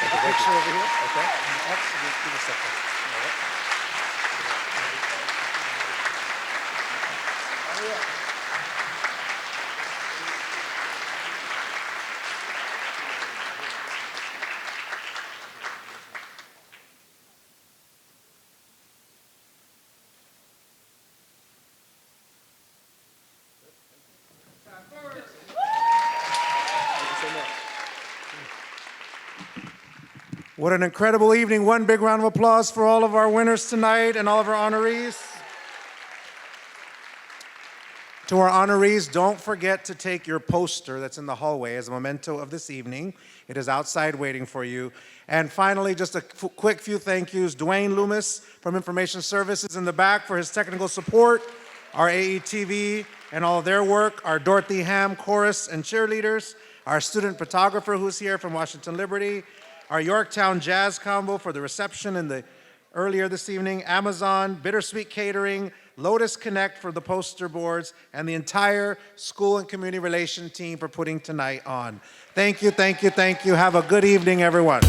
Take a picture over here. Okay. Give me a second. All right. What an incredible evening. One big round of applause for all of our winners tonight and all of our honorees. To our honorees, don't forget to take your poster that's in the hallway as a memento of this evening. It is outside waiting for you. And finally, just a quick few thank yous. Dwayne Loomis from Information Services in the back for his technical support, our AETV and all of their work, our Dorothy Ham chorus and cheerleaders, our student photographer who's here from Washington Liberty, our Yorktown Jazz Combo for the reception and the earlier this evening, Amazon, Bittersweet Catering, Lotus Connect for the poster boards, and the entire school and community relation team for putting tonight on. Thank you, thank you, thank you. Have a good evening, everyone.